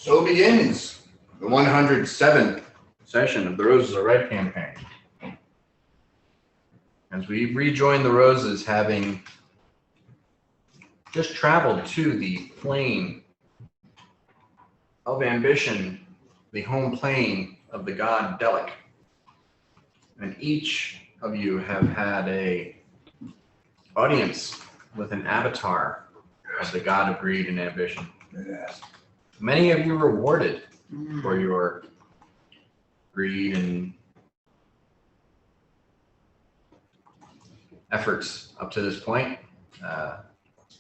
So begins the 107th session of the Roses Are Red campaign. As we rejoin the Roses, having just traveled to the plane of ambition, the home plane of the god Delic. And each of you have had a audience with an avatar of the god of greed and ambition. Yes. Many of you rewarded for your greed and efforts up to this point.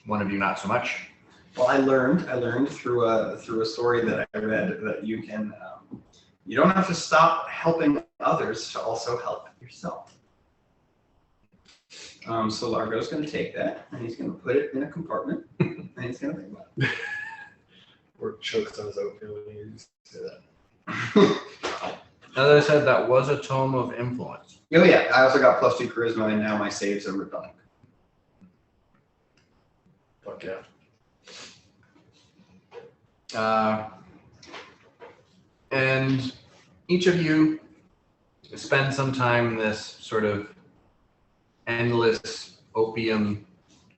One of you not so much. Well, I learned through a story that I read that you can you don't have to stop helping others to also help yourself. So Largo's going to take that and he's going to put it in a compartment and he's going to think about it. Or chokes on his oatmeal when you say that. As I said, that was a tome of influence. Oh yeah, I also got +2 charisma and now my saves are redundant. Fuck yeah. And each of you spend some time in this sort of endless opium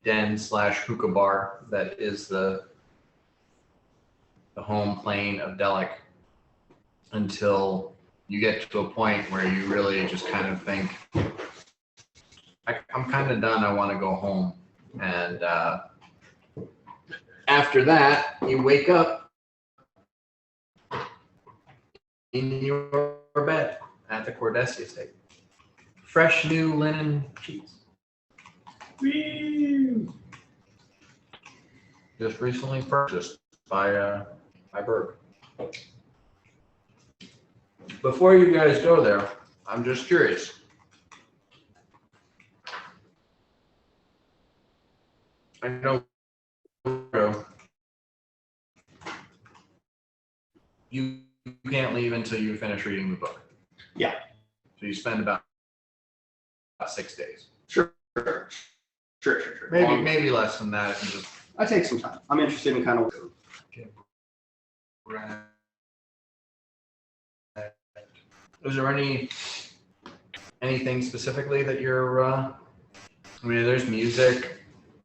den / hookah bar that is the home plane of Delic until you get to a point where you really just kind of think, I'm kind of done, I want to go home. And after that, you wake up in your bed at the Cordesia estate. Fresh new linen sheets. Woo! Just recently purchased by Berg. Before you guys go there, I'm just curious. I know you can't leave until you finish reading the book. Yeah. So you spend about 6 days. Sure. Maybe less than that if you just. I take some time. I'm interested in kind of. Is there anything specifically that you're? I mean, there's music.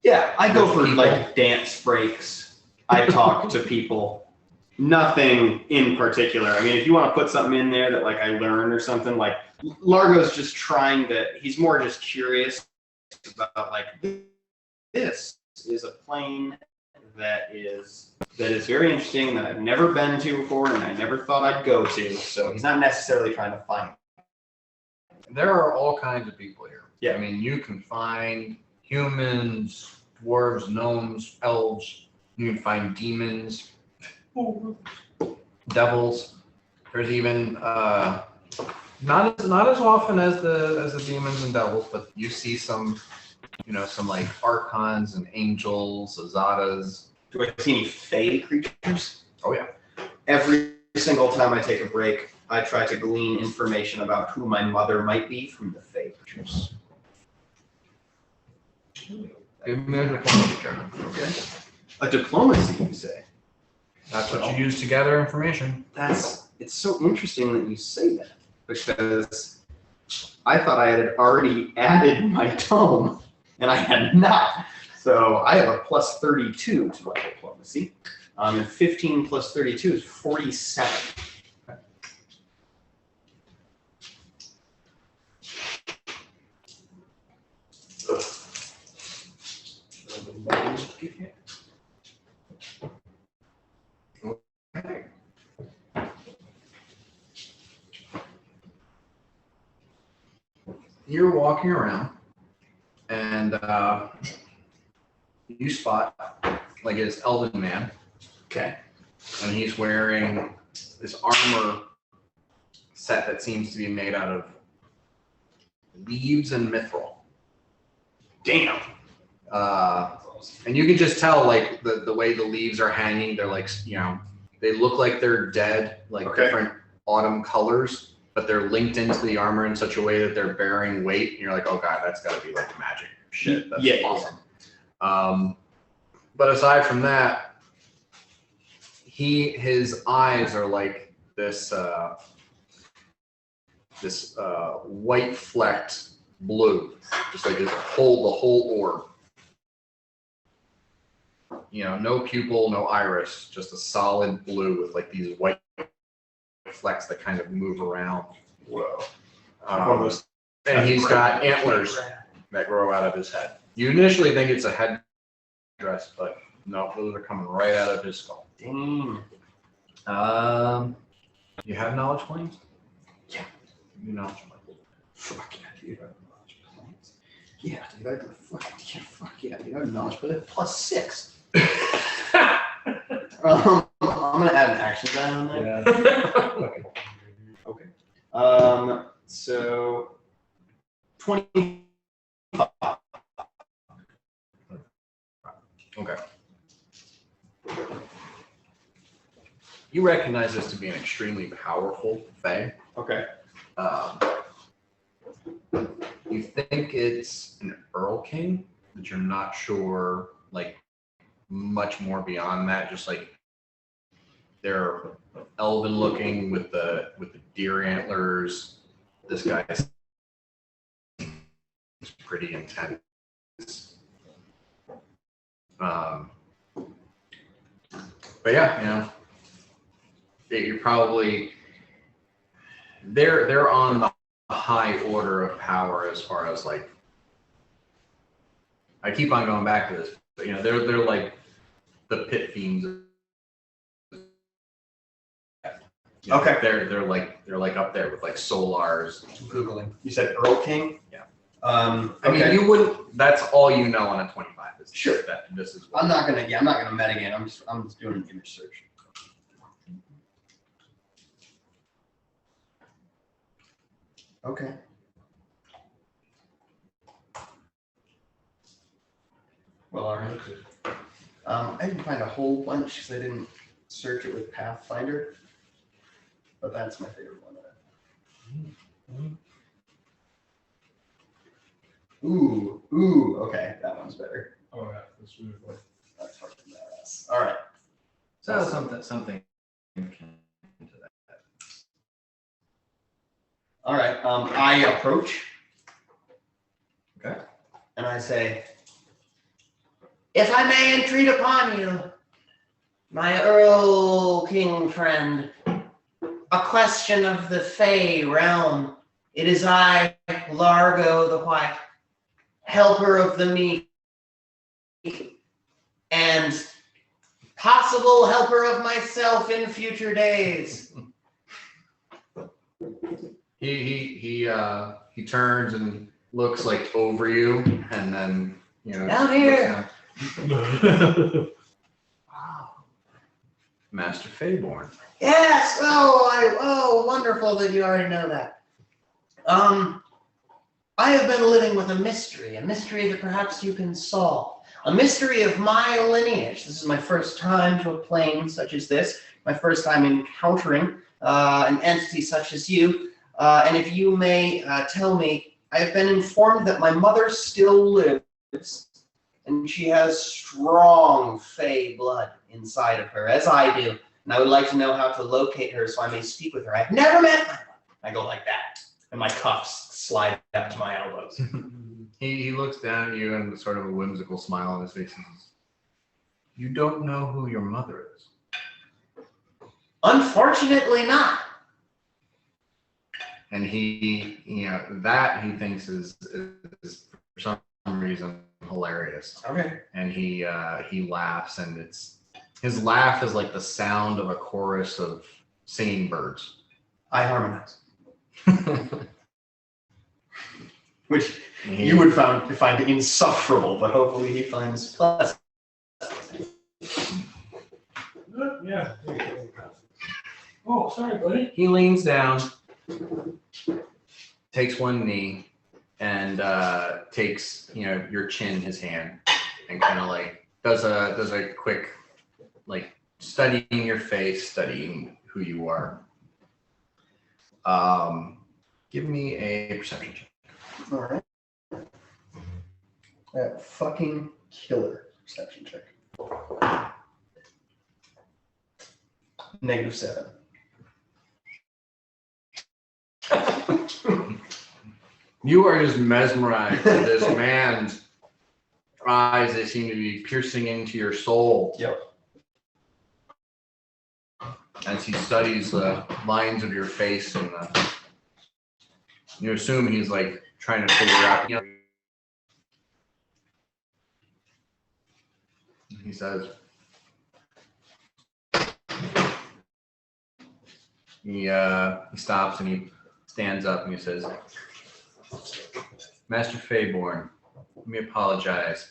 Yeah, I go for People. like dance breaks. I talk to people. Nothing in particular. I mean, if you want to put something in there that like I learned or something, like Largo's just trying to. He's more just curious about like this is a plane that is very interesting that I've never been to before and I never thought I'd go to. So he's not necessarily trying to find. There are all kinds of people here. Yeah. I mean, you can find humans, dwarves, gnomes, elves. You can find demons, devils. There's even not as often as the demons and devils, but you see some like archons and angels, azatas. Do I see any fey creatures? Oh yeah. Every single time I take a break, I try to glean information about who my mother might be from the fey creatures. Give me a diplomacy check. Okay. A diplomacy, you say? That's what you use to gather information. It's so interesting that you say that, because I thought I had already added my tome, and I had not. So I have a +32 to my diplomacy. And 15 plus 32 is 47. Okay. You're walking around, and you spot like this elven man. Okay. And he's wearing this armor set that seems to be made out of leaves and mithril. Damn. And you can just tell, like, the way the leaves are hanging, they're like, they look like they're dead, like different autumn colors, but they're linked into the armor in such a way that they're bearing weight. And you're like, oh god, that's got to be like magic shit. That's awesome. But aside from that, his eyes are like this white flecked blue, just like the whole orb. You know, no pupil, no iris, just a solid blue with like these white flecks that kind of move around. Whoa. One of those. And he's got antlers that grow out of his head. You initially think it's a headdress, but no, those are coming right out of his skull. Dang. You have knowledge points? Yeah. You knowledge points. Fuck yeah, dude. I have knowledge points. Yeah, dude. I have fuck yeah, dude. I have knowledge points. +6. I'm gonna add an action die on there. Yeah. Okay. So 25. Okay. You recognize this to be an extremely powerful Fae. Okay. You think it's an Earl King, but you're not sure, like, much more beyond that. Just like they're elven looking with the deer antlers. This guy's pretty intense. But yeah, you know, you're probably they're on the high order of power as far as like. I keep on going back to this, but you know, they're like the pit fiends. You know, Okay. They're like up there with like Solars. Googling. You said Earl King? Yeah. Okay. I mean, you wouldn't. That's all you know on a 25. Is Sure. That this is. I'm not gonna metagame. I'm just doing an image search. Okay. Well, all right. I didn't find a whole bunch because I didn't search it with Pathfinder, but that's my favorite one. Ooh, okay, that one's better. Oh yeah, that's really cool. That's fucking badass. All right. So something into that. All right. I approach. Okay. And I say, if I may entreat upon you, my Earl King friend, a question of the Fey realm. It is I, Largo the White, helper of the meek, and possible helper of myself in future days. He turns and looks like over you, and then Down here. Wow. Master Fayborn. Yes. Oh, wonderful that you already know that. I have been living with a mystery that perhaps you can solve. A mystery of my lineage. This is my first time to a plane such as this. My first time encountering an entity such as you. And if you may tell me, I have been informed that my mother still lives, and she has strong Fey blood inside of her, as I do. And I would like to know how to locate her so I may speak with her. I've never met her. I go like that, and my cuffs slide up to my elbows. He looks down at you and sort of a whimsical smile on his face and says, "You don't know who your mother is?" Unfortunately not. And he thinks is for some reason hilarious. Okay. And he laughs, and his laugh is like the sound of a chorus of singing birds. I harmonize. Which you would find insufferable, but hopefully he finds pleasant. Yeah. Oh, sorry, buddy. He leans down, takes one knee, and takes your chin in his hand, and kind of like does a quick like studying your face, studying who you are. Give me a perception check. All right. That fucking killer perception check. -7. You are just mesmerized by this man's eyes. They seem to be piercing into your soul. Yep. As he studies the lines of your face, and you assume he's like trying to figure out. He says, he stops and he stands up and he says, Master Fayborn, let me apologize.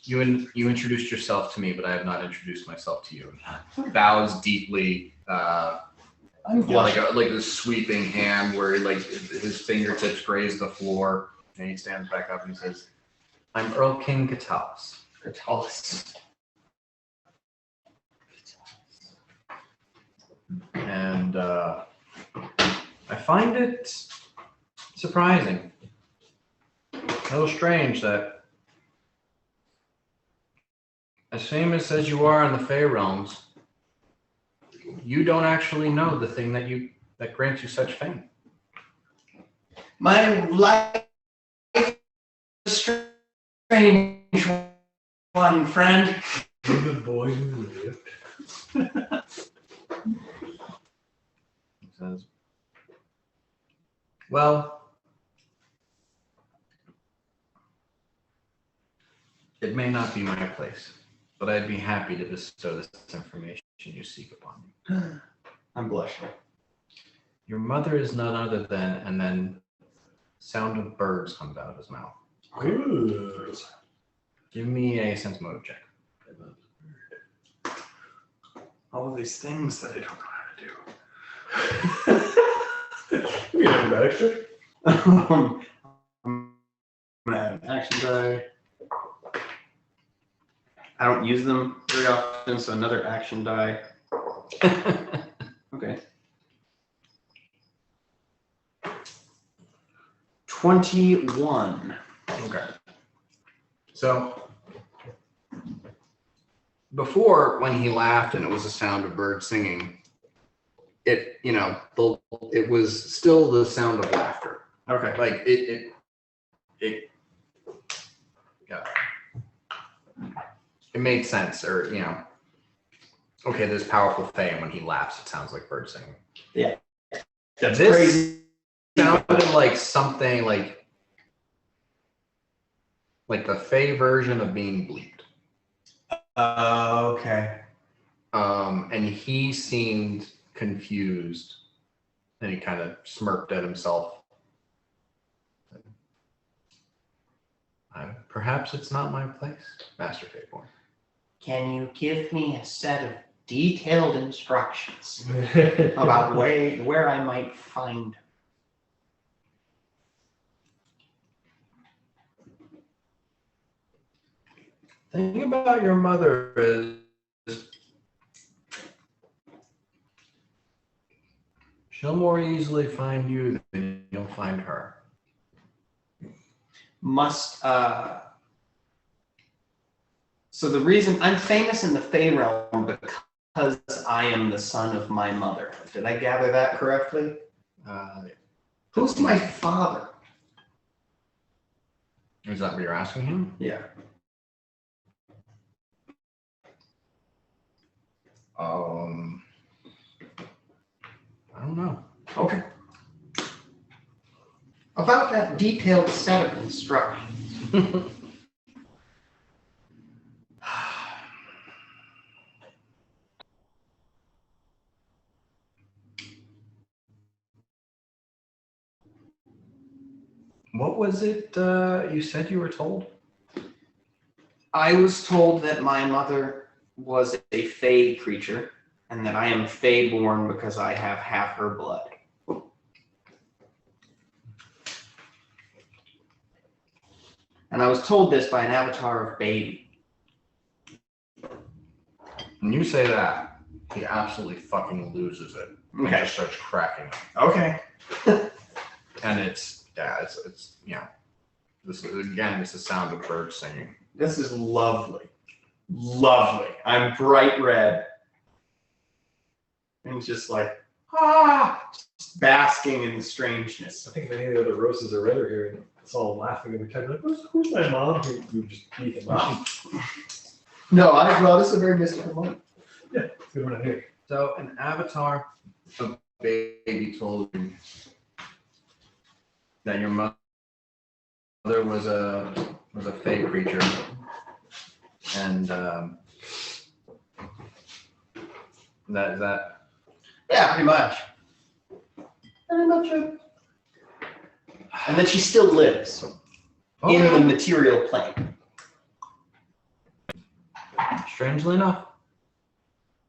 You introduced yourself to me, but I have not introduced myself to you. And bows deeply, like a sweeping hand where like his fingertips graze the floor, and he stands back up and he says, I'm Earl King Catullus. Catullus. And I find it surprising, a little strange that as famous as you are in the Fey realms, you don't actually know the thing that grants you such fame. My life is a strange one, friend. The boy who lived. He says, well, it may not be my place, but I'd be happy to bestow this information you seek upon me. I'm blushing. Your mother is none other than, and then sound of birds comes out of his mouth. Ooh. Give me a sense motive check. All of these things that I don't know You get an extra? how to do. I'm gonna add an action die. I don't use them very often, so another action die. Okay. 21. Okay. So before, when he laughed and it was the sound of birds singing, it was still the sound of laughter. Okay. Like it made sense, or okay, there's powerful Fae, and when he laughs, it sounds like birds singing. Yeah. That's This crazy. sounded like something like the Fae version of being bleeped. Okay. And he seemed confused, and he kind of smirked at himself. Perhaps it's not my place, Master Fayborn. Can you give me a set of detailed instructions about where I might find her? The thing about your mother is she'll more easily find you than you'll find her. So the reason I'm famous in the Fey realm because I am the son of my mother. Did I gather that correctly? Who's my father? Is that what you're asking him? Yeah. I don't know. Okay. About that detailed set of instructions. What was it you said you were told? I was told that my mother was a Fey creature and that I am Fey-born because I have half her blood. And I was told this by an avatar of baby. When you say that, he absolutely fucking loses it. And Okay. just starts cracking up. Okay. And it's this is the sound of birds singing. This is lovely. Lovely. I'm bright red. and just like, just basking in the strangeness. I think if any of the other roses are redder here, and it's all laughing and kind of like, who's my mom? You just beat him up. No, this is a very mystical moment. Yeah, it's good one to hear. So an avatar of baby told you that your mother was a fey creature, and that Yeah, pretty much. Very much. And that she still lives in the material plane. Strangely enough.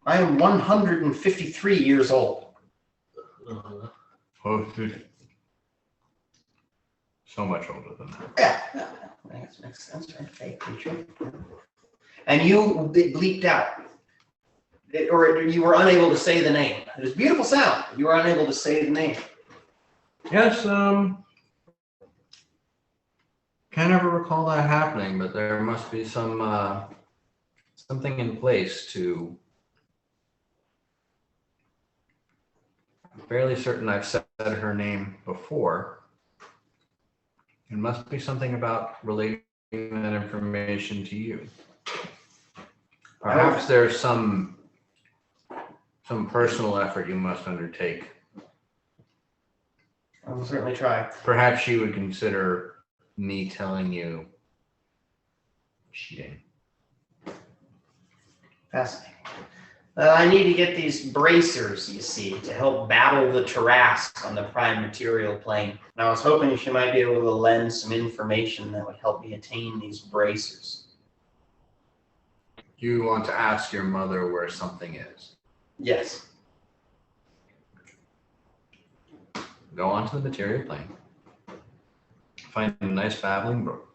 I am 153 years old. Oh, dude. So much older than that. Yeah, that makes sense, right? Fake creature. And you bleeped out. Or you were unable to say the name. It was a beautiful sound. You were unable to say the name. Yes, can't ever recall that happening, but there must be some something in place to. I'm fairly certain I've said her name before. It must be something about relating that information to you. Perhaps there's some personal effort you must undertake. I will certainly try. Perhaps you would consider me telling you cheating. Fascinating. I need to get these bracers, you see, to help battle the Tarrasque on the prime material plane. And I was hoping she might be able to lend some information that would help me attain these bracers. You want to ask your mother where something is. Yes. Go onto the material plane. Find a nice babbling brook.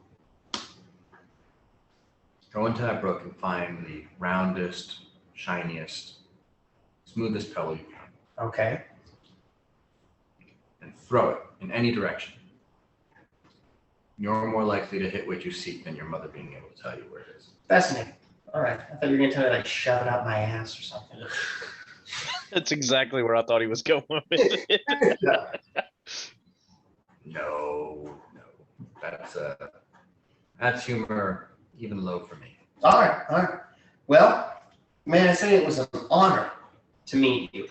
Go into that brook and find the roundest, shiniest, smoothest pebble you can. Okay. And throw it in any direction. You're more likely to hit what you seek than your mother being able to tell you where it is. Fascinating. All right. I thought you were going to tell me, like, shove it up my ass or something. That's exactly where I thought he was going with it. No. That's humor even low for me. All right. Well, may I say it was an honor to meet you.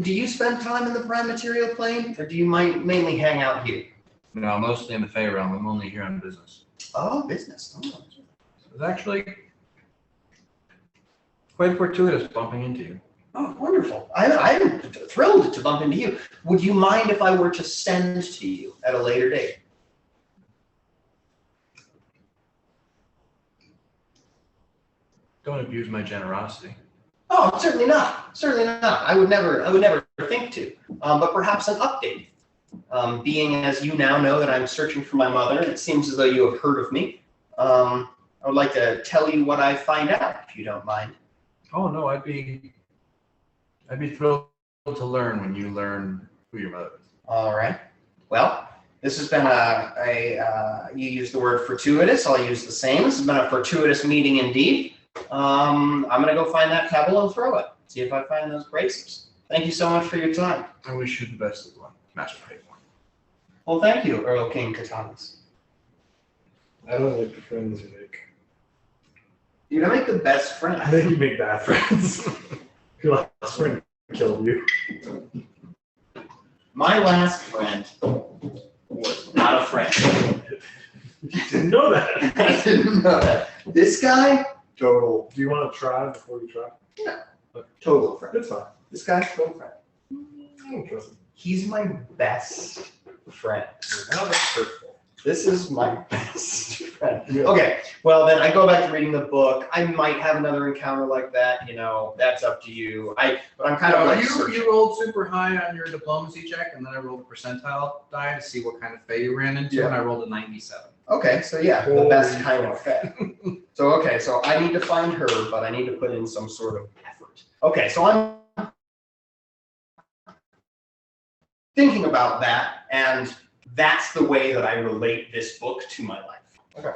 Do you spend time in the prime material plane, or do you mainly hang out here? No, mostly in the Fey realm. I'm only here on business. Oh, business. Oh. It was actually quite fortuitous bumping into you. Oh, wonderful. I'm thrilled to bump into you. Would you mind if I were to send to you at a later date? Don't abuse my generosity. Oh, certainly not. Certainly not. I would never think to. But perhaps an update. Being as you now know that I'm searching for my mother, it seems as though you have heard of me. I would like to tell you what I find out, if you don't mind. Oh no, I'd be thrilled to learn when you learn who your mother is. All right. Well, this has been you used the word fortuitous. I'll use the same. This has been a fortuitous meeting indeed. I'm gonna go find that pebble and throw it. See if I find those bracers. Thank you so much for your time. I wish you the best of luck, Master Payborn. Well, thank you, Earl King Katanas. I don't like the friends you make. You're gonna make the best friend. I think you make bad friends. Your last friend killed you. My last friend was not a friend. You didn't know that. I didn't know that. This guy, total. Do you want to try before you try? Total friend. It's fine. This guy's total friend. I don't trust him. He's my best friend. Now that's hurtful. This is my best friend. Yeah. Okay, well then I go back to reading the book. I might have another encounter like that, that's up to you. But I'm kind of like searching. You rolled super high on your diplomacy check, and then I rolled a percentile die to see what kind of Fey you ran into, and I rolled a 97. Okay, so yeah, the best kind of fit. So I need to find her, but I need to put in some sort of effort. Okay, so I'm thinking about that, and that's the way that I relate this book to my life. Okay.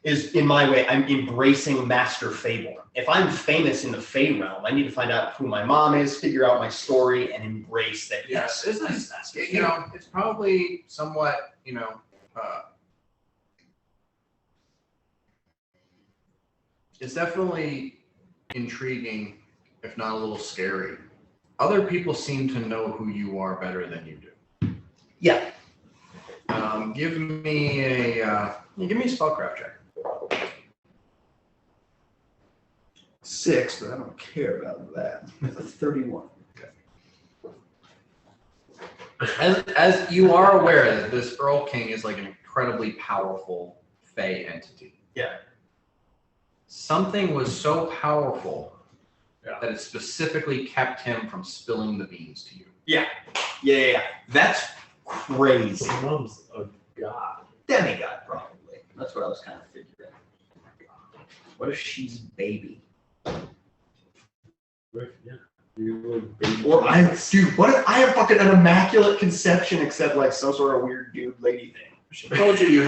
is in my way, I'm embracing Master Fable. If I'm famous in the Fey realm, I need to find out who my mom is, figure out my story, and embrace that. Yes, Yes, it's Master you know, it's probably somewhat, it's definitely intriguing, if not a little scary. Other people seem to know who you are better than you do. Yeah. Give me a spellcraft check. 6, but I don't care about that. That's a 31. As you are aware that this Earl King is like an incredibly powerful Fey entity. Yeah. Something was so powerful Yeah. that it specifically kept him from spilling the beans to you. Yeah. That's crazy. His mom's a god. Demigod, probably. That's what I was kind of figuring. What if she's baby? Yeah. You little baby. Or what if I have fucking an immaculate conception except like some sort of weird dude lady thing? She told you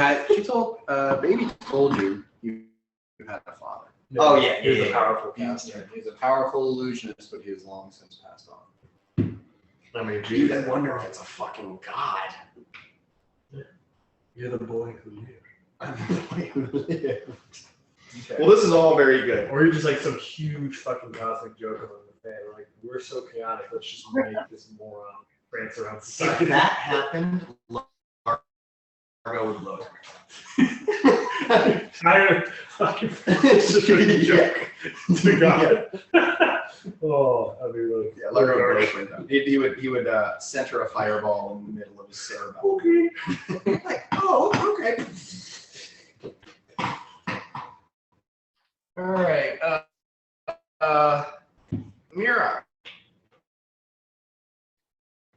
baby told you had a father. Oh, yeah. He's a powerful caster. He's a powerful illusionist, but he has long since passed on. I mean, Dude, geez. I wonder if it's a fucking god. You're the boy who lived. I'm the boy who lived. Well, this is all very good. Or you're just like some huge fucking cosmic joke among the fan. Like, we're so chaotic, let's just make this moron prance around If society. that happened, Largo would load. I fucking it's just like a joke. To God. Oh, that'd be really Yeah, Largo would he would center a fireball in the middle of his cerebellum. okay. Like, oh, okay. All right. Mira,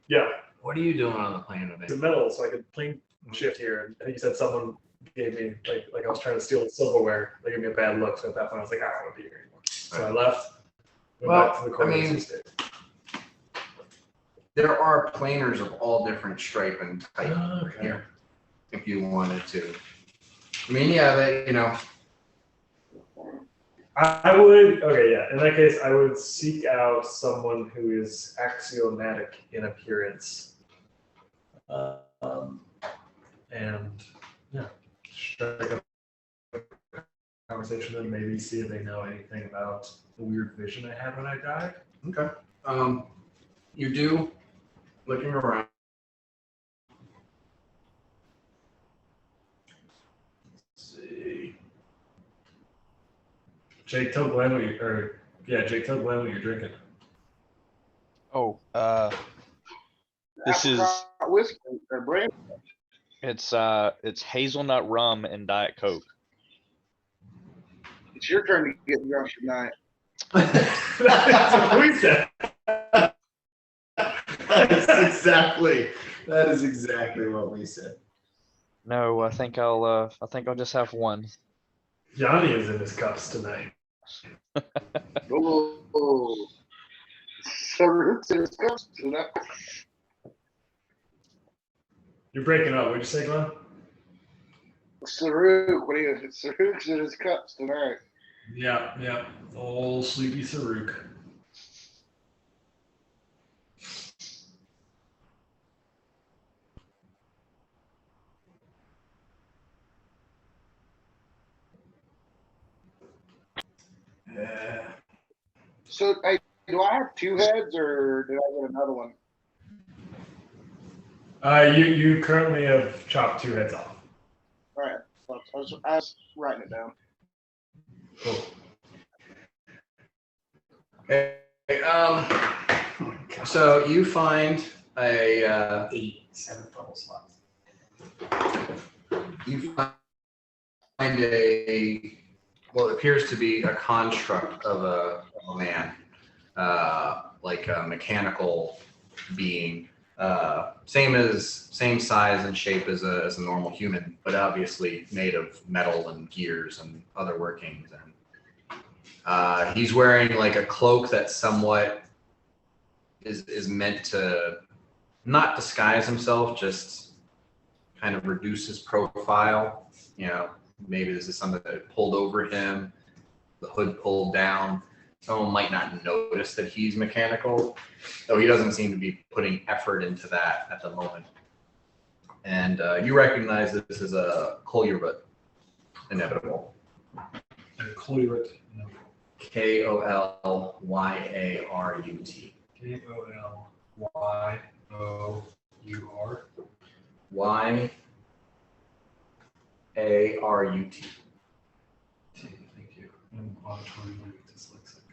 Yeah, what are you doing on the plane the today? middle, so I could plane shift here. And I think you said someone gave me like I was trying to steal the silverware. They gave me a bad look, so at that point I was like, I don't want to be here anymore. So I left. Went back to the coordinates and stayed. There are planers of all different stripe and type Okay. here, if you wanted to. I mean, yeah, I would, okay, yeah. In that case, I would seek out someone who is axiomatic in appearance. And, yeah, strike up a conversation and maybe see if they know anything about the weird vision I had when I died. Okay. You do, looking around. Let's see. Jake, tell Glenn what Jake, tell Glenn what you're drinking. Oh, this is whiskey or brandy. it's hazelnut rum and Diet Coke. It's your turn to get drunk tonight. That's what we said. That is exactly what we said. No, I think I'll just have one. Johnny is in his cups tonight. Oh, Saruk's in his cups tonight. You're breaking up. What'd you say, Glenn? Saruk's in his cups tonight. Yeah. Old sleepy Saruk. Yeah. So, hey, do I have two heads or did I get another one? You currently have chopped 2 heads off. All right. I was writing it down. Cool. Okay. So you find a 7 double slots. you find a well, it appears to be a construct of a man, like a mechanical being, same size and shape as a normal human, but obviously made of metal and gears and other workings. And he's wearing like a cloak that somewhat is meant to not disguise himself, just kind of reduce his profile, maybe this is something that pulled over him, the hood pulled down. Someone might not notice that he's mechanical, though he doesn't seem to be putting effort into that at the moment. And you recognize that this is a Kolyarut inevitable. Kolyarut. Kolyarut. Kolyarut. Yarut. Thank you. I'm auditorily dyslexic.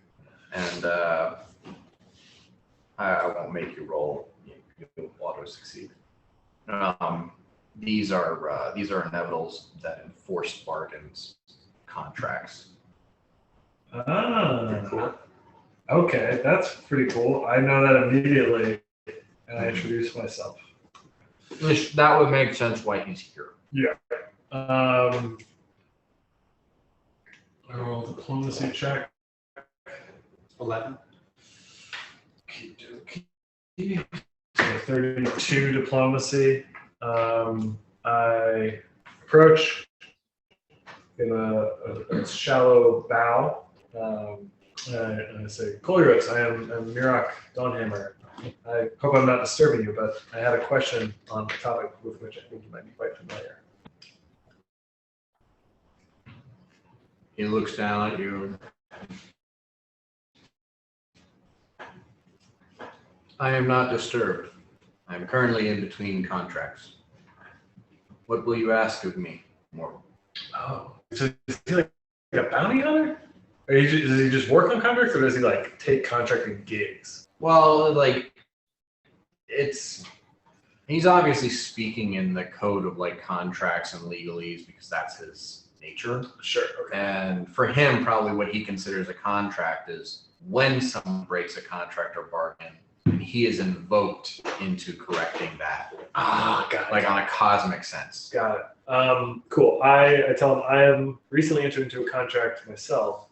And I won't make you roll. You'll auto succeed. These are inevitables that enforce bargains, contracts. Ah, okay, that's pretty cool. I know that immediately, and I introduce myself. That would make sense why he's here. Yeah. I roll diplomacy check. 11. So 32 diplomacy. I approach in a shallow bow. And I say, Kolyarut, I'm Mirak Dawnhammer. I hope I'm not disturbing you, but I had a question on a topic with which I think you might be quite familiar. He looks down at you. I am not disturbed. I am currently in between contracts. What will you ask of me, Mortal? Oh, so is he like a bounty hunter? Or does he just work on contracts, or does he like take contracting gigs? Well, like, he's obviously speaking in the code of like contracts and legalese because that's his nature. Sure. Okay. And for him, probably what he considers a contract is when someone breaks a contract or bargain, and he is invoked into correcting that. Got it. Like on a cosmic sense. Got it. Cool. I tell him I am recently entered into a contract myself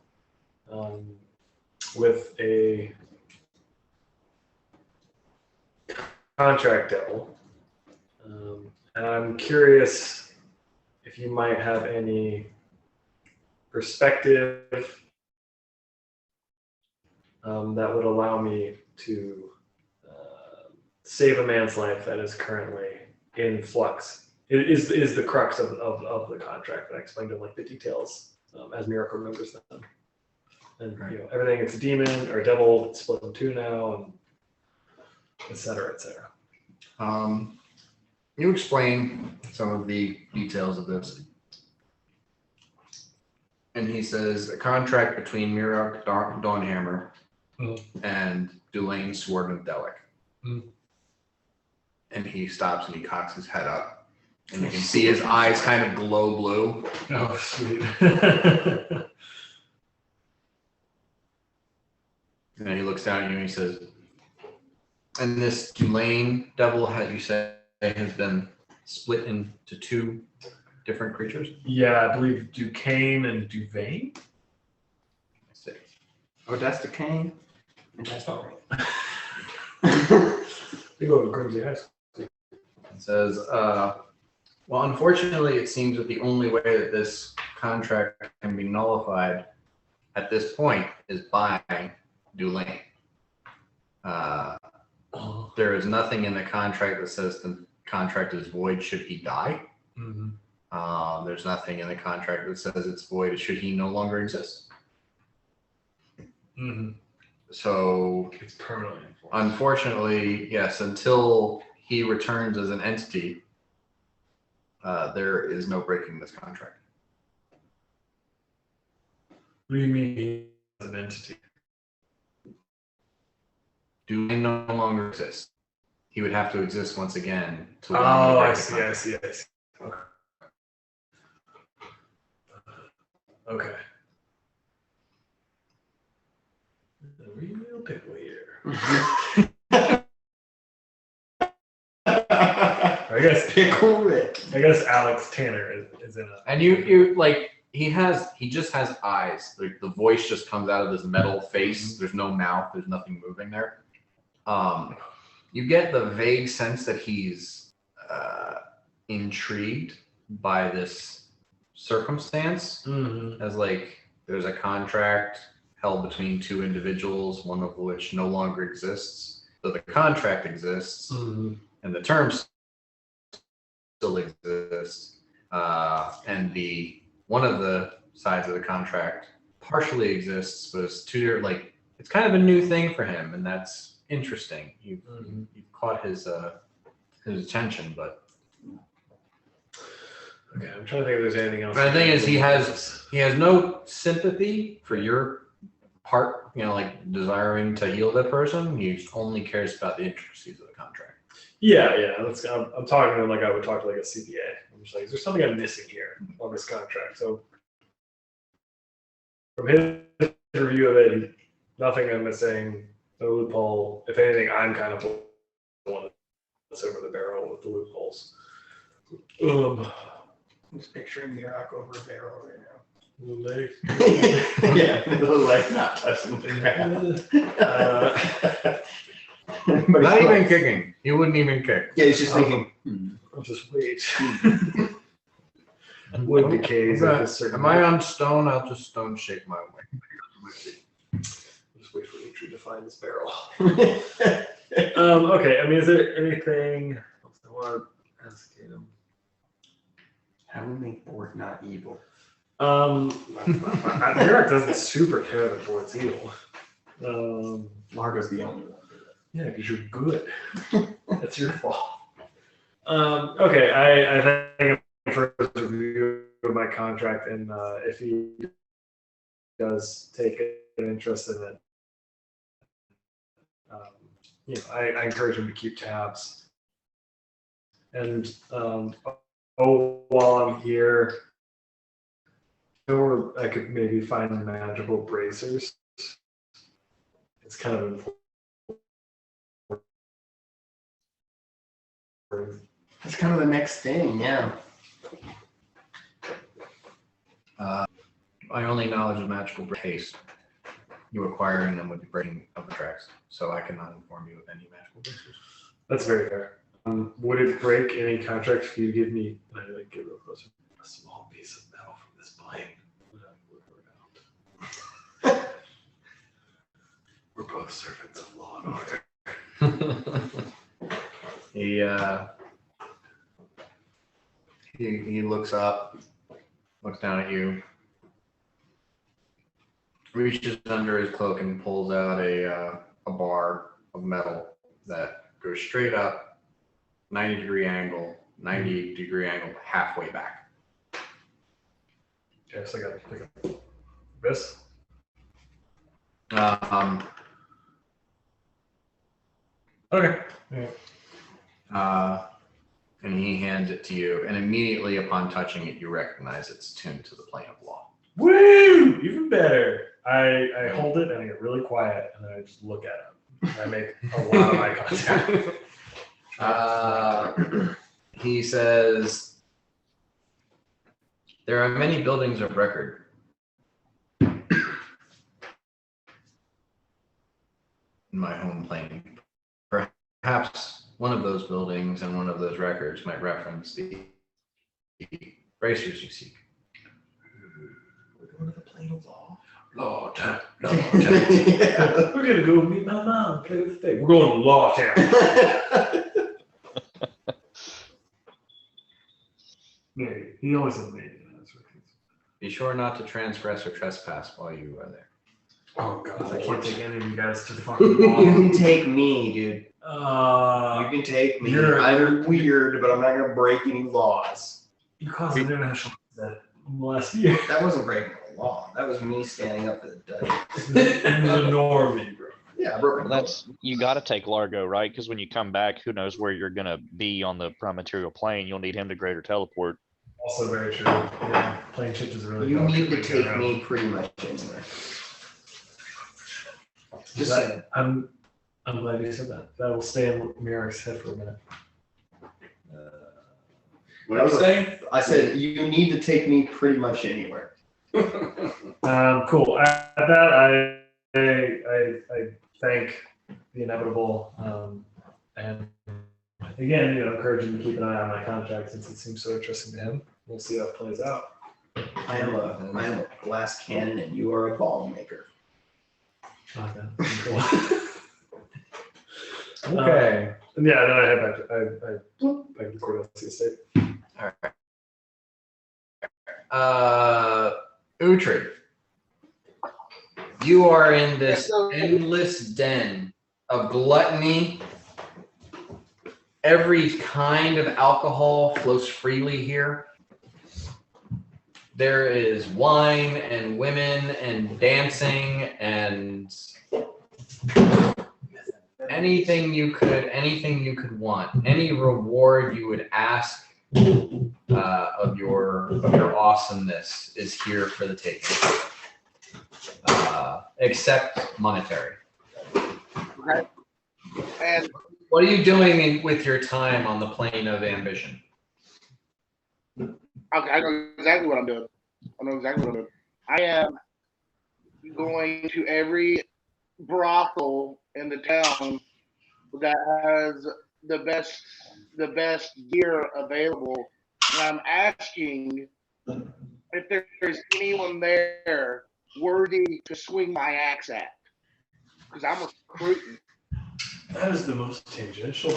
with a contract devil. And I'm curious if you might have any perspective that would allow me to save a man's life that is currently in flux. It is the crux of the contract. And I explained to him like the details as Mirak remembers them. And Right. you know, everything, it's a demon or a devil, it's split in two now, and et cetera, et cetera. You explain some of the details of this. And he says a contract between Mirak Dawnhammer and Dulaine Sword of Delic. And he stops and he cocks his head up. And you can see his eyes kind of glow blue. Oh, sweet. And he looks down at you and he says, and this Dulaine devil, as you say, has been split into two different creatures? Yeah, I believe Duquesne and Duvain. Oh, that's the cane. And that's all right. They go to Grimsby High School. It says, well, unfortunately, it seems that the only way that this contract can be nullified at this point is by Dulaine. There is nothing in the contract that says the contract is void should he die. Mm-hmm. There's nothing in the contract that says it's void should he no longer exist. Mm-hmm. So It's permanently enforced. unfortunately, yes, until he returns as an entity, there is no breaking this contract. What do you mean as an entity? Dulaine no longer exist. He would have to exist once again to allow Oh, me I to see, break I the see, I see. Okay. Okay. The real pickle here. I guess Pickle Rick. I guess Alex Tanner is in a. And you like he just has eyes. Like the voice just comes out of this metal face. There's no mouth. There's nothing moving there. You get the vague sense that he's intrigued by this circumstance, Mm-hmm. as like there's a contract held between two individuals, one of which no longer exists. So the contract exists, Mm-hmm. and the terms still exist, and the one of the sides of the contract partially exists, but it's like it's kind of a new thing for him, and that's interesting. You've caught his attention, but Okay, I'm trying to think if there's anything else. the thing is, he has no sympathy for your part, like desiring to heal that person. He only cares about the intricacies of the contract. Yeah. I'm talking to him like I would talk to like a CPA. I'm just like, is there something I'm missing here on this contract? So from his review of it, nothing I'm missing, no loophole. If anything, I'm kind of the one that's over the barrel with the loopholes. I'm just picturing Mirak over a barrel right now. Little leg. Yeah, the leg not touching the ground. Not even kicking. He wouldn't even kick. Yeah, he's just thinking. I'll just wait. Wood decays at a certain. Am I on stone? I'll just stone shake my way. Just wait for Atri to find this barrel. Okay. I mean, is there anything else I want to ask him? How do we make board not evil? Eric doesn't super care that board's evil. Largo's the only one. Yeah, because you're good. That's your fault. Okay, I think for his review of my contract, and if he does take an interest in it, I encourage him to keep tabs. And while I'm here, or I could maybe find magical bracers. It's kind of important. That's kind of the next thing, yeah. My only knowledge of magical haste you acquiring them with the breaking of the tracks, so I cannot inform you of any magical bracers. That's very fair. Would it break any contract if you give me, like, get real close, a small piece of metal from this plane? We're both servants of law and order. He looks up, looks down at you, reaches under his cloak and pulls out a bar of metal that goes straight up, 90-degree angle, halfway back. Okay, so I got to pick up this. Okay. Yeah. And he hands it to you, and immediately upon touching it, you recognize it's tuned to the plane of law. Woo! Even better. I hold it and I get really quiet, and then I just look at him. I make a lot of eye contact. He says, there are many buildings of record. In my home plane. Perhaps one of those buildings and one of those records might reference the bracers you seek. We're going to the plane of law. Law Town. Yeah. We're gonna go meet my mom. Play with the thing. We're going to Law Town. Maybe. He always said maybe. Be sure not to transgress or trespass while you are there. Oh god, I can't take any of you guys to the You fucking law. can take me, dude. You You can take me. you're- I'm weird, but I'm not gonna break any laws. caused an international incident last year. That wasn't breaking the law. That was me standing up for the Dutch. It was a norm, bro. Yeah, I broke Well, the law. that's you got to take Largo, right? Because when you come back, who knows where you're gonna be on the prime material plane? You'll need him to greater teleport. Also very true. Yeah, plane shift is really. You tough need to get take around. me pretty much anywhere. Just That- saying. I'm glad you said that. That will stay in Mirak's head for a minute. What was saying? I said you need to take me pretty much anywhere. Cool. At that, I thank the inevitable, and again, encourage him to keep an eye on my contract since it seems so interesting to him. We'll see how it plays out. I am a glass cannon and you are a ball maker. Okay. And yeah, then I head back to Cordel's estate. All right. Uhtred, you are in this endless den of gluttony. Every kind of alcohol flows freely here. There is wine and women and dancing and anything you could want. Any reward you would ask of your awesomeness is here for the taking, except monetary. Okay. And What are you doing with your time on the plane of ambition? I know exactly what I'm doing. I am going to every brothel in the town that has the best gear available, and I'm asking if there's anyone there worthy to swing my axe at, because I'm recruiting. That is the most tangential.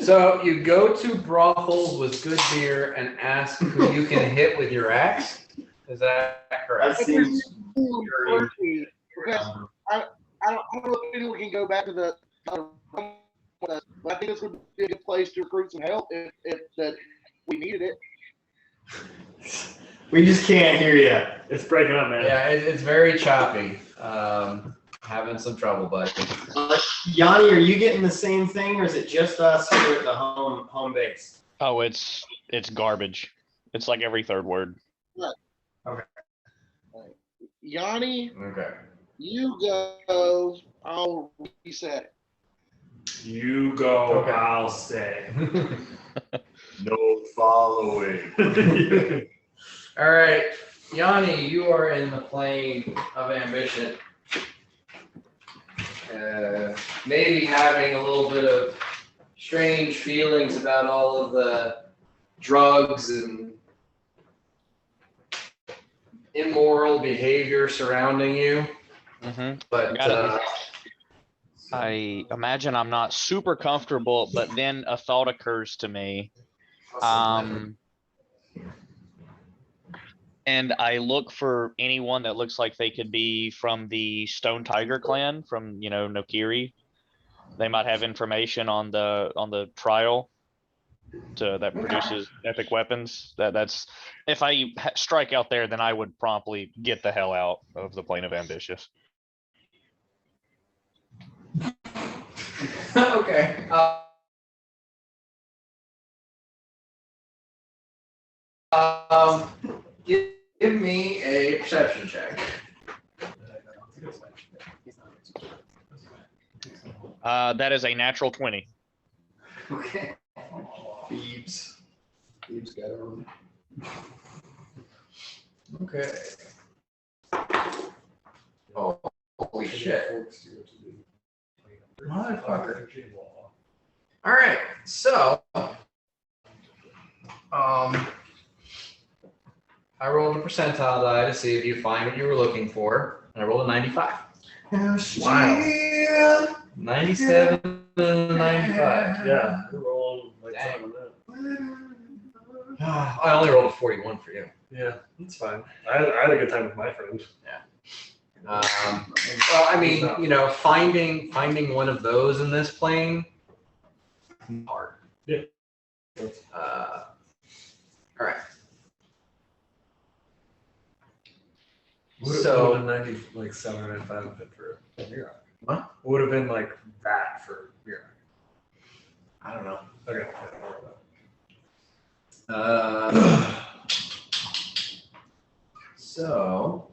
So you go to brothels with good beer and ask who you can hit with your axe? Is that correct? That seems Worthy, because I don't know if anyone can go back to the but I think this would be a good place to recruit some help if that we needed it. we just can't hear you. It's breaking up, man. Yeah, it's very choppy. Having some trouble, but Yanni, are you getting the same thing, or is it just us here at the home base? Oh, it's garbage. It's like every third word. Yanni, okay. you go. I'll reset it. You go, Okay. I'll stay. No following. All right, Yanni, you are in the plane of ambition. Maybe having a little bit of strange feelings about all of the drugs and immoral behavior surrounding you. Mm-hmm. But I imagine I'm not super comfortable, but then a thought occurs to me. And I look for anyone that looks like they could be from the Stone Tiger clan from, Nokiri. They might have information on the trial that produces epic weapons. That's if I strike out there, then I would promptly get the hell out of the plane of ambitious. okay. Give me a perception check. That is a natural 20. Okay. Thebes got on. Okay. Oh, holy shit. Motherfucker. All right, so I rolled a percentile die to see if you find what you were looking for, and I rolled a 95. Wow. 97 and 95. Yeah, we're rolling like Dang. something like that. I only rolled a 41 for you. Yeah, that's fine. I had a good time with my friend. Well, I mean, finding one of those in this plane, hard. Yeah. All right. Would have been 97 and 5 for Mirak. What? Would have been like that for Mirak. I don't know. Okay. So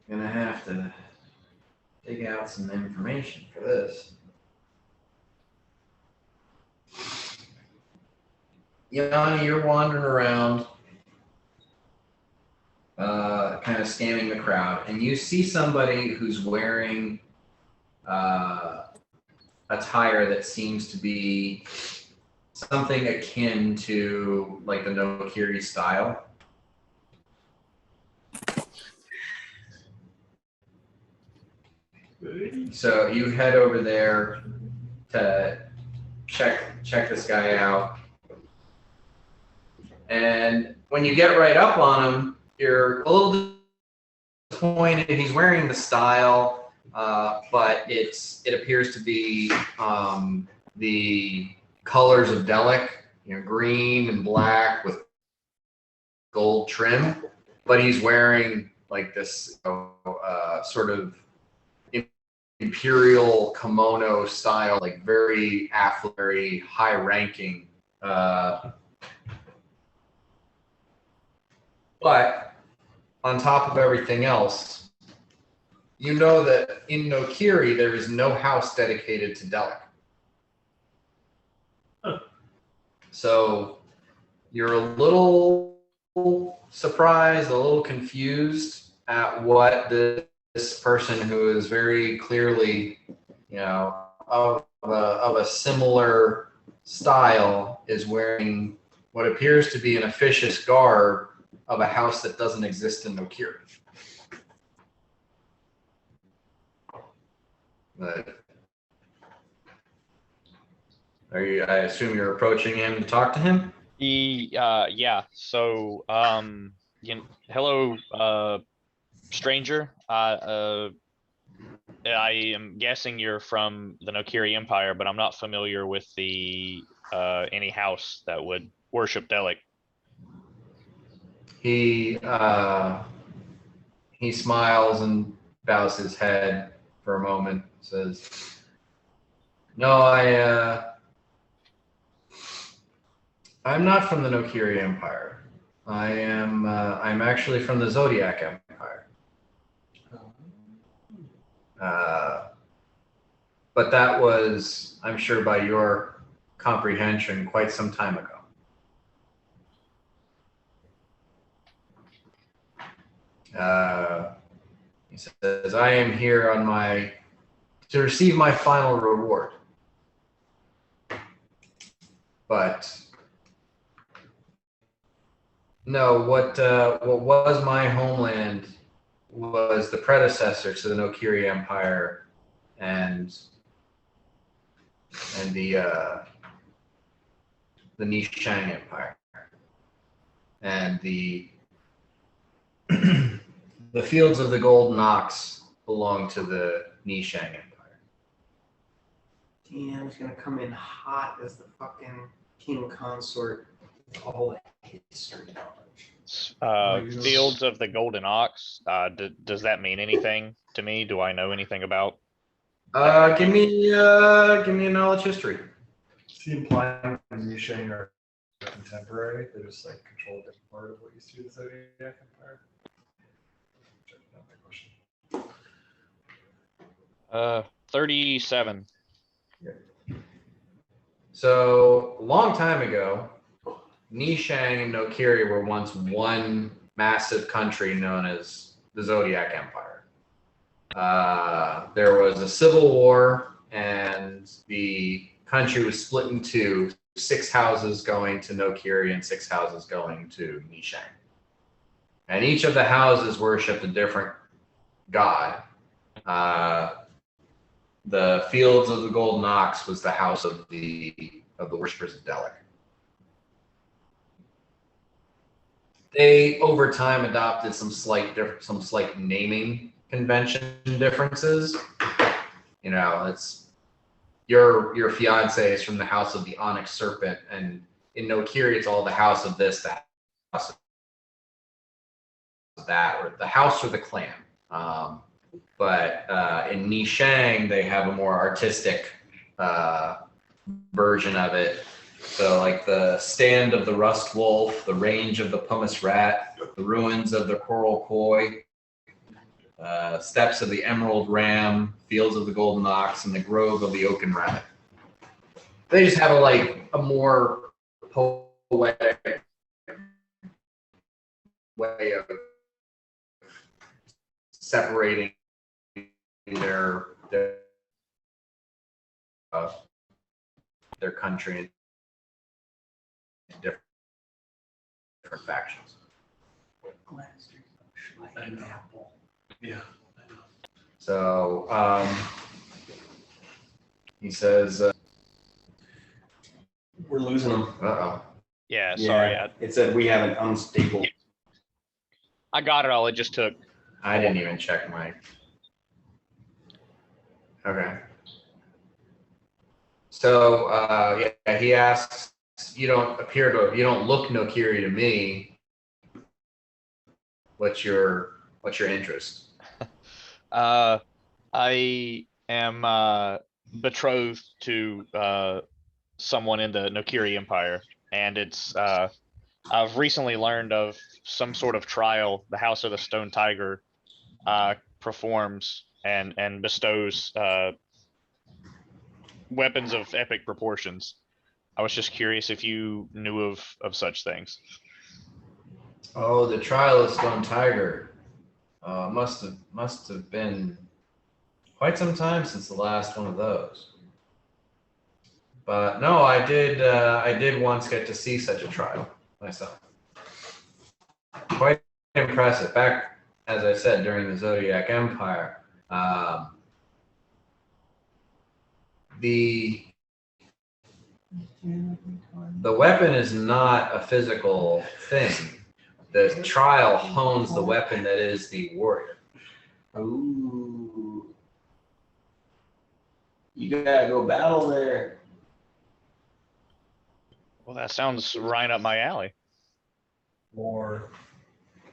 gonna have to dig out some information for this. Yanni, you're wandering around, kind of scanning the crowd, and you see somebody who's wearing attire that seems to be something akin to like the no-kiri style. So you head over there to check this guy out. And when you get right up on him, you're a little disappointed. He's wearing the style, but it appears to be the colors of Delic, green and black with gold trim. But he's wearing like this sort of imperial kimono style, like very affluent, very high ranking. But on top of everything else, you know that in Nokiri there is no house dedicated to Delic. Huh. So you're a little surprised, a little confused at what this person who is very clearly, of a similar style is wearing what appears to be an officious garb of a house that doesn't exist in Nokiri. But I assume you're approaching him to talk to him? Yeah. So, hello, stranger. I am guessing you're from the Nokiri Empire, but I'm not familiar with the any house that would worship Delic. He smiles and bows his head for a moment, says, "No, I'm not from the Nokiri Empire. I'm actually from the Zodiac Empire. But that was, I'm sure by your comprehension, quite some time ago." He says, "I am here to receive my final reward. But no, what was my homeland was the predecessor to the Nokiri Empire and the Nishang Empire. And the the fields of the Golden Ox belong to the Nishang Empire." Damn, he's gonna come in hot as the fucking king consort with all the history knowledge. Fields of the Golden Ox. Does that mean anything to me? Do I know anything about? Give me a knowledge history. Is he implying that Yisheng are contemporary? They just like control a different part of what used to be the Zodiac Empire? Checking out my question. 37. So a long time ago, Nishang and Nokiri were once one massive country known as the Zodiac Empire. There was a civil war, and the country was split in two: 6 houses going to Nokiri and 6 houses going to Nishang. And each of the houses worshipped a different god. The Fields of the Golden Ox was the house of the worshippers of Delic. They over time adopted some slight naming convention differences. It's your fiance is from the house of the Onyx Serpent, and in Nokiri it's all the house of this, the house of that, or the house or the clan. But in Nishang, they have a more artistic version of it. So like the stand of the rust wolf, the range of the pumice rat, the ruins of the coral koi, steps of the emerald ram, fields of the golden ox, and the grove of the oaken rabbit. They just have a more poetic way of separating their country different factions. I know. Yeah. I know. So he says, We're losing them. uh-oh. Yeah, sorry. Yeah, it said we have an unstable. I got it all. It just took. I didn't even check my. Okay. So yeah, he asks, you don't look Nokiri to me. What's your interest? I am betrothed to someone in the Nokiri Empire, and it's I've recently learned of some sort of trial the House of the Stone Tiger performs and bestows weapons of epic proportions. I was just curious if you knew of such things. Oh, the trial of Stone Tiger. Must have been quite some time since the last one of those. But no, I did once get to see such a trial myself. Quite impressive. Back, as I said, during the Zodiac Empire, the weapon is not a physical thing. The trial hones the weapon that is the warrior. Ooh. You gotta go battle there. Well, that sounds right up my alley. Or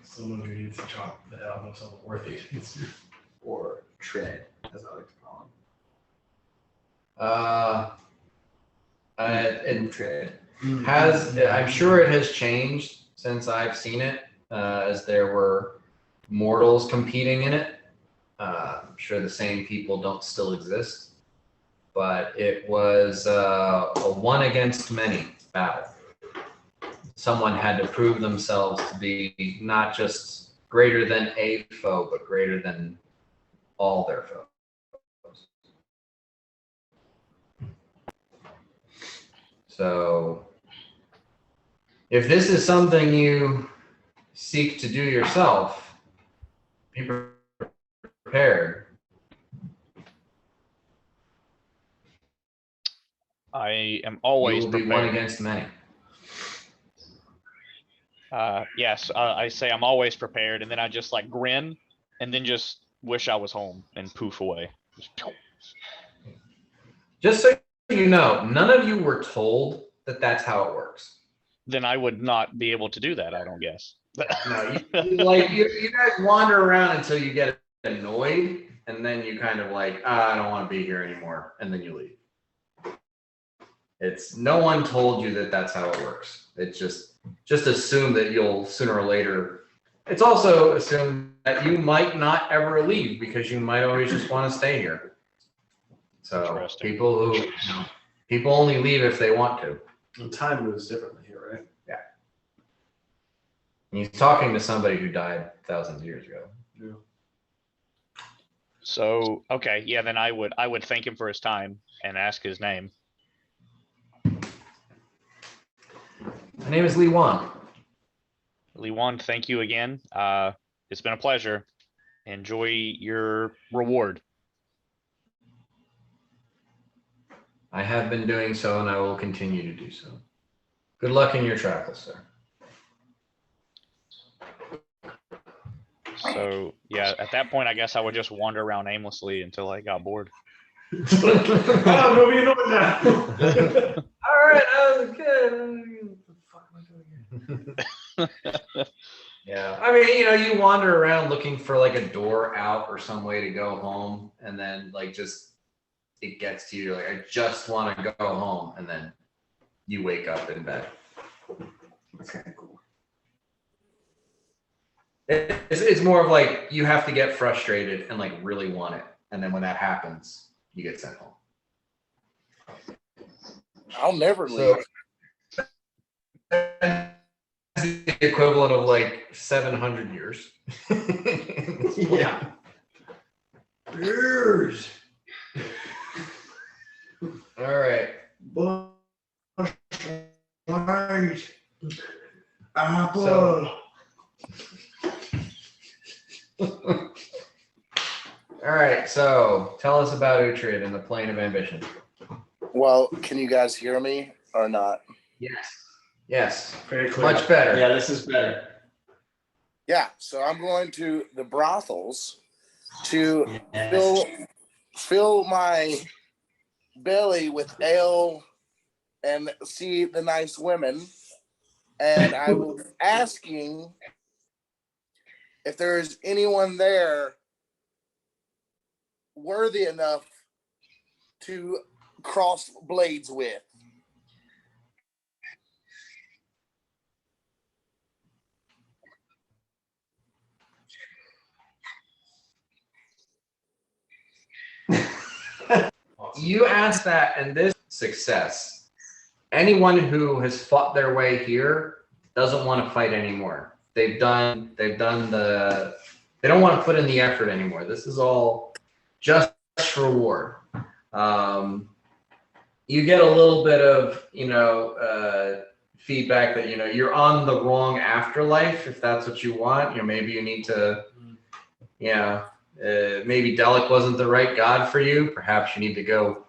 someone who needs to chop the head off of someone worthy. Or tread, as I like to call It tread. I'm sure it has changed since I've seen it, as there were mortals competing in it. I'm sure the same people don't still exist, but it was a one against many battle. Someone had to prove themselves to be not just greater than a foe, but greater than all their foes. So if this is something you seek to do yourself, be prepared. I am You always will be one prepared. against many. Yes, I say I'm always prepared, and then I just like grin, and then just wish I was home and poof away. Just so you know, none of you were told that that's how it works. Then I would not be able to do that. I don't guess. No, you guys wander around until you get annoyed, and then you kind of like, I don't want to be here anymore, and then you leave. It's no one told you that that's how it works. It's just assume that you'll sooner or later. It's also assumed that you might not ever leave because you might always just want to stay here. So Interesting. people only leave if they want to. And time moves differently here, right? Yeah. And he's talking to somebody who died thousands of years ago. Yeah. So okay, yeah, then I would thank him for his time and ask his name. My name is Lee Wan. Lee Wan, thank you again. It's been a pleasure. Enjoy your reward. I have been doing so, and I will continue to do so. Good luck in your travels, sir. So yeah, at that point, I guess I would just wander around aimlessly until I got bored. Oh, no, you know it now. All right, that was good. What the fuck am I doing here? Yeah, I mean, you wander around looking for like a door out or some way to go home, and then like just it gets to you. You're like, I just want to go home, and then you wake up in bed. That's kind of cool. It's more of like you have to get frustrated and like really want it, and then when that happens, you get sent home. I'll never leave. So that's the equivalent of like 700 years. Yeah. Years. All right. Apple. All right, so tell us about Uhtred and the Plane of Ambition. Well, can you guys hear me or not? Yes, Very clear. much better. Yeah, this is better. Yeah, so I'm going to the brothels to fill my belly with ale and see the nice women. And I was asking if there is anyone there worthy enough to cross blades with. You asked that, and this success. Anyone who has fought their way here doesn't want to fight anymore. They don't want to put in the effort anymore. This is all just reward. You get a little bit of, feedback that, you're on the wrong afterlife, if that's what you want. Maybe you need to, maybe Delic wasn't the right god for you. Perhaps you need to go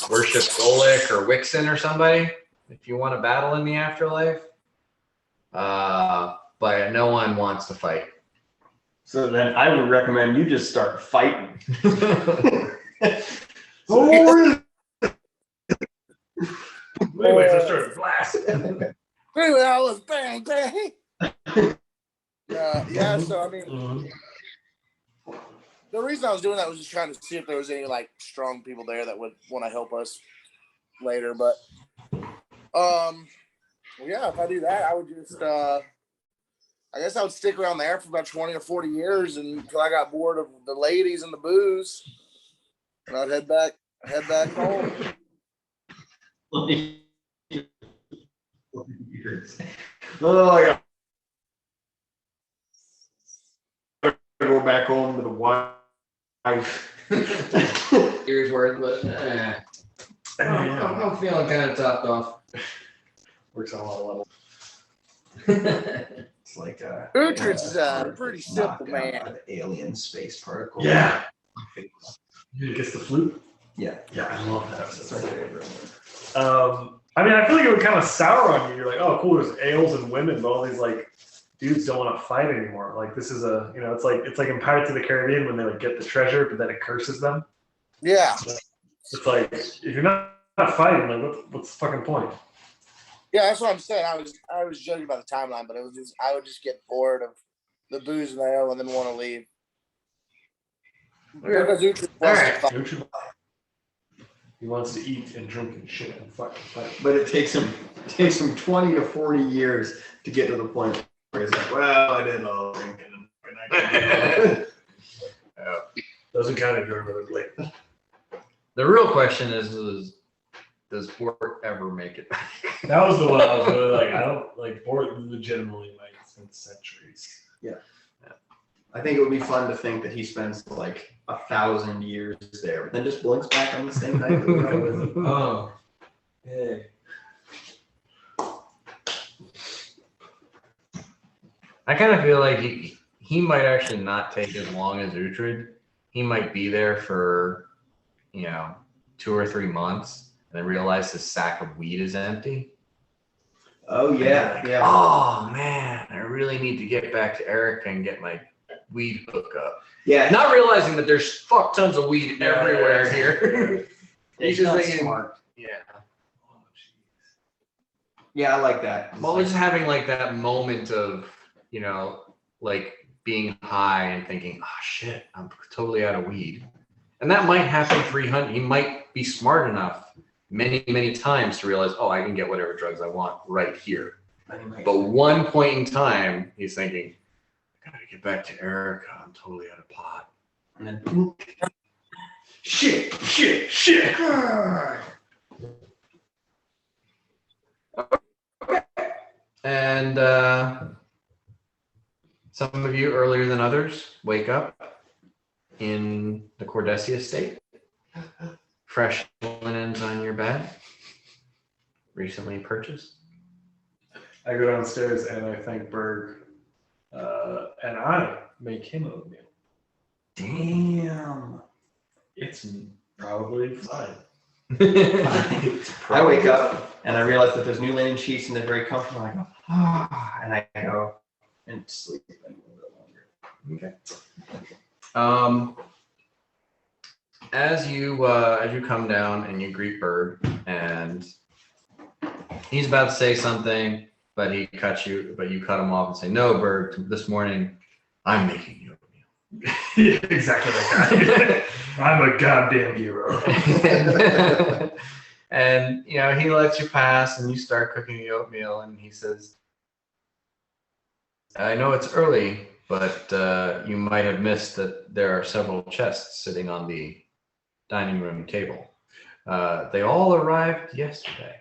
worship Golik or Wixen or somebody if you want to battle in the afterlife. But no one wants to fight. So then I would recommend you just start fighting. Anyways, I started blasting. Anyway, I was bang, bang. Yeah, so I mean, the reason I was doing that was just trying to see if there was any like strong people there that would want to help us later. But yeah, if I do that, I would just I guess I would stick around there for about 20 or 40 years until I got bored of the ladies and the booze, and I'd head back home. Oh, I gotta go back home to the wife. Years worth, but I'm feeling kind of topped off. Works on a lot of levels. It's like Uhtred's pretty simple, man. By the alien space particle. Yeah. He gets the flute. Yeah. Yeah, I love that. That's my favorite one. I mean, I feel like it would kind of sour on you. You're like, oh, cool, there's ales and women, but all these like dudes don't want to fight anymore. Like this is it's like in Pirates of the Caribbean when they like get the treasure, but then it curses them. Yeah. It's like if you're not fighting, like what's the fucking point? Yeah, that's what I'm saying. I was joking about the timeline, but it was just I would just get bored of the booze and ale and then want to leave. Because Uhtred wants to fight. Uhtred, he wants to eat and drink and shit and fucking fight. But it takes him 20 to 40 years to get to the point where he's like, well, I did all drinking and I Doesn't count if you're really late. The real question is does Bort ever make it back? That was the one I was really like, I don't like Bort legitimately like spent centuries. I think it would be fun to think that he spends like 1,000 years there, but then just blinks back on the same night. Oh. Hey. I kind of feel like he might actually not take as long as Uhtred. He might be there for, 2 or 3 months and then realize his sack of weed is empty. Oh yeah, yeah. Oh man, I really need to get back to Erica and get my weed hookup. Yeah, Not realizing that there's fuck tons of weed everywhere here. He's just not thinking, smart. yeah. Yeah, I like that. Well, just having like that moment of, like being high and thinking, oh shit, I'm totally out of weed. And that might happen 300. He might be smart enough many, many times to realize, oh, I can get whatever drugs I want right here. But one point in time, he's thinking, I gotta get back to Erica. I'm totally out of pot. And then, Shit. And some of you earlier than others wake up in the Cordesia state. Fresh linens on your bed, recently purchased. I go downstairs and I thank Berg, and I make him oatmeal. Damn. It's probably fine. I wake up and I realize that there's new linen sheets and they're very comfortable. I go, and I go and sleep a little bit longer. Okay. As you come down and you greet Bird, and he's about to say something, but he cuts you, but you cut him off and say, "No, Bird. This morning, I'm making you oatmeal." Yeah, exactly like that. I'm a goddamn hero. And he lets you pass, and you start cooking the oatmeal, and he says, "I know it's early, but you might have missed that there are several chests sitting on the dining room table. They all arrived yesterday."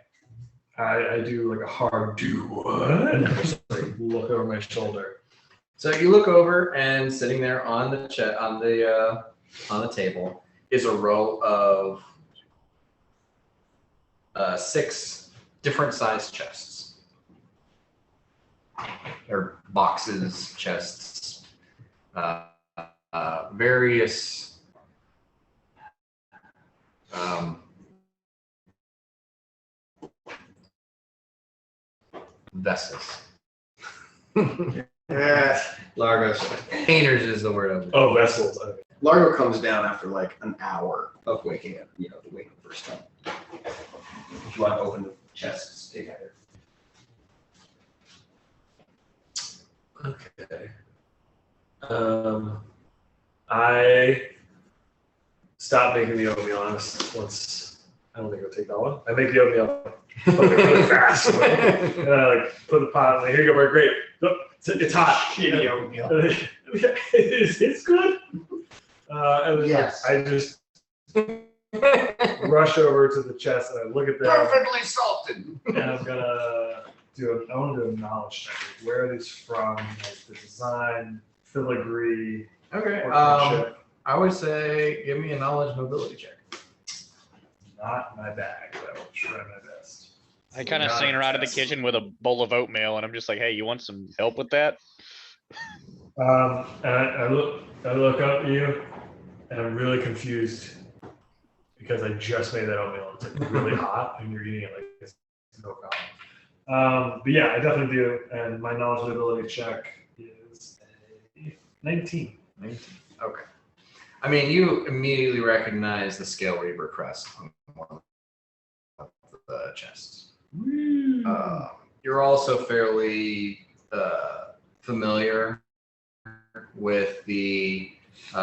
I do like a hard do what? And I just like look over my shoulder. So you look over, and sitting there on the on the table is a row of 6 different sized chests, or boxes, chests, various vessels. Largo. Painters is the word of it. Oh, vessels. Okay. Largo comes down after like an hour of waking up, the first time. If you want to open the chests together. Okay. I stop making the oatmeal once. I don't think it'll take that long. I make the oatmeal really fast. And I like put the pot in. Like, here you go, Bird. Great. Look, it's hot. Shitty oatmeal. It's good. And then Yes. I just rush over to the chest and I look at them. Perfectly salted. And I'm gonna do a knowledge check. Like, where are these from? Like the design, filigree, Okay. workmanship. I would say give me a knowledge and ability check. Not my bag, but I will try my best. I kind of seen her out of the kitchen with a bowl of oatmeal, and I'm just like, "Hey, you want some help with that?" And I look up at you, and I'm really confused because I just made that oatmeal. It's like really hot, and you're eating it like it's no problem. But yeah, I definitely do. And my knowledge and ability check is a 19. 19. Okay. I mean, you immediately recognize the Scale Reaver crest on one of the chests. You're also fairly familiar with the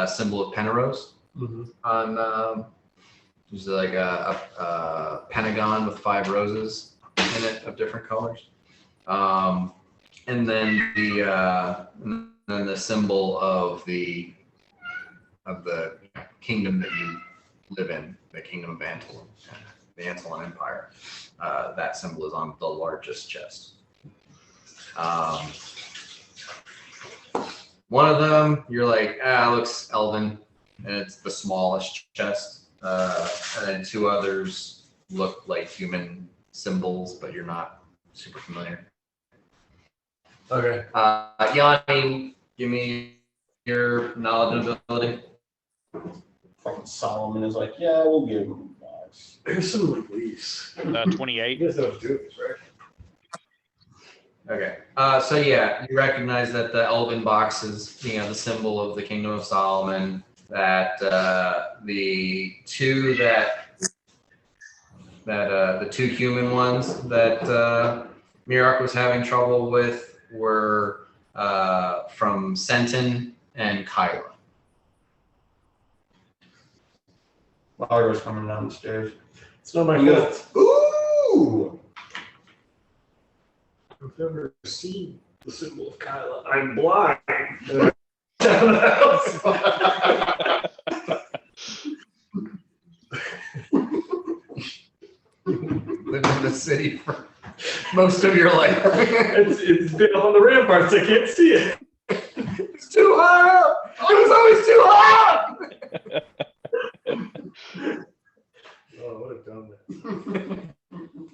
symbol of Penrose on there's like a pentagon with 5 roses in it of different colors, and then the symbol of the kingdom that you live in, the kingdom of Antolin, the Antolin Empire. That symbol is on the largest chest. One of them, you're like, looks elven, and it's the smallest chest. And then 2 others look like human symbols, but you're not super familiar. Okay. Yanni, give me your knowledge and ability. Fucking Solomon is like, yeah, we'll give him a box. Here's some leaves. 28. You guys know what to do with this, right? Okay. So yeah, you recognize that the elven box is, the symbol of the Kingdom of Solomon. That the 2 the 2 human ones that Mirak was having trouble with were from Senton and Kyra. Largo's coming down the stairs. It's not my No. fault. Ooh! I've never seen the symbol of Kyla. I'm blind. Down the house. Lived in the city for most of your life. It's been on the ramparts. I can't see it. It's too hot. It was always too hot. Oh, what a dumb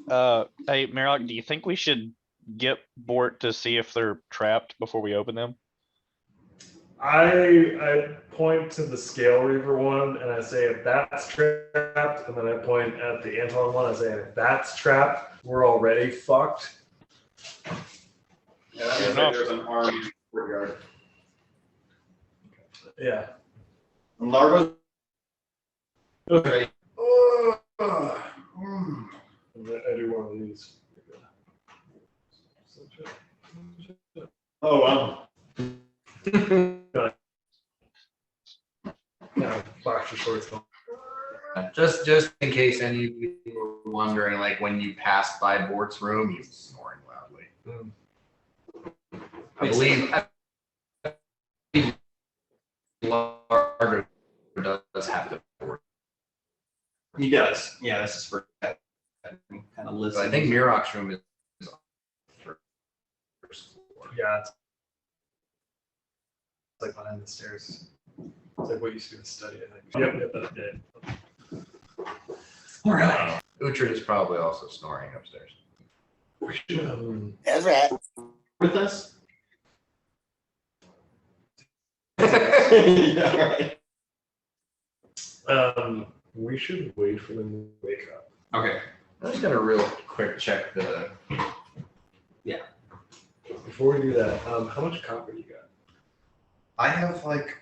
man. Hey, Merrick, do you think we should get Bort to see if they're trapped before we open them? I point to the Scale Reaver one and I say if that's trapped, and then I point at the Anton one. I say if that's trapped, we're already fucked. Yeah, that means like there's an army in the courtyard. Yeah. And Largo. Okay. Mm. I do one of these. Oh wow. Yeah, boxer shorts. Just in case any of you were wondering, like when you passed by Bort's room, he was snoring loudly. I believe Largo does have to work. He does. Yeah, this is for kind of So listen. I think Mirok's room is first floor. Yeah, it's like behind the stairs. It's like what used to be the study, I think. Yep, that's it. All right. Uhtred is probably also snoring upstairs. We should, That's right. With us? Yeah, right. we should wait for them to wake up. Okay. I'm just gonna real quick check the. Before we do that, how much copper you got? I have like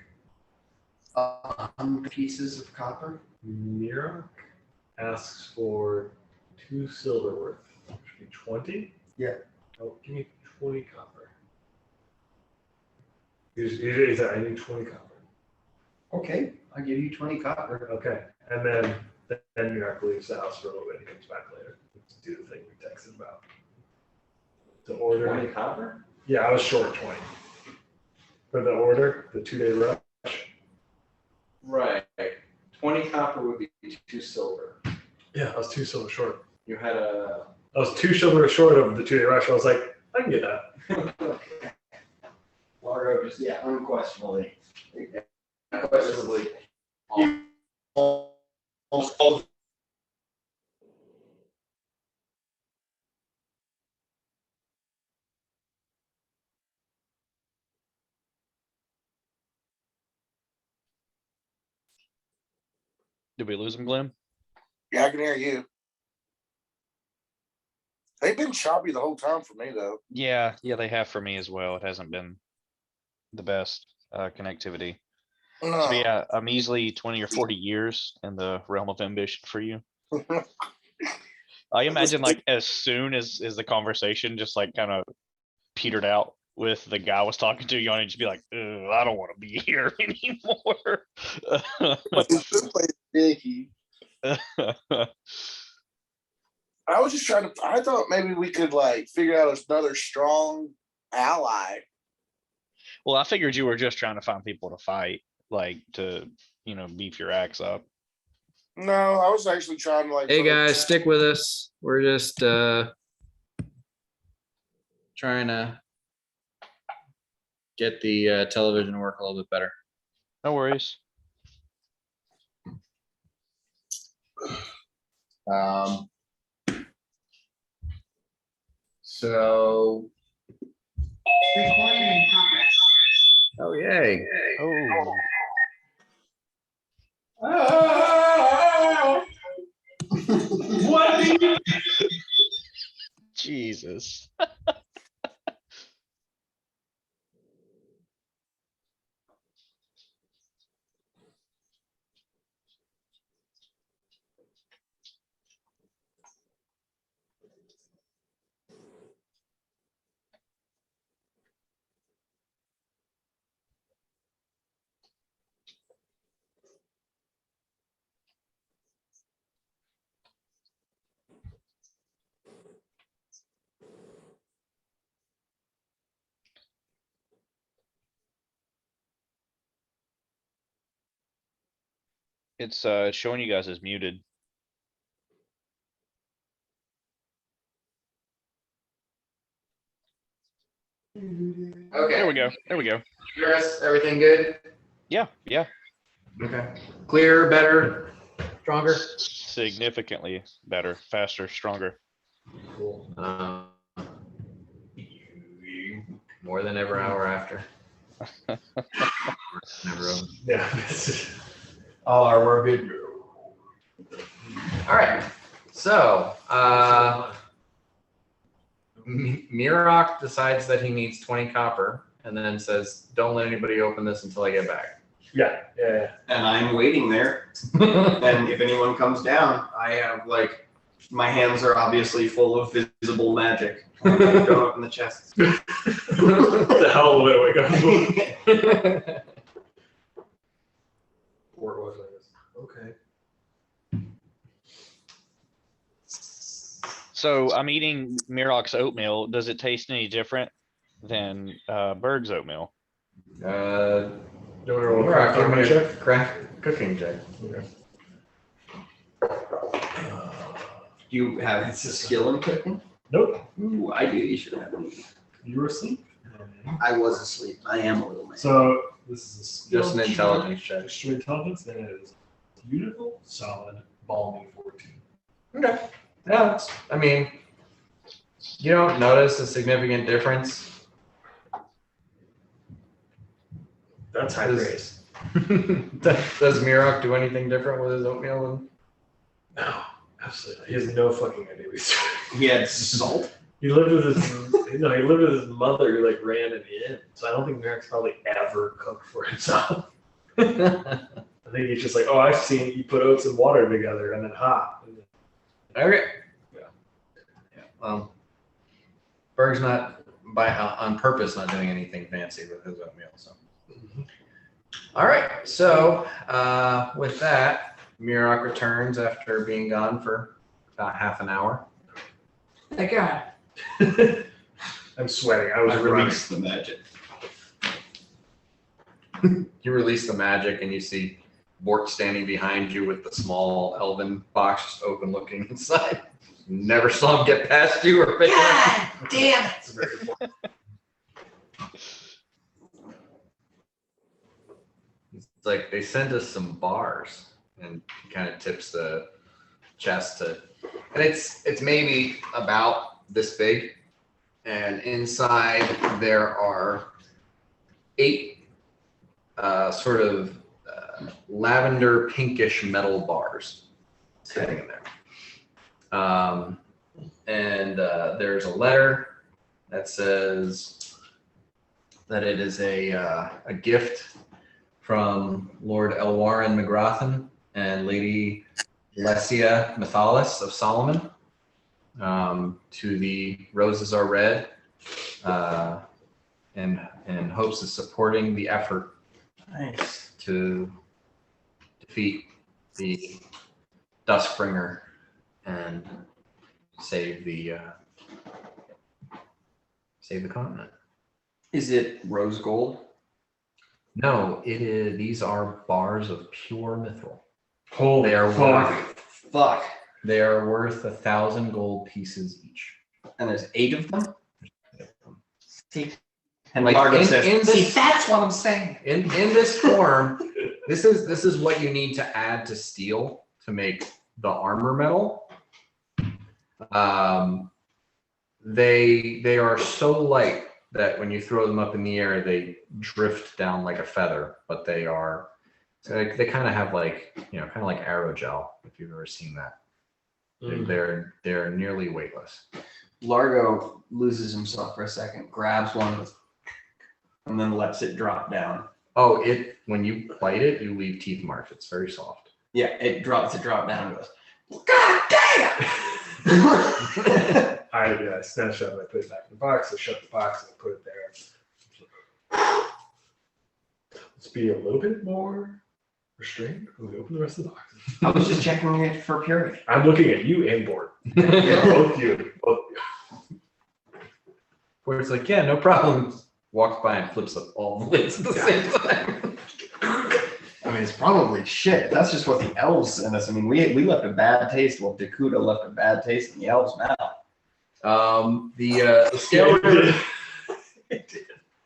100 pieces of copper. Mirok asks for 2 silver worth. Should be 20? Yeah. Oh, give me 20 copper. He said, I need 20 copper. Okay, I'll give you 20 copper. Okay. And then Mirok leaves the house for a little bit and comes back later to do the thing we texted about. To order. 20 copper? Yeah, I was short 20. For the order, the 2-day rush. Right. 20 copper would be 2 silver. Yeah, I was 2 silver short. You had a. I was 2 silver short of the 2-day rush. I was like, I can get that. Largo just, yeah, unquestionably. Unquestionably. Did we lose him, Glenn? Yeah, I can hear you. They've been choppy the whole time for me, though. Yeah, they have for me as well. It hasn't been the best connectivity. No. So yeah, a measly 20 or 40 years in the realm of ambition for you. I imagine like as soon as the conversation just like kind of petered out with the guy I was talking to, you want to just be like, I don't want to be here anymore. This place is dicky. I was just trying to. I thought maybe we could like figure out another strong ally. Well, I figured you were just trying to find people to fight, like to, beef your axe up. No, I was actually trying to like. Hey guys, stick with us. We're just trying to get the television to work a little bit better. No worries. So. Oh yay! Oh, What? Jesus. It's showing you guys as muted. Okay. There we go. There we go. Chris, everything good? Yeah. Okay. Clear, better, stronger? Significantly better, faster, stronger. Cool. More than every hour after. Never open. Yeah. All our work good. All right. So, Mirok decides that he needs 20 copper and then says, don't let anybody open this until I get back. Yeah. And I'm waiting there. And if anyone comes down, I have like, my hands are obviously full of visible magic. Don't open the chest. The hell of a way to wake up. Or it was like this. Okay. So I'm eating Mirok's oatmeal. Does it taste any different than Berg's oatmeal? Do you want to roll a Mirok, give me craft a check? craft cooking check. Okay. Do you have skill in cooking? Nope. Ooh, I do. You should have me. You were asleep. I was asleep. I am a little man. So this is a skill Just an check, intelligence check. extra intelligence, and it is beautiful, solid, balmy 14. Okay. Yeah, I mean, you don't notice a significant difference. That's high praise. Does Mirok do anything different with his oatmeal? No, absolutely. He has no fucking idea what he's doing. He had salt. He lived with his, he lived with his mother who like ran an inn. So I don't think Merrick's probably ever cooked for himself. I think he's just like, oh, I've seen you put oats and water together and then hot. Okay. Yeah. Berg's not on purpose not doing anything fancy with his oatmeal. So, all right. So with that, Mirok returns after being gone for about half an hour. Thank God. I'm sweating. I was I running. released the magic. You release the magic, and you see Bort standing behind you with the small elven box just open, looking inside. Never saw him get past you or pick it up. Damn it. It's very important. It's like they sent us some bars, and he kind of tips the chest to, and it's maybe about this big, and inside there are 8 sort of lavender pinkish metal bars sitting in there. And there's a letter that says that it is a gift from Lord Elwarin McGrathan and Lady Lesia Mathalis of Solomon, to the Roses Are Red, and hopes of supporting the effort Nice. to defeat the Duskbringer and save the continent. Is it rose gold? No, it is. These are bars of pure mithril. Holy They are fuck. Fuck. They are worth 1,000 gold pieces each. And there's 8 of them? See? And Like, Largo in says, this- see, that's what I'm saying. In this form, this is what you need to add to steel to make the armor metal. They are so light that when you throw them up in the air, they drift down like a feather. But they are, so they kind of have like, kind of like aerogel, if you've ever seen that. They're nearly weightless. Largo loses himself for a second, grabs one, and then lets it drop down. Oh, when you bite it, you leave teeth marks. It's very soft. Yeah, it drops down and goes, God damn! I snatched it up and I put it back in the box. I shut the box and I put it there. Let's be a little bit more restrained when we open the rest of the box. I was just checking it for purity. I'm looking at you and Bort. Both you. Both you. Where it's like, yeah, no problem. Walks by and flips up all the lids at the same time. I mean, it's probably shit. That's just what the elves in us. I mean, we left a bad taste. Well, Dakuta left a bad taste in the elves' mouth. The scale reaver,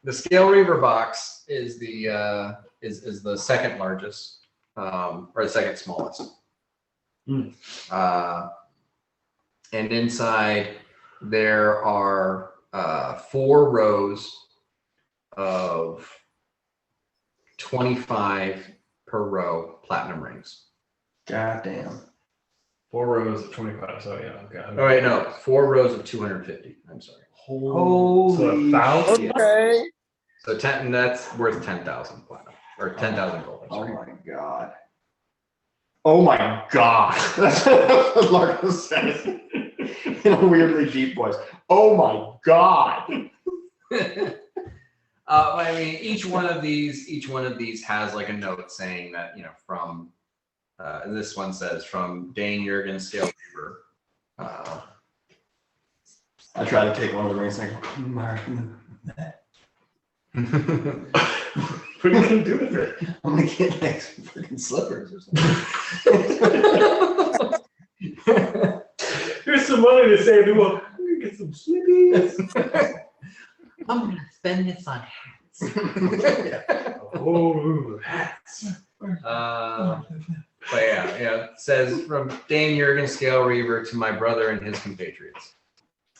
the scale reaver box is the is the second largest, or the second smallest. And inside there are 4 rows of 25 per row platinum rings. God damn. 4 rows of 25. So yeah, okay. Oh wait, no, 4 rows of 250. I'm sorry. So Holy about shit. Okay. So 10, that's worth 10,000 platinum or 10,000 gold. I'm Oh sorry. my god. Oh my god. That's what Largo says in a weirdly deep voice. Oh my god. I mean, each one of these has like a note saying that, you know, from this one says from Dane Jurgen Scale Reaver. I try to take one of the rings and I go, what are you gonna do with it? I'm gonna get like some freaking slippers or something. Here's some money to save. I'm gonna get some slippies. I'm gonna spend this on hats. Oh, hats. But yeah, it says from Dane Jurgen Scale Reaver to my brother and his compatriots.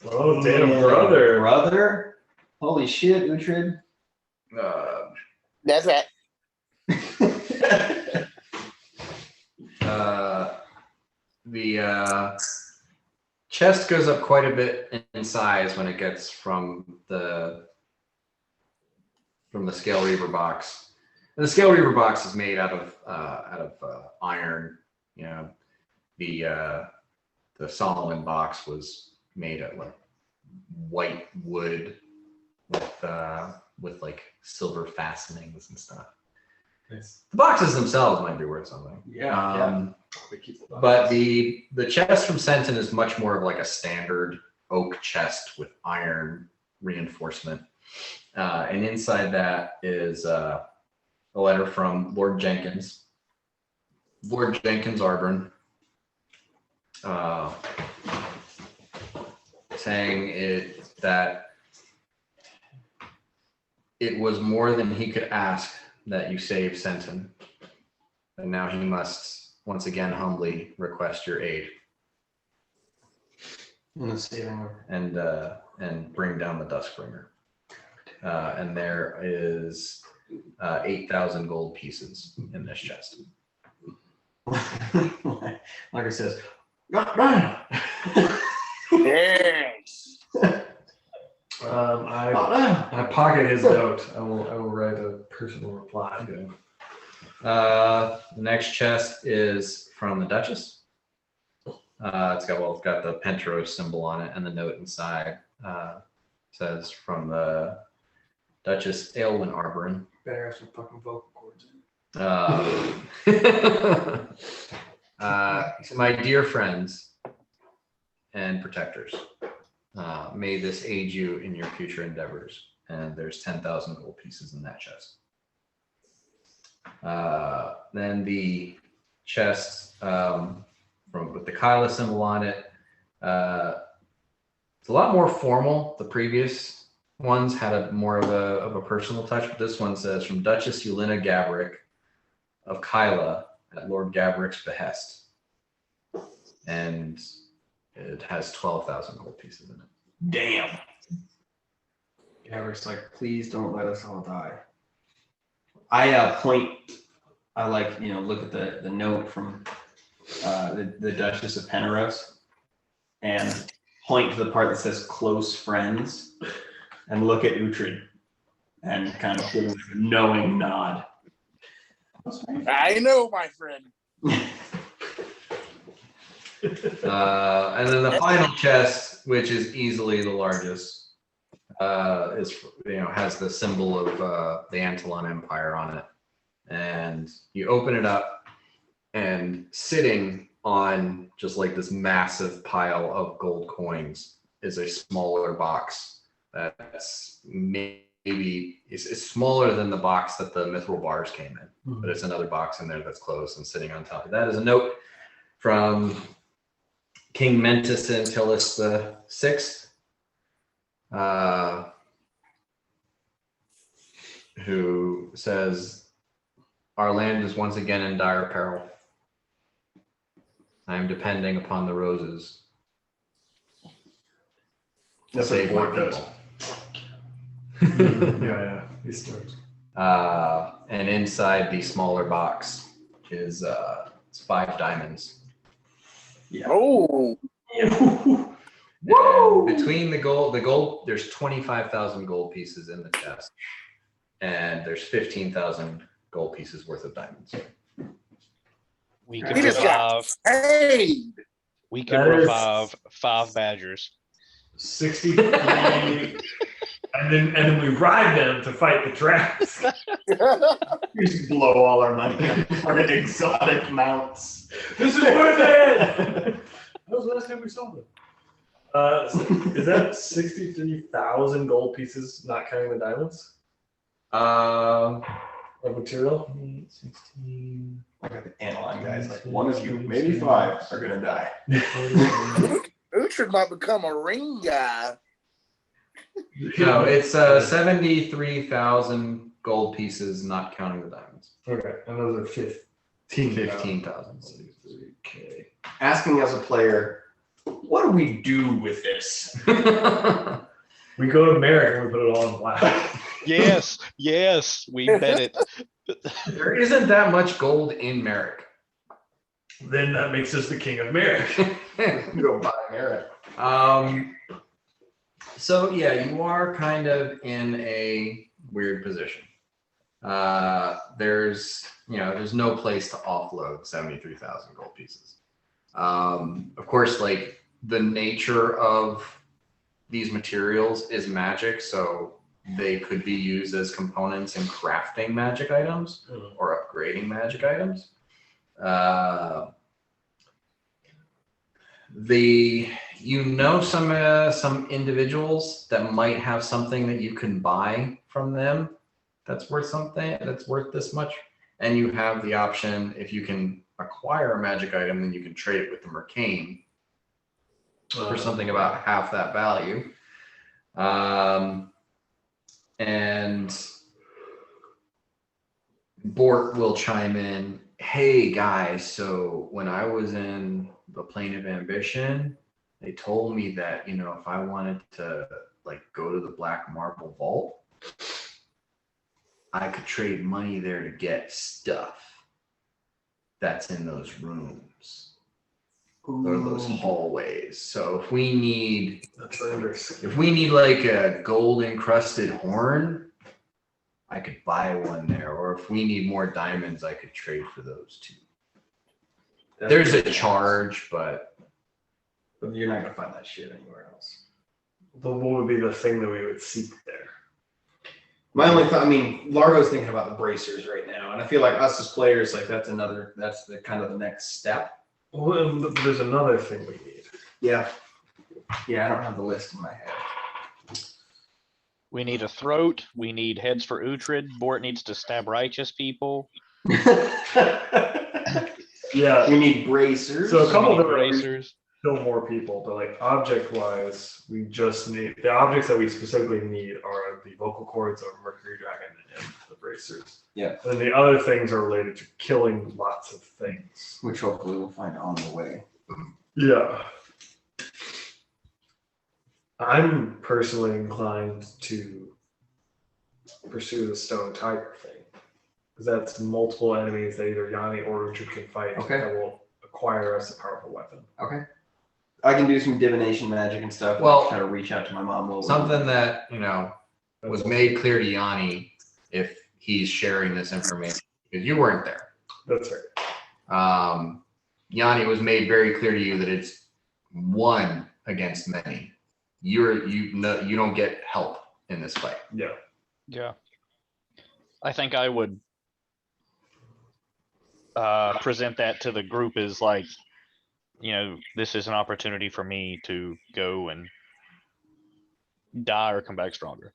Oh, damn, brother. Brother? Holy shit, Uhtred. That's right. The chest goes up quite a bit in size when it gets from the Scale Reaver box. And the Scale Reaver box is made out of iron. You know, the Solomon box was made of like white wood with like silver fastenings and stuff. Nice. The boxes themselves might be worth something. But the chest from Senton is much more of like a standard oak chest with iron reinforcement. And inside that is a letter from Lord Jenkins. Lord Jenkins Arbron. Saying that it was more than he could ask that you save Senton. And now he must once again humbly request your aid and bring down the Duskbringer. And there is 8,000 gold pieces in this chest. Like I says, Yes. I pocket his note. I will write a personal reply. Okay. The next chest is from the Duchess. It's got the Penteros symbol on it, and the note inside says from the Duchess Aelwyn Arbron. better have some fucking vocal cords in. My dear friends and protectors, may this aid you in your future endeavors. And there's 10,000 gold pieces in that chest. Then the chest with the Kyla symbol on it. It's a lot more formal. The previous ones had more of a personal touch, but this one says from Duchess Yelena Gabrick of Kyla at Lord Gabrick's behest. And it has 12,000 gold pieces in it. Damn. Gabrick's like, please don't let us all die. I look at the note from the Duchess of Penteros and point to the part that says close friends and look at Uhtred and kind of give him a knowing nod. I know, my friend. And then the final chest, which is easily the largest, has the symbol of the Antolon Empire on it. And you open it up, and sitting on just like this massive pile of gold coins is a smaller box that's maybe it's smaller than the box that the mithril bars came in, but it's another box in there that's closed, and sitting on top of that is a note from King Mentis Antilus VI, who says, "Our land is once again in dire peril. I am depending upon the roses to That's save what my Ford people." Yeah. He's smart. And inside the smaller box is it's 5 diamonds. Oh, And between the gold, there's 25,000 gold pieces in the chest, and there's 15,000 gold pieces worth of diamonds. We he could just got revive. paid. We could That is- revive 5 badgers. 63. and then we ride them to fight the traps. We just blow all our money on exotic mounts. This is worth it. That was the last time we saw them. Is that 63,000 gold pieces, not counting the diamonds Um, of material? 16. I got the analog guys. Like, one of you, maybe 5, are gonna die. Uhtred might become a ring guy. No, it's 73,000 gold pieces, not counting the diamonds. Okay, and those are 15,000. Okay. Asking as a player, what do we do with this? We go to Merrick and we put it all in black. Yes, yes, we bet it. There isn't that much gold in Merrick. Then that makes us the king of Merrick. Go buy Eric. So yeah, you are kind of in a weird position. There's no place to offload 73,000 gold pieces. Of course, like the nature of these materials is magic, so they could be used as components in crafting magic items or upgrading magic items. Some individuals that might have something that you can buy from them that's worth something that's worth this much, and you have the option, if you can acquire a magic item, then you can trade it with the Mercane for something about half that value. And Bort will chime in, hey guys, so when I was in the Plane of Ambition, they told me that, if I wanted to like go to the Black Marble Vault, I could trade money there to get stuff that's in those rooms or those hallways. So if we need like a gold encrusted horn, I could buy one there. Or if we need more diamonds, I could trade for those too. There's a charge, but You're not gonna find that shit anywhere else. What would be the thing that we would seek there? My only thought, Largo's thinking about the bracers right now, and I feel like us as players, like that's the kind of the next step. Well, there's another thing we need. Yeah. Yeah, I don't have the list in my head. We need a throat. We need heads for Uhtred. Bort needs to stab righteous people. Yeah. We need bracers. So a couple We of need them bracers. kill more people, but like object-wise, we just need the objects that we specifically need are the vocal cords of Mercury Dragon and the bracers. Yeah. And then the other things are related to killing lots of things. Which hopefully we'll find on the way. Yeah. I'm personally inclined to pursue the Stone Tiger thing. Because that's multiple enemies that either Yanni or Uhtred can fight Okay. that will acquire us a powerful weapon. Okay. I can do some divination magic and stuff. Well, try to reach out to my mom a little bit. something that, was made clear to Yanni, if he's sharing this information, because you weren't there. That's right. Yanni was made very clear to you that it's one against many. You don't get help in this fight. Yeah. Yeah. I think I would present that to the group as like, this is an opportunity for me to go and die or come back stronger.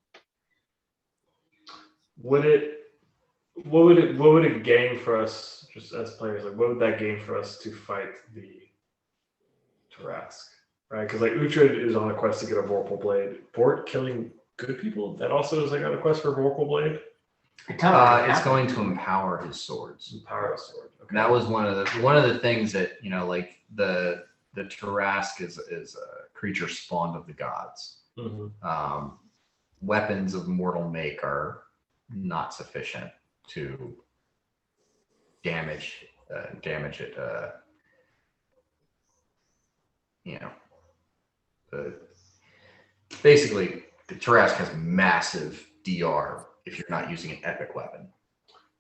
What would it gain for us just as players? Like, what would that gain for us to fight the Tarask? Right? Because like Uhtred is on a quest to get a Vorpal Blade. Bort killing good people, that also is like on a quest for a Vorpal Blade. It's going to empower his swords. Power sword. Okay. And that was one of the things that, like the Tarask is a creature spawned of the gods. Mhm. Weapons of mortal make are not sufficient to damage it. Basically, the Tarrasque has massive DR if you're not using an epic weapon.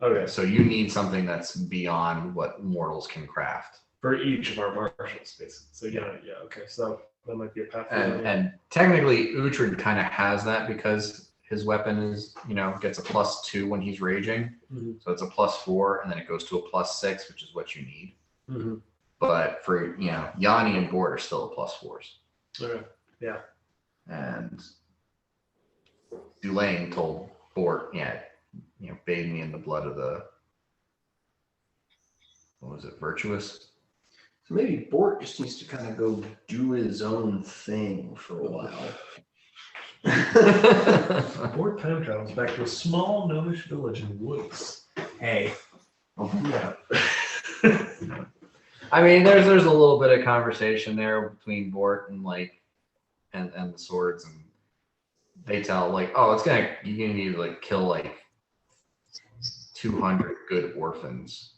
Okay. So you need something that's beyond what mortals can craft. For each of our martials, basically. So yeah. Okay. So that might be a path. And technically, Uhtred kind of has that because his weapon is, gets a +2 when he's raging. Mm-hmm. So it's a +4, and then it goes to a +6, which is what you need. Mm-hmm. But for, Yanni and Bort are still a +4s. Okay. Yeah. And Dulain told Bort, bathe me in the blood of the, what was it, virtuous? So maybe Bort just needs to kind of go do his own thing for a while. Bort time travels back to a small gnomish village in the woods. Hey. Yeah. I mean, there's a little bit of conversation there between Bort and and the swords, and they tell you're gonna need to kill 200 good orphans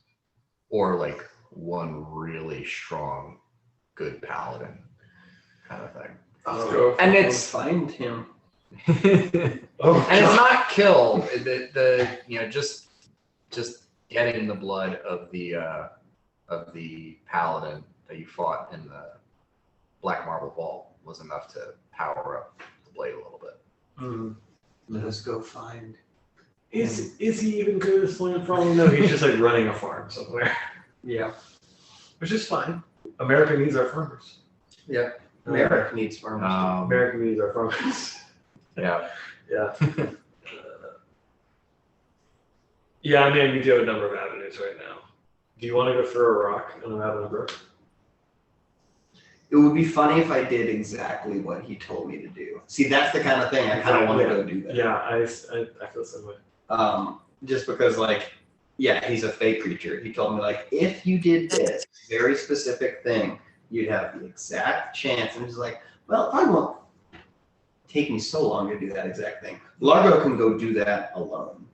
or one really strong good paladin kind of thing. And it's find him. And it's not kill. Just getting the blood of the paladin that you fought in the Black Marble Vault was enough to power up the blade a little bit. Mm-hmm. Let us go find. Is he even good at slaying from? No, he's just running a farm somewhere. Yeah. Which is fine. America needs our farmers. Yeah. America needs farmers. America needs our farmers. Yeah. Yeah. Yeah, I mean, we do have a number of avenues right now. Do you want to go throw a rock in the Ravenna Brook? It would be funny if I did exactly what he told me to do. See, that's the kind of thing I kind of want to go do that. Yeah, I feel the same way. Just because, he's a fey creature. He told me, if you did this very specific thing, you'd have the exact chance. And he's like, well, I won't take me so long to do that exact thing. Largo can go do that alone.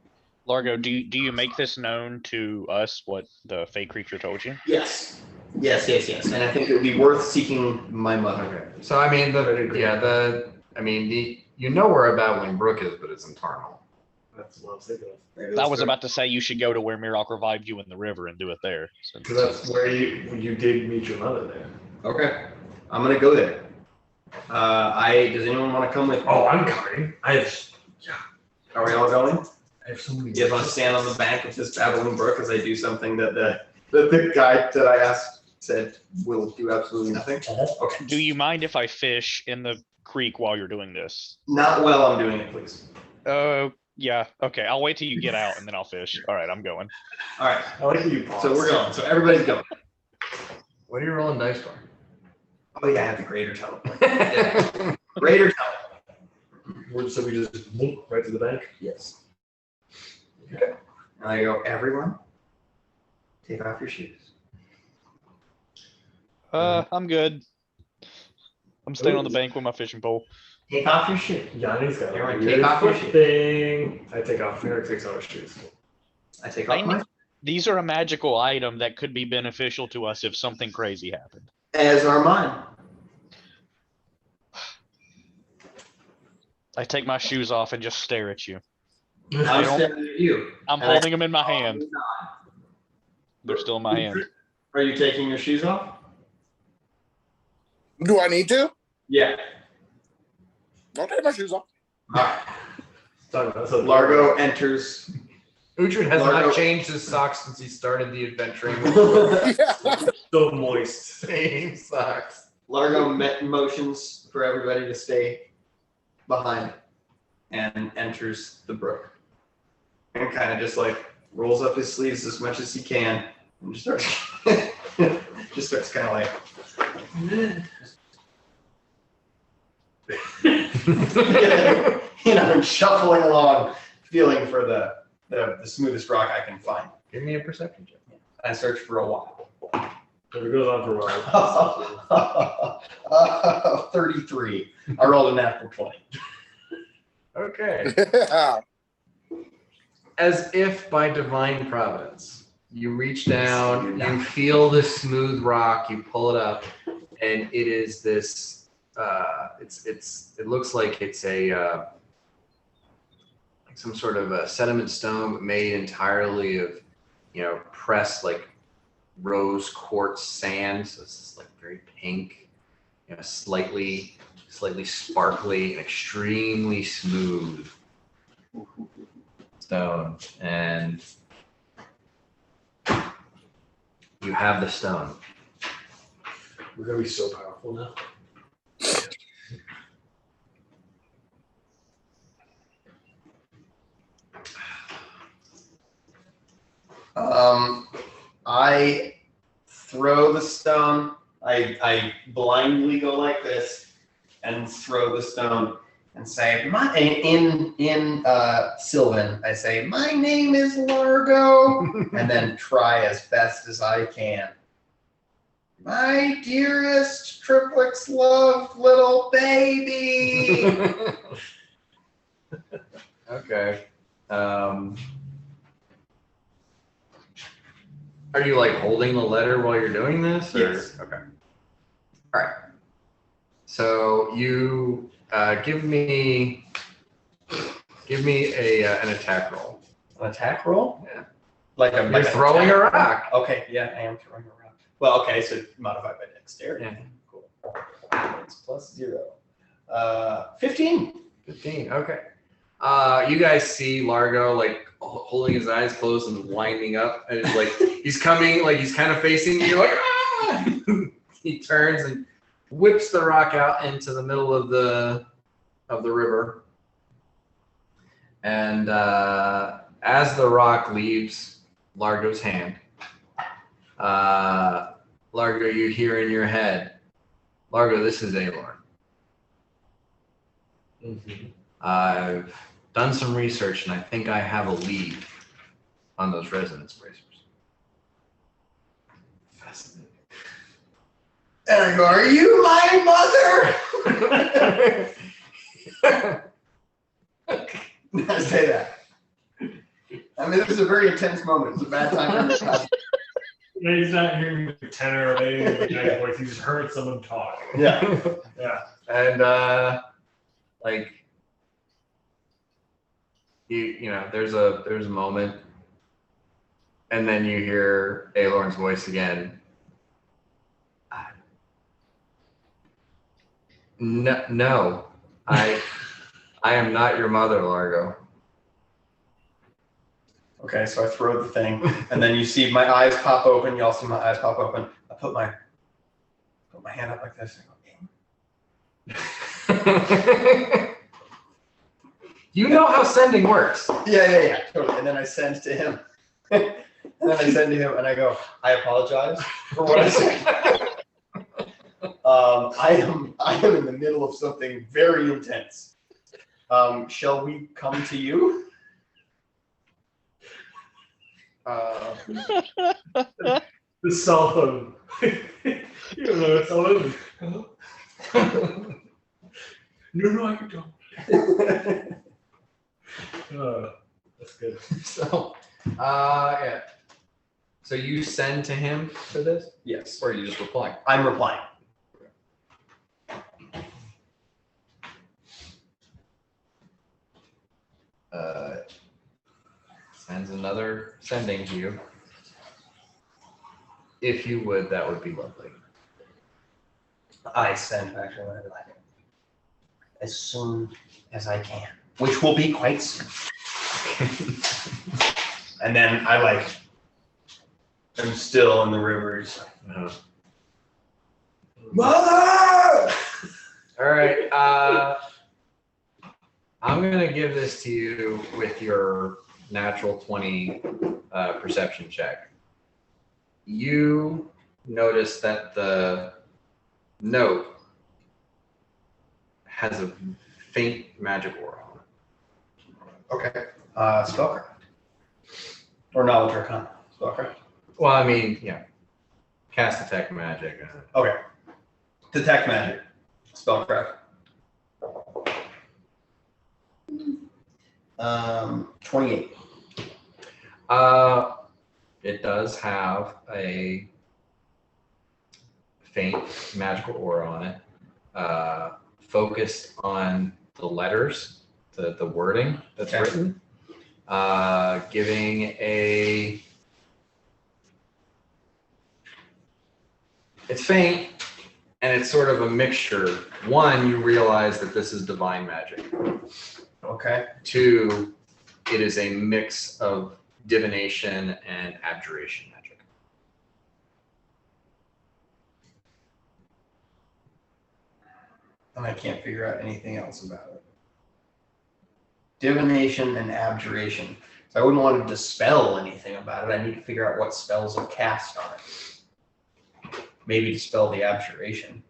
Largo, do you make this known to us what the fake creature told you? Yes. Yes. And I think it would be worth seeking my mother. Okay. So I mean, you know where a Babbling Brook is, but it's in Tarnal. That's what I was thinking of. I was about to say you should go to where Mirok revived you in the river and do it there. Because that's where you did meet your mother there. Okay. I'm going to go there. Does anyone want to come with me? Oh, I'm coming. Are we all going? I have so many. You guys want to stand on the bank of this babbling brook as I do something that the guy that I asked said will do absolutely nothing? Okay. Do you mind if I fish in the creek while you're doing this? Not while I'm doing it, please. Yeah. Okay. I'll wait till you get out and then I'll fish. All right. I'm going. All right. I like that you paused. So we're going. So everybody's going. What are you rolling dice for? Oh yeah, I have the greater teleport. Yeah. Greater teleport. So we just move right to the bank? Yes. Okay. And I go, everyone, take off your shoes. I'm good. I'm staying on the bank with my fishing pole. Take off your shoes. Yanni's got Everyone a take off your weird shoes. thing. I take off. Eric takes off his shoes. I take off my These are a magical item that could be beneficial to us if something crazy happened. as are mine. I take my shoes off and just stare at you. I'm staring at you. I'm And I- holding them in my hand. They're still in my hand. Are you taking your shoes off? Do I need to? Yeah. Don't take my shoes off. All right. Talking about so Largo enters. Uhtred has Largo- not changed his socks since he started the adventuring. Yeah. so moist. Same socks. Largo motions for everybody to stay behind and enters the brook. And kind of just rolls up his sleeves as much as he can and just starts kind of shuffling along, feeling for the smoothest rock I can find. Give me a perception check. I search for a while. If it goes on for a while. 33. I rolled a natural 20. Okay. Yeah. as if by divine providence, you reach down, you feel this smooth rock, you pull it up, and it is this. It looks like it's a like some sort of a sediment stone made entirely of, pressed like rose quartz sand. So it's just like very pink, slightly sparkly and extremely smooth stone. And you have the stone. We're gonna be so powerful now. I throw the stone. I blindly go like this and throw the stone and say, in Sylvan, I say, my name is Largo, and then try as best as I can. My dearest triplets love little baby. Okay. Are you like holding the letter while you're doing this? Or? Yes. Okay. All right. So you give me an attack roll. An attack roll? Yeah. You're throwing a rock. Okay, yeah, I am throwing a rock. Well, okay, so modified by dexterity. Yeah. Cool. It's plus 0. 15. 15. Okay. You guys see Largo like holding his eyes closed and winding up, and it's like he's coming, like he's kind of facing you. Like ah! He turns and whips the rock out into the middle of the river. And as the rock leaves Largo's hand, Largo, you hear in your head, Largo, this is Aelorn. Mm-hmm. I've done some research and I think I have a lead on those resonance bracers. Fascinating. And I go, are you my mother? I say that. I mean, this is a very intense moment. It's a bad time for me. Yeah, he's not hearing the tenor of any of the guy's voice. He just heard someone talk. Yeah. Yeah. And like there's a moment, and then you hear Aelorn's voice again. No, I am not your mother, Largo. Okay, so I throw the thing, and then you see my eyes pop open. You all see my eyes pop open. I put my hand up like this. And go, You know how sending works. yeah, totally. And then I send to him. And then I send to him, and I go, I apologize for what I said. I am in the middle of something very intense. Shall we come to you? The cell phone. You don't know what cell phone is. No, I don't. That's good. So, yeah. So you send to him for this, Yes. or you just reply? I'm replying. Sends another sending to you. If you would, that would be lovely. I send back to him as soon as I can, which will be quite soon. And then I'm still in the rivers. Mother! All right. I'm gonna give this to you with your natural 20 perception check. You notice that the note has a faint magic aura on it. Okay. Spellcraft. Or knowledge arcana. Spellcraft. Well, I mean, yeah. Cast detect magic. Okay. Detect magic. Spellcraft. 28. It does have a faint magical aura on it, focused on the letters, the wording that's Okay. written, giving a. It's faint, and it's sort of a mixture. One, you realize that this is divine magic. Okay. Two, it is a mix of divination and abjuration magic. And I can't figure out anything else about it. Divination and abjuration. So I wouldn't want to dispel anything about it. I need to figure out what spells are cast on it. Maybe dispel the abjuration.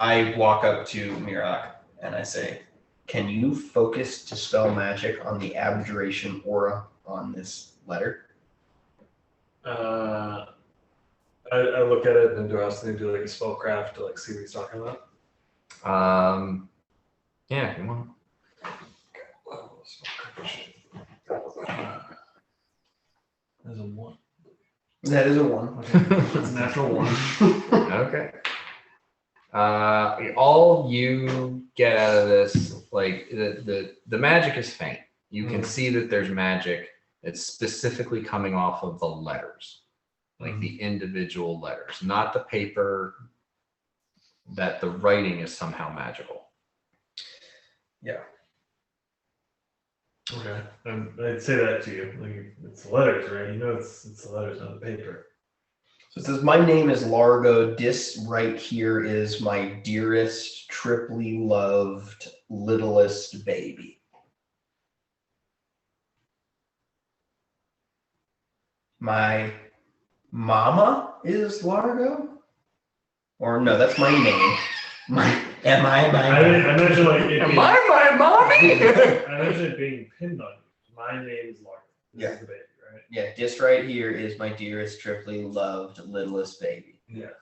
I walk up to Mirak and I say, can you focus dispel magic on the abjuration aura on this letter? I look at it and do I also need to do like a spellcraft to like see what he's talking about? Yeah, if you want. There's a 1. That is a 1. Okay. It's a natural 1. Okay. All you get out of this, like the magic is faint. You can see that there's magic. It's specifically coming off of the letters, like the individual letters, not the paper. That the writing is somehow magical. Yeah. Okay. I'd say that to you. Like, it's the letters, right? You know it's the letters, not the paper. So it says, my name is Largo. This right here is my dearest, triply loved, littlest baby. My mama is Largo? Or no, that's my name. I imagine like it being, my mommy? I imagine it being pinned on you. My name is Lark. This is the baby, right? Yeah, this right here is my dearest, triply loved, littlest baby. Yeah.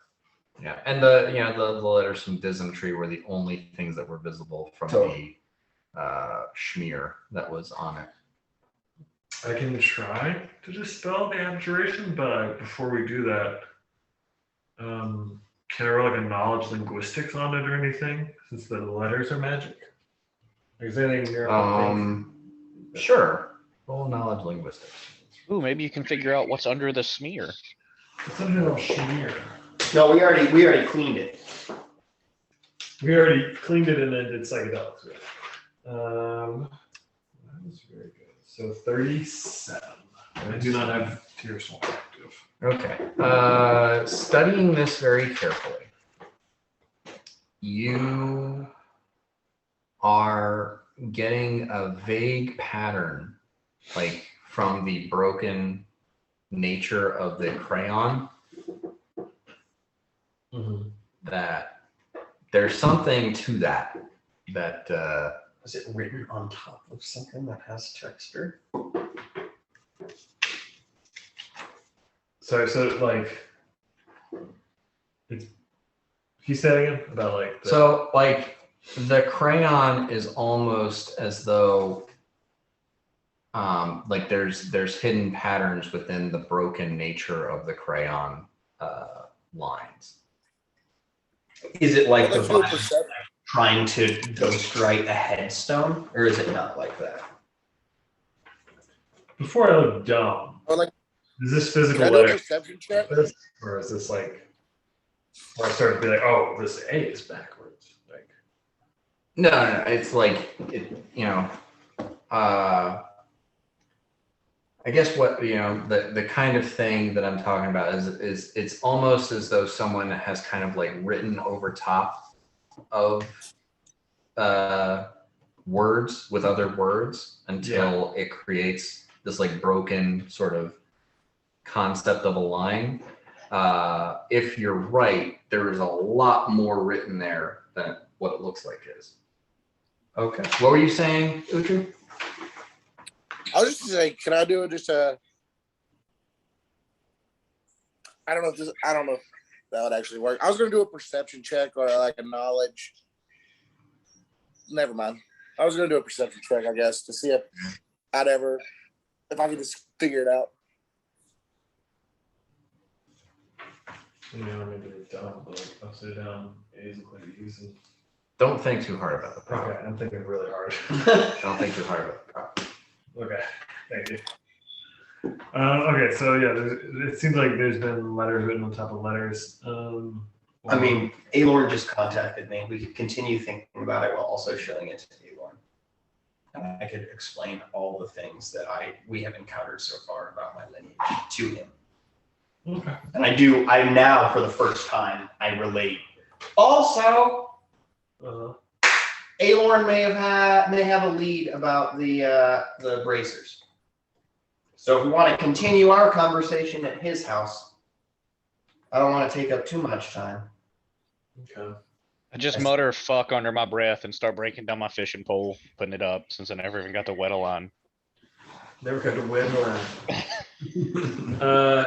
Yeah, and the letters from Dysentery were the only things that were visible from Totally. the schmear that was on it. I can try to dispel the abjuration, but before we do that, can I roll like a knowledge linguistics on it or anything? Since the letters are magic. Is there anything near Sure. Roll knowledge linguistics. Ooh, maybe you can figure out what's under the smear. It's under the schmear. No, we already cleaned it. We already cleaned it and then did psychedelics with it. That was very good. So 37. I do not have Tear Swarm active. Okay. Studying this very carefully, you are getting a vague pattern, like from the broken nature of the crayon, that there's something to that. Is it written on top of something that has texture? So like, it's. He said again about like. So like the crayon is almost as though, like there's hidden patterns within the broken nature of the crayon lines. Is it like the Let's do a vibe perception. trying to ghostwrite a headstone, or is it not like that? Before I look dumb, Or like, is this can physical I do a letter, perception check? or is this like, where I start to be like, oh, this A is backwards, like. No, it's like I guess what the kind of thing that I'm talking about is it's almost as though someone has kind of like written over top of words with other words until it creates this like broken sort of concept of a line. If you're right, there is a lot more written there than what it looks like is. Okay. What were you saying, Utru? I was just saying, can I do just a? I don't know if that would actually work. I was gonna do a perception check or like a knowledge. Never mind. I was gonna do a perception check, I guess, to see if if I could just figure it out. You know, maybe they're dumb, but upside down is quite easy. Don't think too hard about the problem. Okay, I'm thinking really hard. Don't think too hard about the problem. Okay, thank you. Okay, so yeah, it seems like there's been letters written on top of letters. I mean, Alorn just contacted me. We could continue thinking about it while also showing it to Alorn. And I could explain all the things that we have encountered so far about my lineage to him. okay. And I now, for the first time, I relate. Also, Alorn may have a lead about the bracers. So if we want to continue our conversation at his house, I don't want to take up too much time. Okay. I just mutter fuck under my breath and start breaking down my fishing pole, putting it up since I never even got to wet a line. Never got to win one.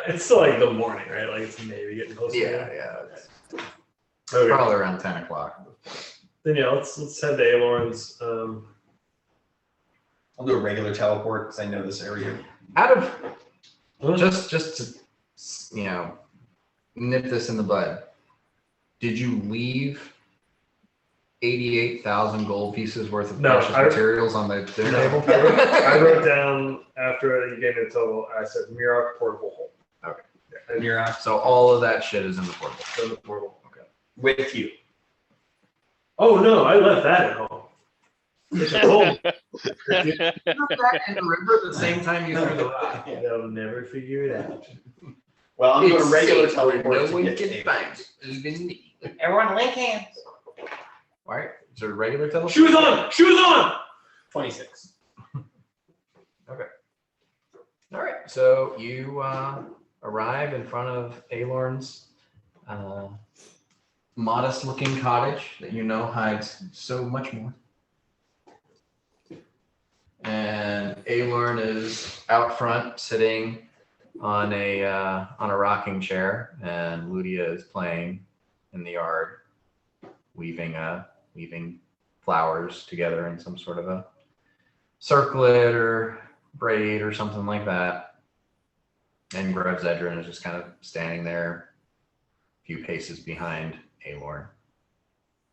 It's still like the morning, right? Like it's maybe getting close. Yeah. It's Okay. probably around 10 o'clock. Then yeah, let's head to Alorn's. I'll do a regular teleport because I know this area. Out of just to nip this in the bud. Did you leave 88,000 gold pieces worth of No, precious materials on the dinner No, table? I wrote down after you gave me the total. I said Mirok portable hole. Okay. And You're on So all of that shit is in the portable. so the portal. Okay. with you. Oh no, I left that at home. It's cold. Put that in the river the same time you threw the rock. They'll never figure it out. Well, I'm doing a It's regular safe where teleport. no to one get can to find it, even me. Everyone link hands. All right. Is there a regular teleport? Shoes on! Shoes on! 26. All right. So you arrive in front of Alorn's modest-looking cottage that you know hides so much more. And Alorn is out front, sitting on a rocking chair, and Ludia is playing in the yard, weaving flowers together in some sort of a circlet or braid or something like that. And Grev Zedrin is just kind of standing there, a few paces behind Alorn,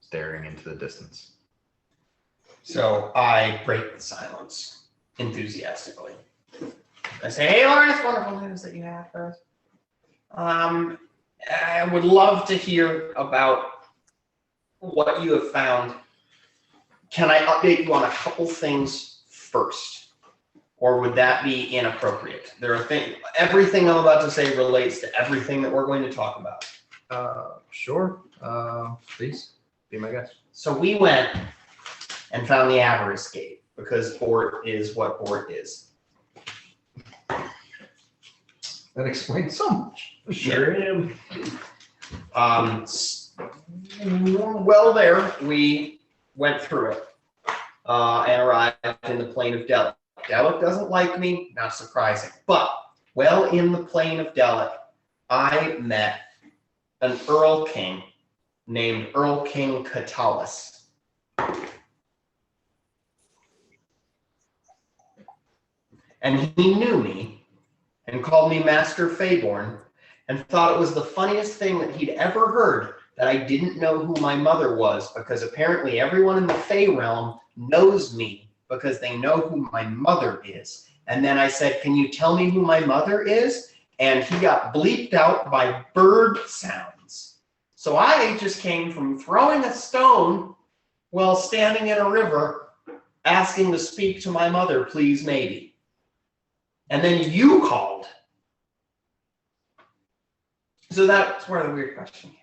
staring into the distance. So I break the silence enthusiastically. I say, hey, Lauren, it's wonderful news that you have for us. I would love to hear about what you have found. Can I update you on a couple things first? Or would that be inappropriate? There are things, everything I'm about to say relates to everything that we're going to talk about. Sure. Please be my guest. So we went and found the Avarice Gate because Bort is what Bort is. That explains so much. Sure am. Well, there we went through it and arrived in the plain of Delic. Delic doesn't like me, not surprising. But well in the plain of Delic, I met an Earl King named Earl King Catullus. And he knew me and called me Master Faborn and thought it was the funniest thing that he'd ever heard that I didn't know who my mother was, because apparently everyone in the Fey realm knows me because they know who my mother is. And then I said, can you tell me who my mother is? And he got bleeped out by bird sounds. So I just came from throwing a stone while standing in a river asking to speak to my mother, please, maybe. And then you called. So that's where the weird question came.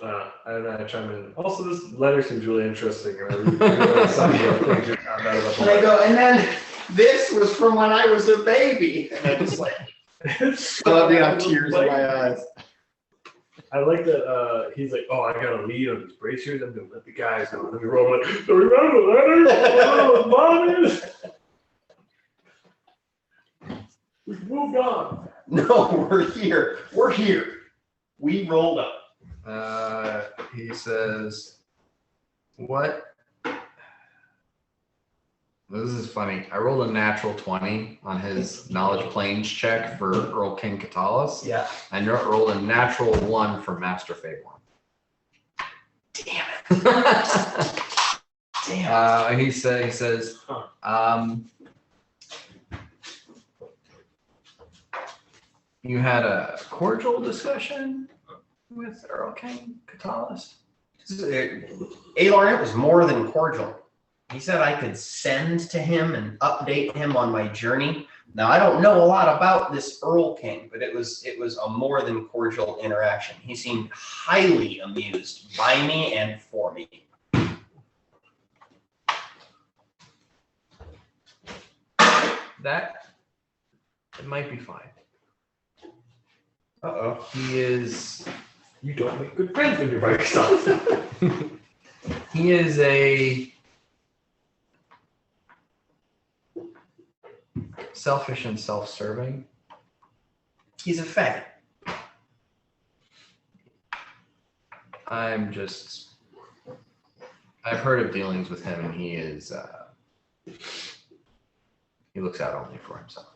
I chime in. Also, this letter seems really interesting. And I read some of the things you found out about the And I letter. go, and then this was from when I was a baby. And I just like, I have tears in my eyes. I like that he's like, oh, I got a lead on these bracers. I'm going to let the guys know. Let me roll it. So remember the letter? Oh, mom is. We've moved on. No, we're here. We're here. We rolled up. He says, what This is funny. I rolled a natural 20 on his knowledge planes check for Earl King Katalis, Yeah. and rolled a natural 1 for Master Favorn. Damn it. Damn. He says, you had a cordial discussion with Earl King Katalis? Alar, it was more than cordial. He said I could send to him and update him on my journey. Now I don't know a lot about this Earl King, but it was a more than cordial interaction. He seemed highly amused by me and for me. That it might be fine. Uh-oh. He is You don't make good friends when you're by yourself. he is a selfish and self-serving. He's a faggot. I've heard of dealings with him, and he is he looks out only for himself.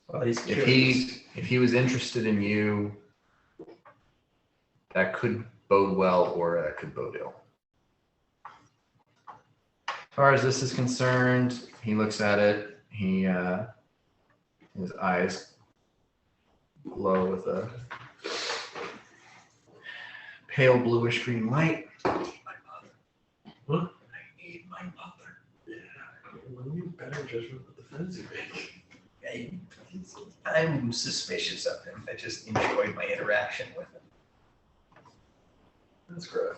Well, he's If he was interested in you, that could bode well or that could bode ill. As far as this is concerned, he looks at it. He his eyes glow with a pale bluish green light. Huh? I need my mother. Yeah. When you better judgment with the friends you make. I'm suspicious of him. I just enjoyed my interaction with him. That's great.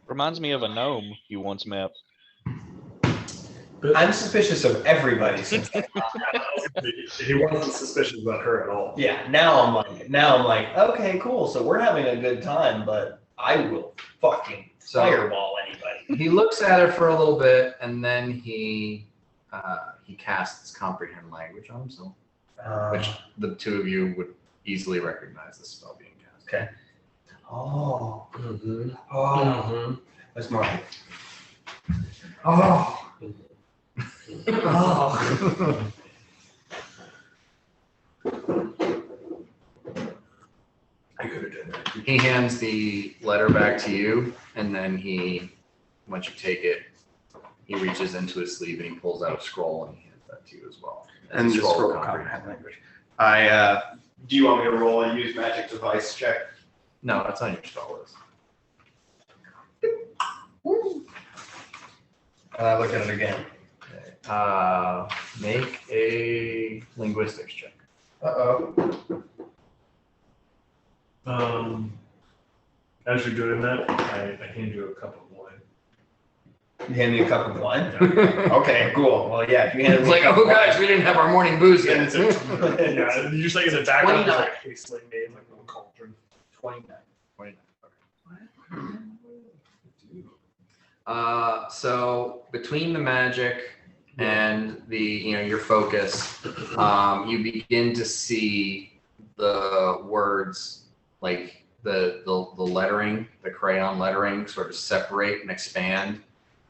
Reminds me of a gnome you once met. But I'm suspicious of everybody since then. he wasn't suspicious about her at all. Yeah, now I'm like, okay, cool. So we're having a good time, but I will fucking fireball anybody. He looks at it for a little bit, and then he casts comprehend language on himself, which the two of you would easily recognize the spell being cast. Okay. Oh. Mm-hmm. Oh. That's more like, Oh. oh. I could have done that. He hands the letter back to you, and then once you take it, he reaches into his sleeve and he pulls out a scroll and he hands that to you as well. And It's a the scroll of comprehend language. Do you want me to roll a use magic device check? No, that's on your spell list. And I look at it again. Make a linguistics check. Uh-oh. As you're doing that, I hand you a cup of wine. You hand me a cup of wine? Okay, cool. Well, yeah, if you hand me It's a like, cup oh of wine. guys, we didn't have our morning booze Yeah, yet. Yeah, you just like in the background, there's like hastily made like a little cauldron. 29. So between the magic and the your focus, you begin to see the words, like the lettering, the crayon lettering, sort of separate and expand,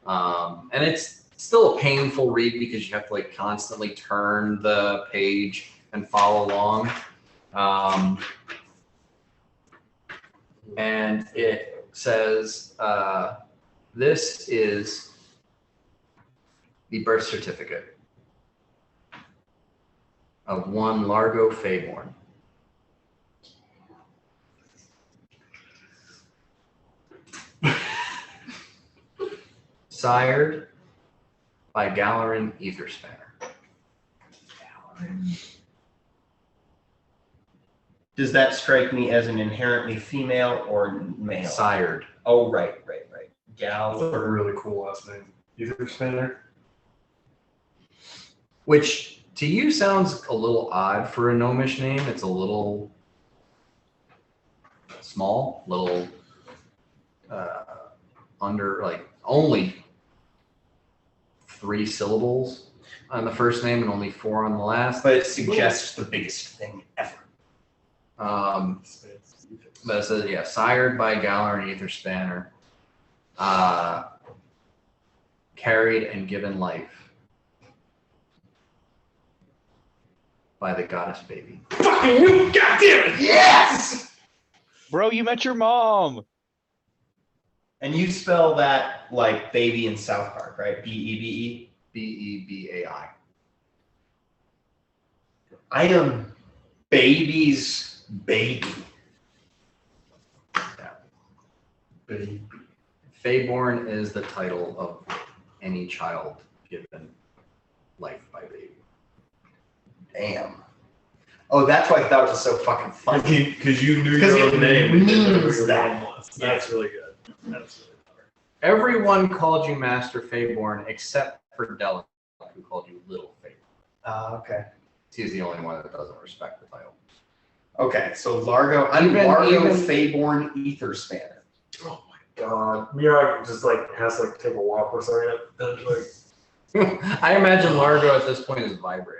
and it's still a painful read because you have to like constantly turn the page and follow along, and it says, this is the birth certificate of one Largo Favorn. Sired by Galerin Etherspanner. Does that strike me as an inherently female or male? Sired. Oh, right. That's a Gal. really cool last name. Ether Spanner. Which to you sounds a little odd for a gnomish name. It's a little small, little under, like only 3 syllables on the first name and only 4 on the last. But it suggests the biggest thing ever. But it says, yeah, sired by Galar and Etherspanner. carried and given life by the goddess baby. Fucking you! Goddamn it! Yes! Bro, you met your mom. And you spell that like baby in South Park, right? B-E-B-E? Bebai. I am baby's baby. Baby. Fayborn is the title of any child given life by baby. Damn. Oh, that's why I thought it was so fucking funny. Because you knew 'Cause your it own name. and you didn't know who means your that. mom was. That's really good. That's really clever. Everyone called you Master Fayborn except for Delic, who called you Little Fayborn. Okay. He's the only one that doesn't respect the title. Okay, so Largo, I'm Even- Largo even- Fayborn Ether Spanner. Oh my god. Mirak just like has to like take a walk or something. And it's like, I imagine Largo at this point is vibrating.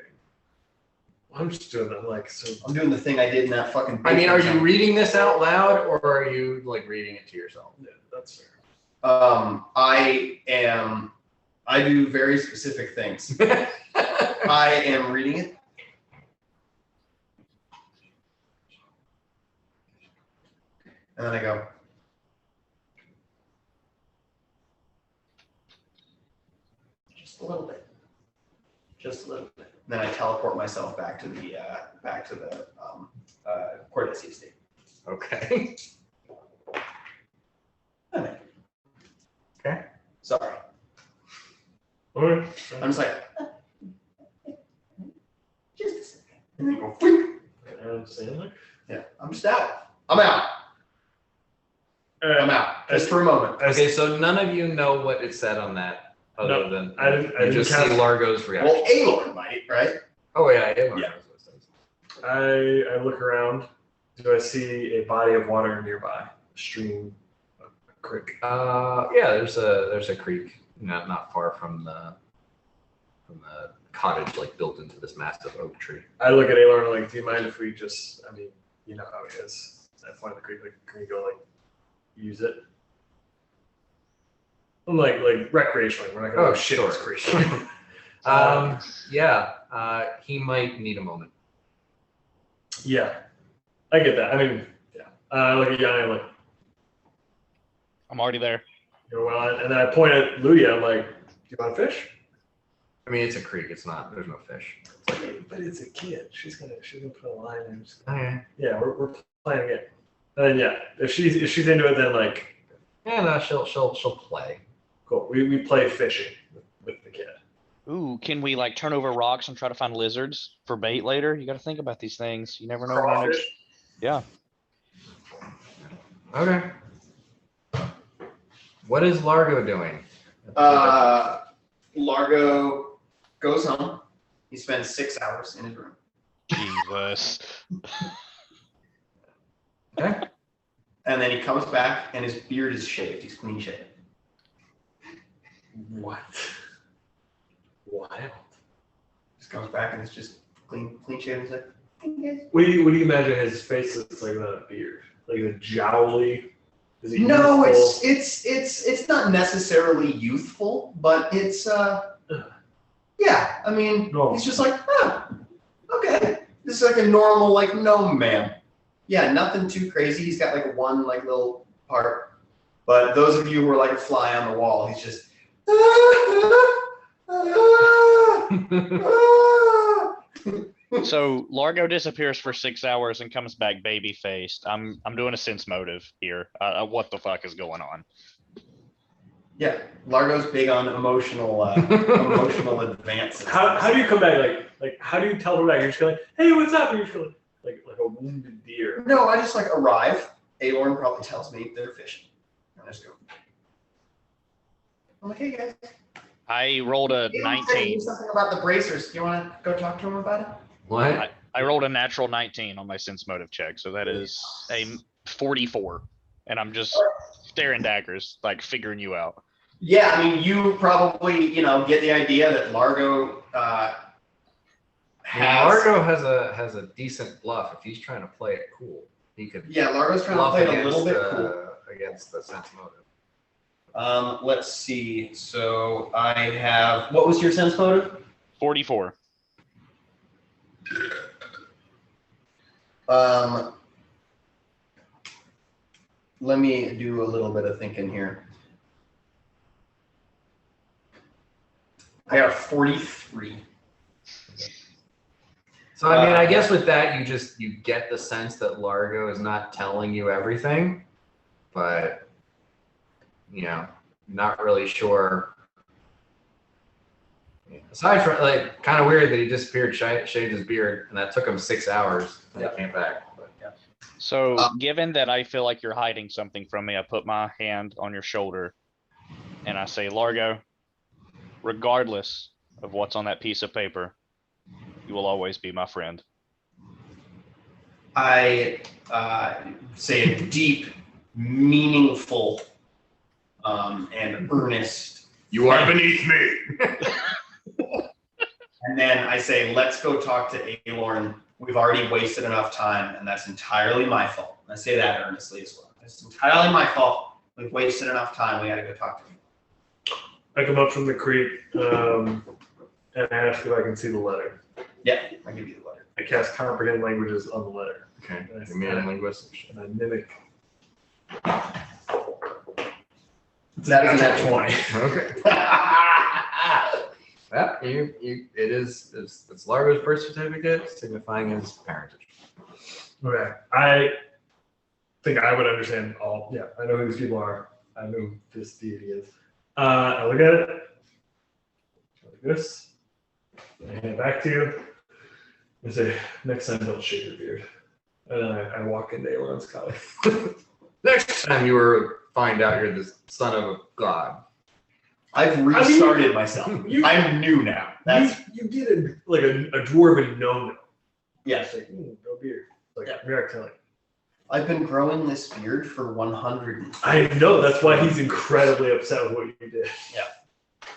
I'm just doing that like so. I'm doing the thing I did in that fucking. I mean, are you basement reading this out loud or are you like reading it to yourself? Yeah, that's fair. I do very specific things. I am reading it. And then I go. Just a little bit. Just a little bit. And then I teleport myself back to the Cordesia state. Okay. Okay. Sorry. Alright. I'm just like just a second. And then go freak. I'm saying like. Yeah, I'm just out. I'm out. I'm out. Just for a moment. Okay, so none of you know what it said on that other No, than I didn't just cast- see Largo's reaction. Well, Aelor might, right? Oh yeah, it Yeah. knows what it says. I look around. Do I see a body of water nearby? A stream, a creek. Yeah, there's a creek not far from the cottage like built into this massive oak tree. I look at Aelor and I'm like, do you mind if we just? I mean, you know how it is. I find the creek. Like, can we go like use it? I'm like recreationally. We're not gonna Oh, shit sure. this creek. Yeah, he might need a moment. Yeah, I get that. I mean, yeah. I look at Yanni. I'm like, I'm already there. you're well, and then I point at Luya. I'm like, do you want to fish? I mean, it's a creek. It's not. There's no fish. It's like, But it's a kid. She's gonna put a line in. okay. Yeah, we're playing a game. And then yeah, if she's into it, then like, Yeah, no, she'll play. cool. We play fishing with the kid. Ooh, can we like turn over rocks and try to find lizards for bait later? You got to think about these things. You never know. When our next... Crawfish. Yeah. Okay. What is Largo doing? Largo goes home. He spends 6 hours in his room. Jesus. Okay. And then he comes back and his beard is shaved. He's clean shaven. What? What? Just comes back and it's just clean shaven. He's like, What do you imagine his face looks like without a beard? Like a jowly? Is he no, youthful? it's not necessarily youthful, but it's yeah. I mean, Normal. he's just like, oh, okay. This is like a normal like gnome man. Yeah, nothing too crazy. He's got like one like little part. But those of you who are like a fly on the wall, he's just So Largo disappears for 6 hours and comes back baby faced. I'm doing a sense motive here. What the fuck is going on? Yeah, Largo's big on emotional emotional advances. How do you come back? Like how do you tell her back? You're just going, hey, what's up? And you're just going, like a wounded deer. No, I just like arrive. Aorn probably tells me they're fishing. And I just go. I'm like, hey guys. I rolled a Aorn said 19. something about the bracers. Do you want to go talk to him about it? What? I rolled a natural 19 on my sense motive check, so that is a 44, and I'm just staring daggers, like figuring you out. Yeah, I mean, you probably get the idea that Largo I mean, has. Largo has a decent bluff. If he's trying to play it cool, he could Yeah, Largo's trying to bluff play it a little bit cool. against the sense motive. Let's see. So I have. What was your sense motive? 44. Let me do a little bit of thinking here. I got 43. So I mean, I guess with that, you get the sense that Largo is not telling you everything, but not really sure. Aside from like, kind of weird that he disappeared, shaved his beard, and that took him 6 hours, and he came back. But, So, given that I feel like you're hiding something from me, I put my hand on your shoulder and I say, Largo, regardless of what's on that piece of paper, you will always be my friend. I say a deep, meaningful, and earnest. You are beneath me. And then I say, let's go talk to Aelorn. We've already wasted enough time, and that's entirely my fault. And I say that earnestly as well. It's entirely my fault. We've wasted enough time. We got to go talk to him. I come up from the creek and ask if I can see the letter. Yeah, I'll give you the letter. I cast comprehend languages on the letter. Okay, give me a linguistics. And I mimic. That is that 20. Okay. Yeah, it's Largo's birth certificate signifying his parentage. Okay. I think I would understand all. Yeah, I know who these people are. I know who this deity is. I look at it. Like this. I hand it back to you. I say, next time don't shave your beard. And then I walk into Aelon's college. Next time you find out you're the son of a god. I've restarted myself. I'm new now. That's you get a dwarven no-no. yes. It's like, no beard. Like, Yeah. Merrick telling. I've been growing this beard for 100. I know, that's why he's incredibly upset with what you did.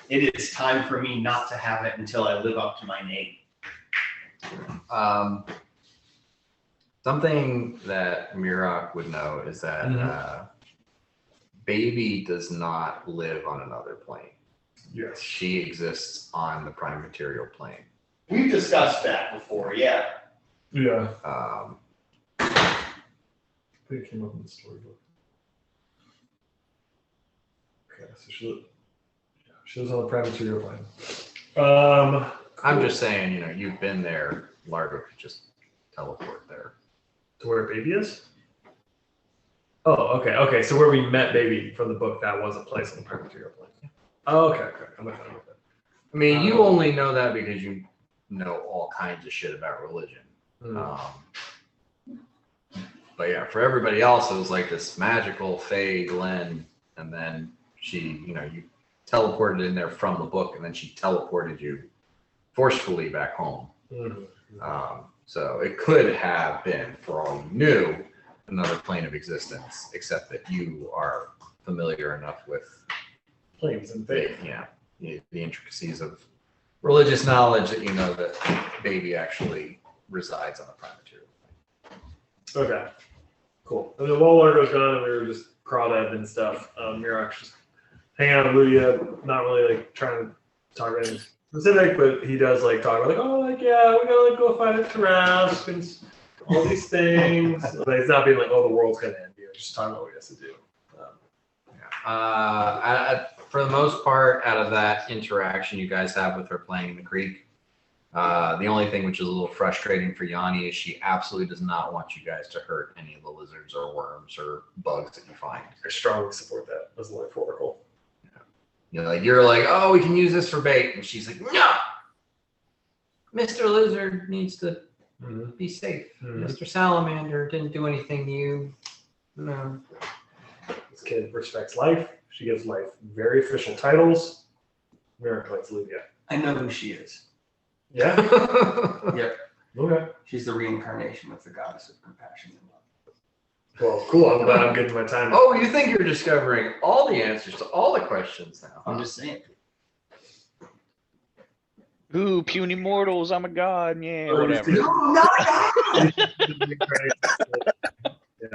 It is time for me not to have it until I live up to my name. Something that Mirok would know is that Baby does not live on another plane. Yes. She exists on the prime material plane. We've discussed that before, yeah. Yeah. Um, I think it came up in the storybook. Okay, so she lives on the prime material plane. I'm just saying, you've been there. Largo could just teleport there. To where Baby is? Oh, okay. Okay, so where we met Baby from the book, that was a place on the prime material plane. Oh, okay. I'm not with that. I mean, you only know that because you know all kinds of shit about religion. But yeah, for everybody else, it was like this magical Fey Glen, and then she, you teleported in there from the book, and then she teleported you forcefully back home. So it could have been, for all you knew, another plane of existence, except that you are familiar enough with Planes and faith. the intricacies of religious knowledge that you know that Baby actually resides on the prime material plane. Okay, cool. And then while Largo's gone and we were just crawdadding and stuff, Mirok's just hanging out with Ludia, not really like trying to talk about anything specific, but he does like talk about we gotta go fight at Taras and all these things. But he's not being like, the world's gonna end. Just talking about what he has to do. For the most part, out of that interaction you guys have with her playing in the creek, the only thing which is a little frustrating for Yanni is she absolutely does not want you guys to hurt any of the lizards or worms or bugs that you find. I strongly support that as a life oracle. You're like, oh, we can use this for bait, and she's like, no, Mr. Lizard needs to be safe. Mr. Salamander didn't do anything to you. No. This kid respects life. She gives life very official titles. Mirok likes Ludia. I know who she is. Yeah? Yep. Okay. She's the reincarnation of the goddess of compassion and love. Well, cool. I'm glad I'm getting my time. Oh, you think you're discovering all the answers to all the questions now? I'm just saying. Ooh, puny mortals, I'm a god. Yeah, Oh, whatever. Yeah,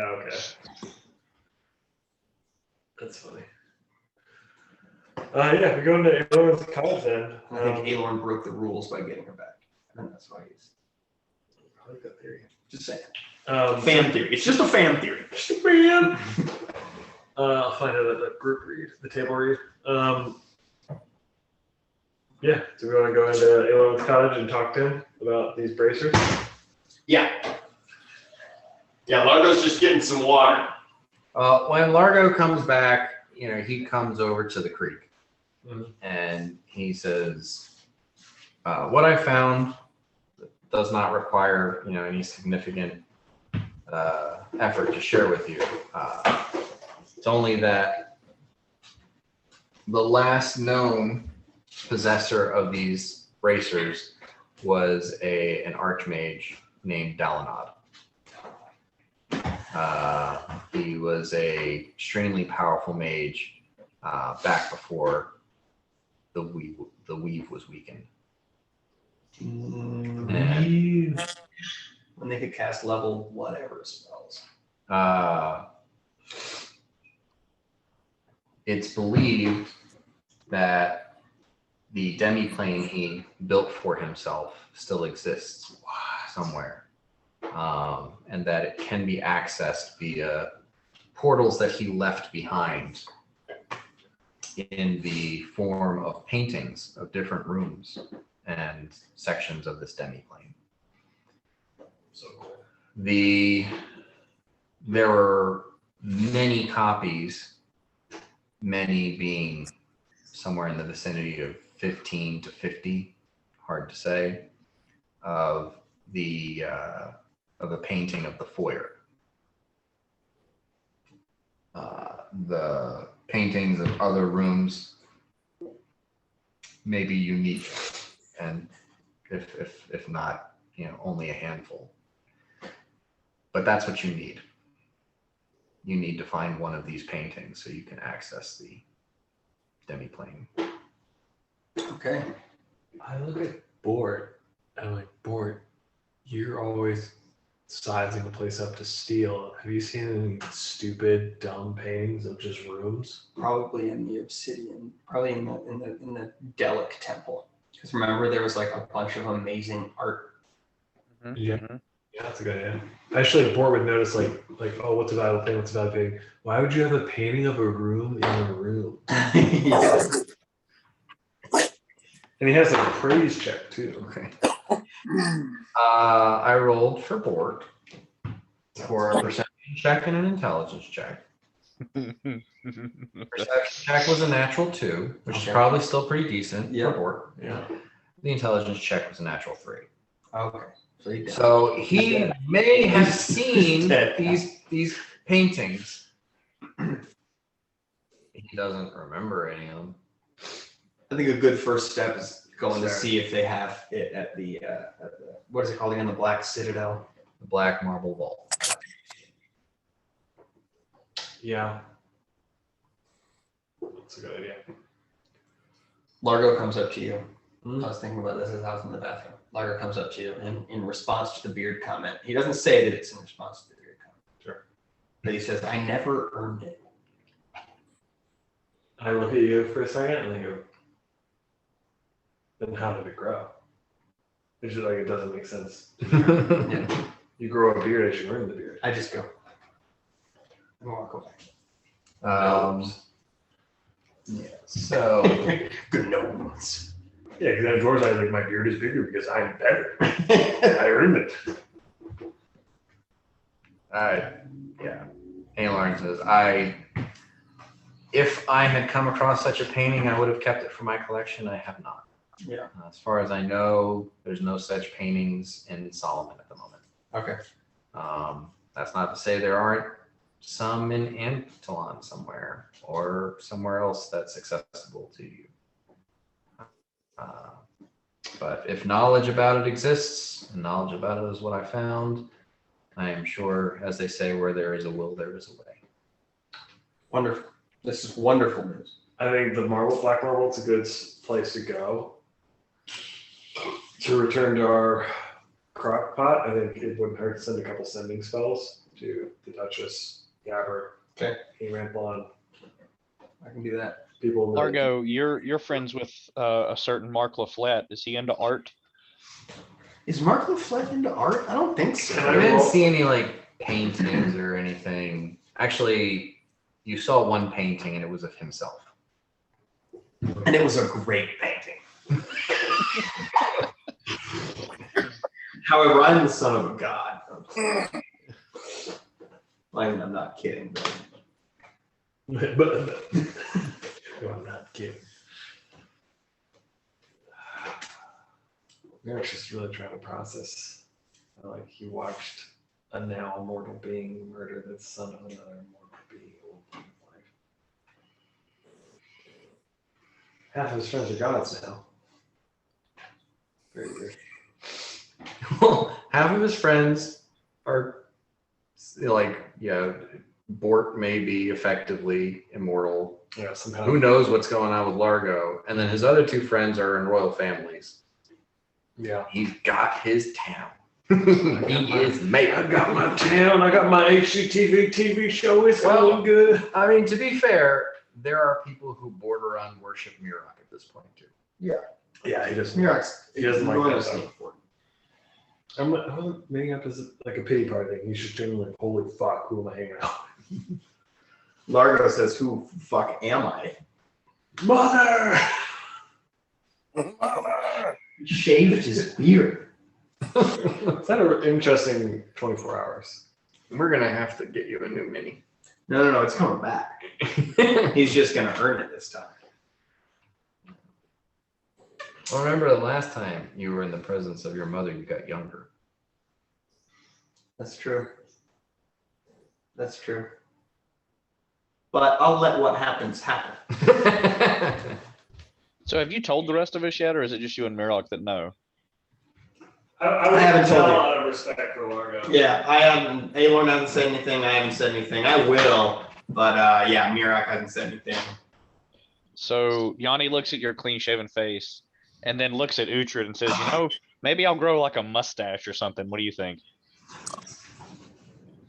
okay. That's funny. Yeah, we go into Aaron's cottage then. I think Aelorn broke the rules by getting her back. And that's why he's I like that theory. just saying. Fan theory. It's just a fan theory. Just a fan. I'll find out at the group read, the table read. Yeah, so we want to go into Aaron's cottage and talk to him about these bracers. Yeah. Yeah, Largo's just getting some water. When Largo comes back, he comes over to the creek Mhm. and he says, what I found does not require, any significant effort to share with you. It's only that the last known possessor of these bracers was an archmage named Dalinod. He was a extremely powerful mage back before the weave was weakened. And, When they could cast level whatever spells. it's believed that the demi-plane he built for himself still exists somewhere. And that it can be accessed via portals that he left behind in the form of paintings of different rooms and sections of this demi-plane. So cool. There were many copies, many being somewhere in the vicinity of 15 to 50, hard to say, of a painting of the foyer. The paintings of other rooms may be unique, and if not, only a handful. But that's what you need. You need to find one of these paintings so you can access the demi-plane. Okay. I look at Bort and I'm like, Bort, you're always sizing the place up to steal. Have you seen any stupid, dumb paintings of just rooms? Probably in the obsidian, probably in the Delic temple. Because remember, there was like a bunch of amazing art. Yeah. Yeah, that's a good idea. Actually, Bort would notice like, oh, what's a valuable thing? What's a valuable thing? Why would you have a painting of a room in a room? Yeah. And he has like a praise check too. Okay. I rolled for Bort for a perception check and an intelligence check. Perception check was a natural 2, which is probably still pretty decent Yeah. for Bort. Yeah. The intelligence check was a natural 3. Okay. So he may have He's seen dead. these paintings. He doesn't remember any of them. I think a good first step is going to see if they have it at the what is it called again? The Black Citadel. The Black Marble Vault. Yeah. That's a good idea. Largo comes up to you. Hmm. I was thinking about this as I was in the bathroom. Largo comes up to you, and in response to the beard comment, he doesn't say that it's in response to the beard comment. Sure. But he says, "I never earned it." I look at you for a second and I go, then how did it grow? It's just like it doesn't make sense. Yeah. You grow a beard as you earn the beard. I just go and walk away. Yeah. So Good notes. Yeah, because then George's like, my beard is bigger because I'm better. I earned it. yeah. Aelorn says, if I had come across such a painting, I would have kept it for my collection. I have not. Yeah. As far as I know, there's no such paintings in Solomon at the moment. Okay. That's not to say there aren't some in Antolon somewhere or somewhere else that's accessible to you. But if knowledge about it exists, and knowledge about it is what I found, I am sure, as they say, where there is a will, there is a way. Wonderful. This is wonderful news. I think the Black Marble, it's a good place to go. To return to our crock pot, I think it wouldn't hurt to send a couple sending spells to the Duchess, Gabber, Okay. Ramplon. I can do that. people. that- Largo, you're friends with a certain Mark LaFlette. Is he into art? Is Mark LaFlette into art? I don't think so. I didn't see any like paintings or anything. Actually, you saw one painting and it was of himself. And it was a great painting. However, I'm the son of a god. I'm not kidding. but no, I'm not kidding. Eric's just really trying to process. Like he watched a now immortal being murder the son of another immortal being. Half of his friends are gods now. Very weird. Well, half of his friends are like, yeah, Bort may be effectively immortal. Yeah, somehow. Who knows what's going on with Largo? And then his other two friends are in royal families. Yeah. He's got his town. He is made. I got my town. I got my HGTV TV show. It's Well, going good. I mean, to be fair, there are people who border on worship Murok at this point too. Yeah, he doesn't. Mirac's He doesn't like that enormously stuff. important. I'm making up as like a pity party thing. He's just genuinely like, holy fuck, who am I hanging out Largo says, "Who the fuck am I?" with? Mother! He shaved his beard. It's had an interesting 24 hours. We're gonna have to get you a new mini. No, it's coming back. He's just gonna earn it this time. Well, remember the last time you were in the presence of your mother, you got younger. That's true. That's true. But I'll let what happens happen. So have you told the rest of us yet, or is it just you and Mirok that know? I haven't told you. out of respect for Largo. Yeah, I haven't. Alorn hasn't said anything. I haven't said anything. I will, but yeah, Mirak hasn't said anything. So Yanni looks at your clean-shaven face and then looks at Uhtred and says, maybe I'll grow like a mustache or something. What do you think?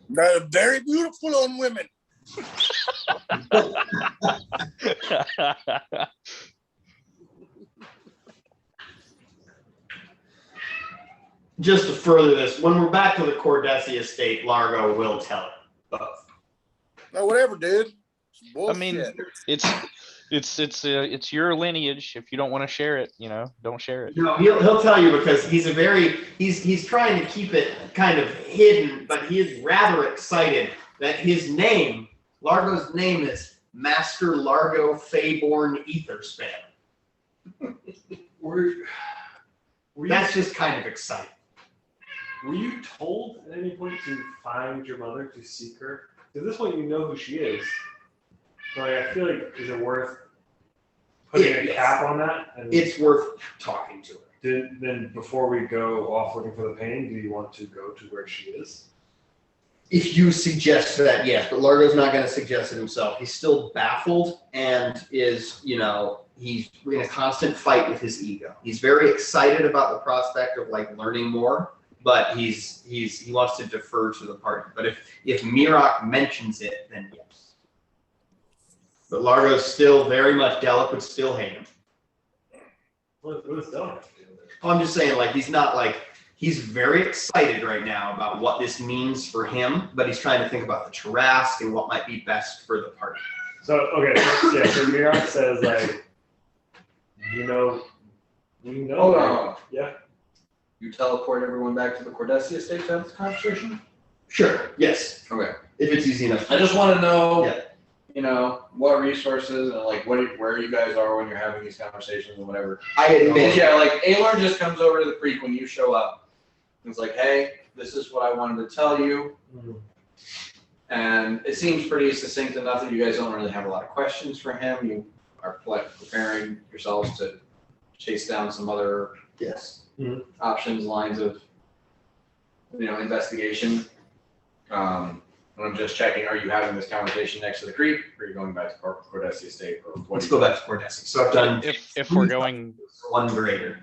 They're very beautiful on women. Just to further this, when we're back to the Cordessi estate, Largo will tell it both. No, whatever, dude. It's I bullshit. mean, it's your lineage. If you don't want to share it, don't share it. No, he'll tell you because he's trying to keep it kind of hidden, but he is rather excited that his name, Largo's name, is Master Largo Feyborn Etherspan. That's just kind of exciting. Were you told at any point to find your mother, to seek her? At this point, you know who she is. So like, I feel like, is it worth putting a cap on that? And It's worth talking to her. then before we go off looking for the painting, do you want to go to where she is? If you suggest that, yes, but Largo's not going to suggest it himself. He's still baffled and is, he's in a constant fight with his ego. He's very excited about the prospect of like learning more, but he wants to defer to the party. But if Mirak mentions it, then yes. But Largo's still very much, Delic would still hate him. What does Dylan have to do with it? I'm just saying, like, he's very excited right now about what this means for him, but he's trying to think about the Tarask and what might be best for the party. So, okay, so Mirak says, like, we know. Hold on. Yeah. You teleport everyone back to the Cordessi estate to have this conversation? Sure, yes, Okay. if it's easy enough. I just want to know, Yeah. what resources and like where you guys are when you're having these conversations and whatever. I admit, Because yeah, like Alor just comes over to the creek when you show up. And it's like, hey, this is what I wanted to tell you. Mhm. And it seems pretty succinct enough that you guys don't really have a lot of questions for him. You are preparing yourselves to chase down some other yes. options, lines of, investigation. And I'm just checking, are you having this conversation next to the creek, or are you going back to Cordessi estate, or what? Let's go back to Cordessi. So I've done If we're going one grader.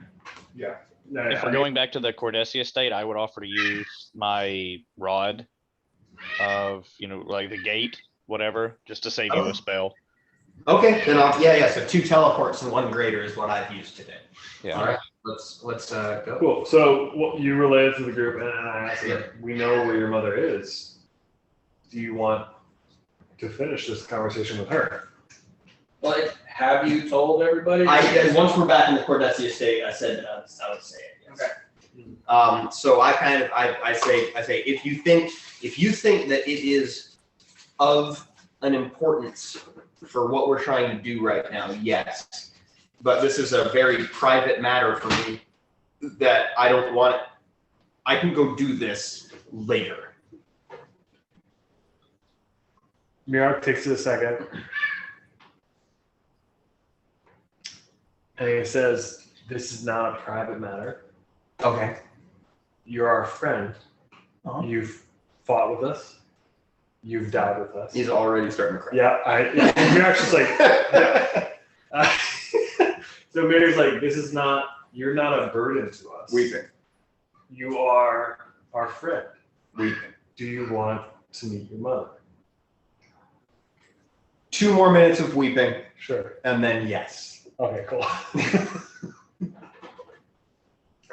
if we're going back to the Cordessi estate, I would offer to use my rod of like the gate, whatever, just to save you a spell. Okay, then so 2 teleports and 1 greater is what I've used today. Yeah. All right, let's go. Cool. So what you relayed to the group, and I asked them, we know where your mother is. Do you want to finish this conversation with her? But have you told everybody? Once we're back in the Cordessi estate, I said that I would say it. Yes. Okay. So I say if you think that it is of an importance for what we're trying to do right now, yes. But this is a very private matter for me that I don't want. I can go do this later. Mirak takes it a second. And he says, this is not a private matter. Okay. You're our friend. Uh-huh. You've fought with us. You've died with us. He's already starting to cry. Yeah, Mirak's just like, yeah. So Mary's like, you're not a burden to us. Weeping. You are our friend. Weeping. Do you want to meet your mother? 2 more minutes of weeping, Sure. and then yes. Okay, cool.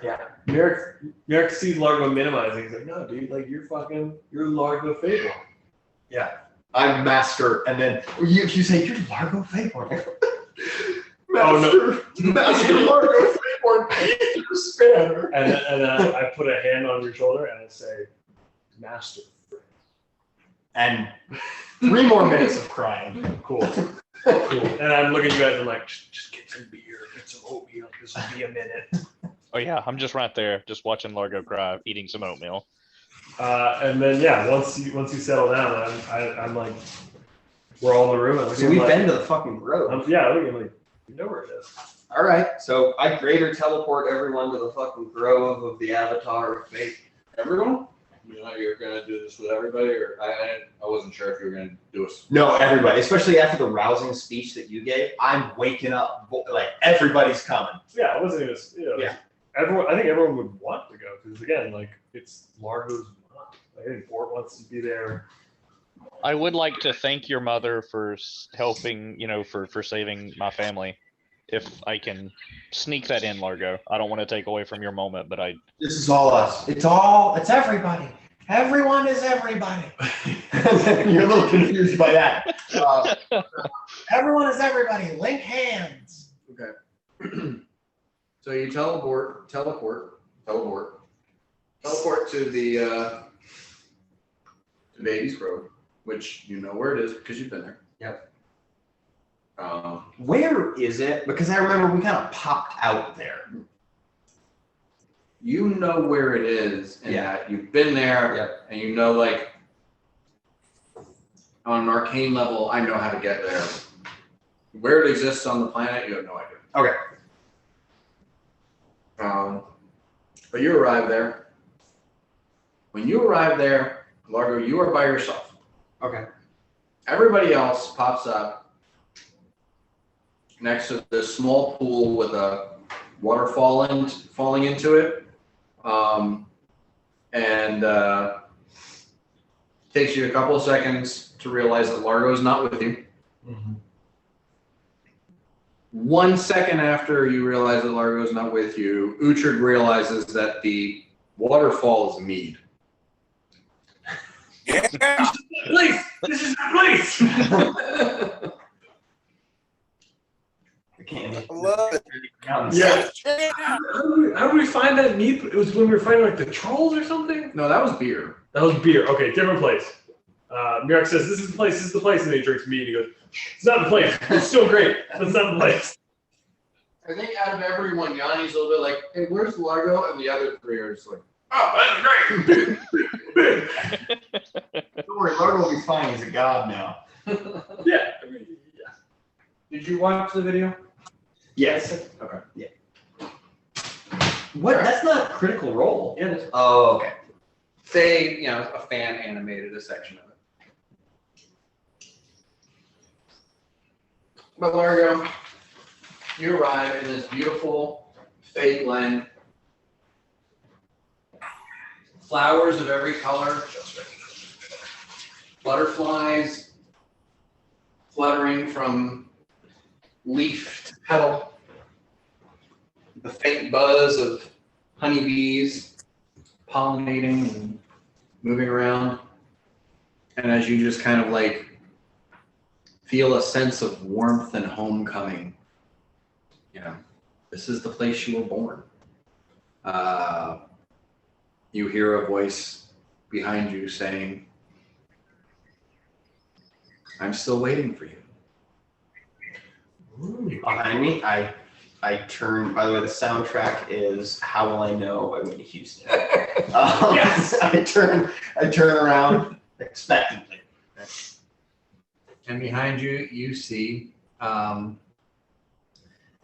Yeah. Mirak sees Largo minimizing. He's like, no, dude, like you're Largo Fable. Yeah. I'm master, and then you say you're Largo Favorn. Master Largo Favorn, Peter Spanner. And then I put a hand on your shoulder and I say, Master. And 3 more minutes of crying. Cool. Cool. And I'm looking at you guys and I'm like, just get some beer, get some oatmeal. This will be a minute. Oh yeah, I'm just right there, just watching Largo cry, eating some oatmeal. And then once you settle down, I'm like, we're all in the room. And So we've been to the fucking grove. Look at him like, you know where it is. All right. So I greater teleport everyone to the fucking grove of the Avatar of Fate. Everyone? You know you're gonna do this with everybody, or I wasn't sure if you were gonna do us. No, everybody, especially after the rousing speech that you gave. I'm waking up like everybody's coming. Yeah, it wasn't just Yeah. Everyone. I think everyone would want to go because again, like it's Largo's mom. I think Bort wants to be there. I would like to thank your mother for helping, for saving my family. If I can sneak that in, Largo. I don't want to take away from your moment, but This is all us. It's everybody. Everyone is everybody. You're a little confused by that. Everyone is everybody. Link hands. Okay. So you teleport to the Baby's Grove, which you know where it is because you've been there. Yep. Where is it? Because I remember we kind of popped out there. You know where it is, and Yeah. that you've been there, Yep. and you know, like, on an arcane level, I know how to get there. Where it exists on the planet, you have no idea. Okay. But you arrive there. When you arrive there, Largo, you are by yourself. Okay. Everybody else pops up next to this small pool with a waterfall falling into it. And takes you a couple of seconds to realize that Largo is not with you. Mm-hmm. 1 second after you realize that Largo is not with you, Uhtred realizes that the waterfall is mead. Yeah. Please, this is the place. I love it. Yeah. How did we find that mead? It was when we were finding like the trolls or something. No, that was beer. That was beer. Okay, different place. Mirak says, "This is the place. This is the place," and then he drinks mead. And he goes, "It's not the place. It's still great, but it's not the place." I think out of everyone, Yanni's a little bit like, "Hey, where's Largo?" And the other 3 are just like, "Oh, that's great." Don't worry, Largo will be fine. He's a god now. Yeah. I mean, yeah. Did you watch the video? Yes. Okay. Yeah. What? That's not a critical role. Yeah, it is. Oh, okay. Say, a fan animated a section of it. But Largo, you arrive in this beautiful fake glen. Flowers of every color. Butterflies fluttering from leaf to petal, the faint buzz of honeybees pollinating and moving around. And as you just kind of like feel a sense of warmth and homecoming, you know, this is the place you were born. You hear a voice behind you saying, I'm still waiting for you. Behind me, I turn. By the way, the soundtrack is "How Will I Know" by Whitney Houston. Yes. I turn around expectantly. And behind you, you see a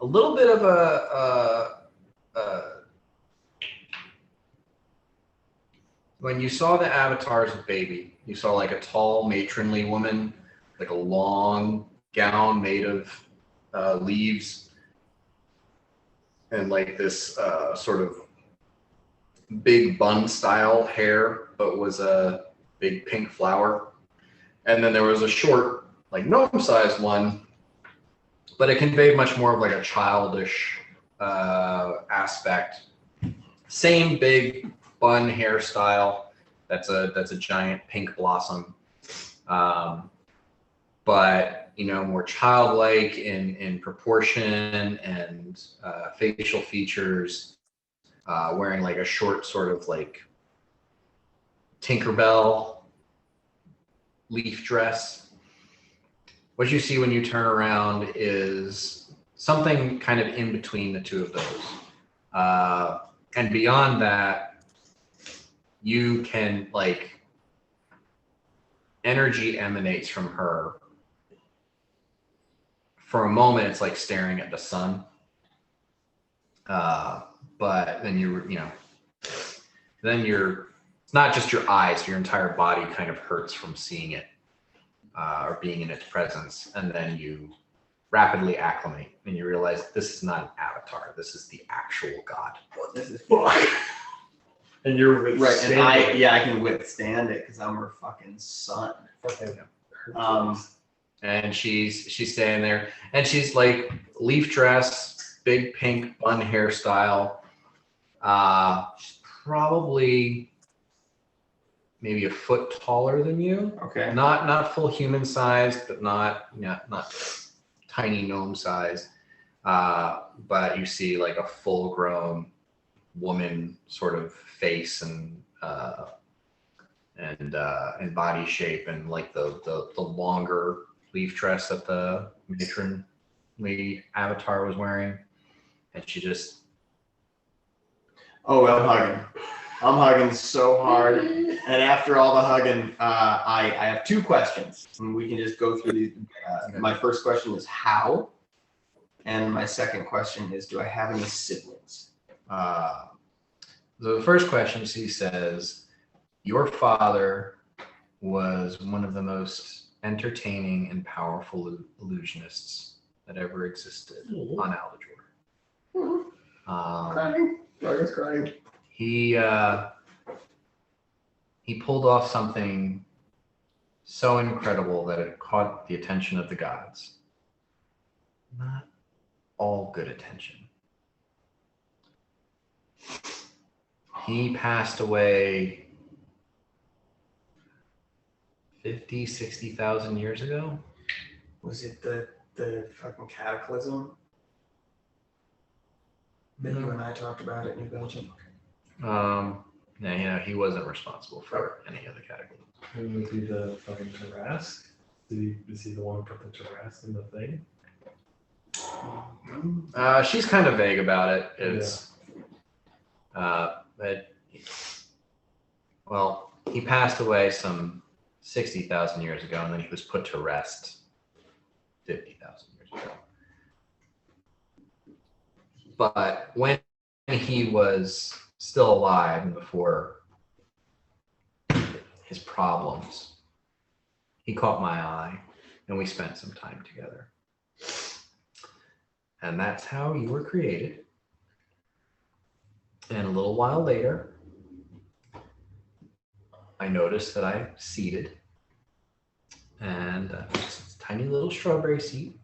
little bit of when you saw the avatars of baby, you saw like a tall matronly woman, like a long gown made of leaves, and like this sort of big bun style hair, but was a big pink flower. And then there was a short, like gnome-sized one, but it conveyed much more of like a childish aspect. Same big bun hairstyle. That's a giant pink blossom, but you know, more childlike in proportion and facial features. Wearing like a short sort of like Tinkerbell leaf dress. What you see when you turn around is something kind of in between the two of those. And beyond that, you can like, energy emanates from her. For a moment, it's like staring at the sun. But then it's not just your eyes, your entire body kind of hurts from seeing it or being in its presence. And then you rapidly acclimate and you realize this is not an avatar. This is the actual God. This is And you're right, and I can withstand it because I'm her fucking son. And she's standing there and she's like leaf dress, big pink bun hairstyle. She's probably maybe a foot taller than you. Okay. Not full human size, but not tiny gnome size. But you see like a full grown woman sort of face and body shape, and like the longer leaf dress that the matronly avatar was wearing, and she just. Oh, I'm hugging so hard. And after all the hugging, I have two questions, and we can just go through these. My first question is how, and my second question is, do I have any siblings? So the first question, she says, your father was one of the most entertaining and powerful illusionists that ever existed on Aldajor. Crying. Margaret's crying. He pulled off something so incredible that it caught the attention of the gods. Not all good attention. He passed away 50, 60,000 years ago. Was it the fucking cataclysm? That you and I talked about at New Belgium. Yeah, he wasn't responsible for any of the cataclysms. Who would be the fucking Tarask? Is he the one who put the Tarask in the thing? She's kind of vague about it. It's, but, well, he passed away some 60,000 years ago, and then he was put to rest 50,000 years ago. But when he was still alive and before his problems, he caught my eye and we spent some time together. And that's how you were created. And a little while later, I noticed that I seeded, and just a tiny little strawberry seed.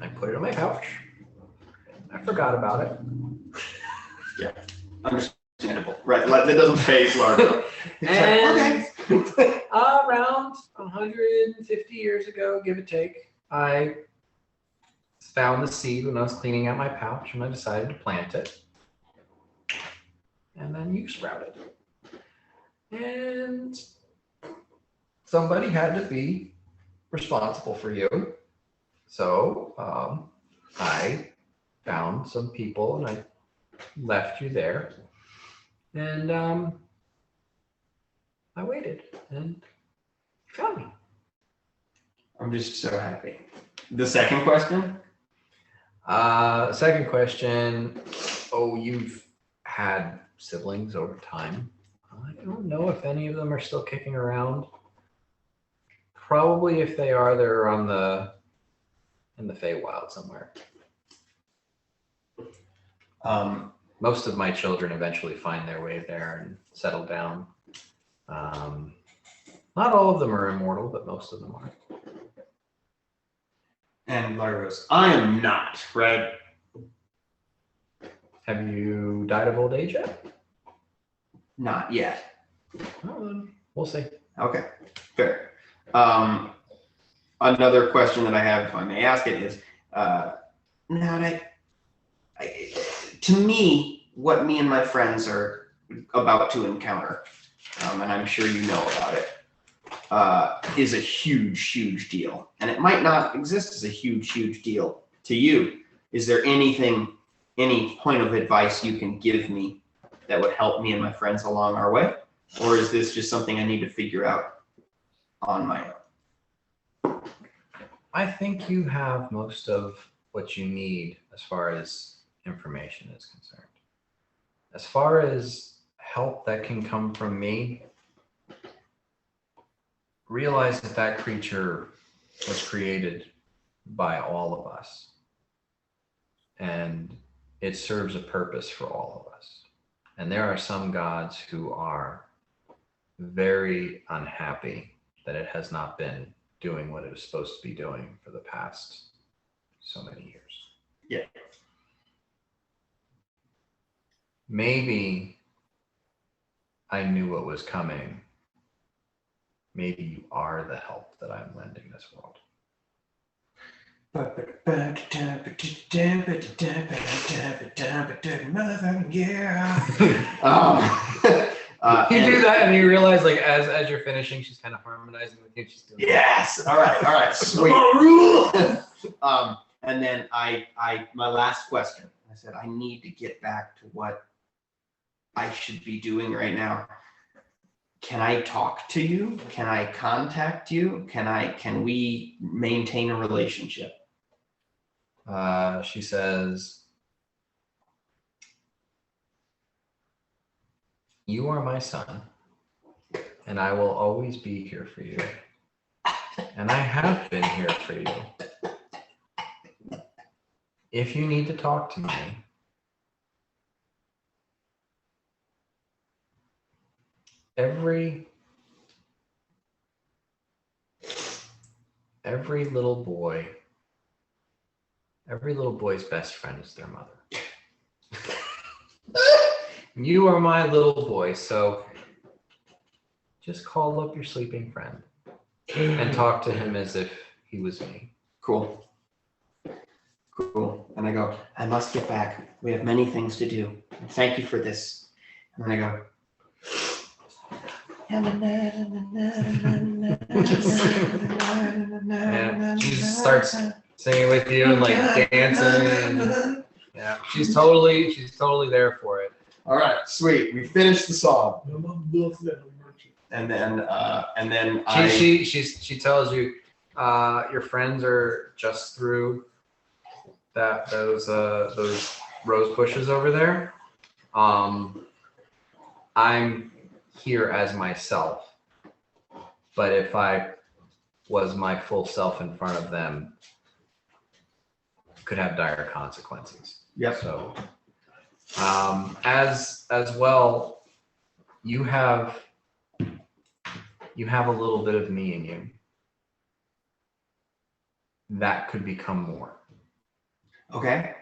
I put it in my pouch. I forgot about it. Understandable. Right. That doesn't phase Largo. And around 150 years ago, give or take, I found the seed when I was cleaning out my pouch, and I decided to plant it. And then you sprouted. And somebody had to be responsible for you. So I found some people and I left you there. And I waited and you found me. I'm just so happy. The second question? Second question. Oh, you've had siblings over time. I don't know if any of them are still kicking around. Probably if they are, they're in the Feywild somewhere. Most of my children eventually find their way there and settle down. Not all of them are immortal, but most of them are. And Largo goes, I am not, right? Have you died of old age yet? Not yet. Well, then we'll see. Okay, fair. Another question that I have, if I may ask it, is now to me, what me and my friends are about to encounter, and I'm sure you know about it, is a huge, huge deal. And it might not exist as a huge, huge deal to you. Is there any point of advice you can give me that would help me and my friends along our way? Or is this just something I need to figure out on my own? I think you have most of what you need as far as information is concerned. As far as help that can come from me, realize that creature was created by all of us. And it serves a purpose for all of us. And there are some gods who are very unhappy that it has not been doing what it was supposed to be doing for the past so many years. Yeah. Maybe I knew what was coming. Maybe you are the help that I'm lending this world. You do that and you realize, like, as you're finishing, she's kind of harmonizing with you. She's doing Yes. All right. Sweet. And then my last question. I said I need to get back to what I should be doing right now. Can I talk to you? Can I contact you? Can we maintain a relationship? She says, you are my son, and I will always be here for you. And I have been here for you. If you need to talk to me, every little boy's best friend is their mother. You are my little boy, so just call up your sleeping friend and talk to him as if he was me. Cool. And I go, I must get back. We have many things to do. Thank you for this. And then I go, and she just starts singing with you and like dancing. And, yeah, she's totally there for it. all right, sweet. We finished the song. And then She tells you your friends are just through those rose bushes over there. I'm here as myself, but if I was my full self in front of them, could have dire consequences. Yep. So as well, you have a little bit of me in you that could become more. Okay.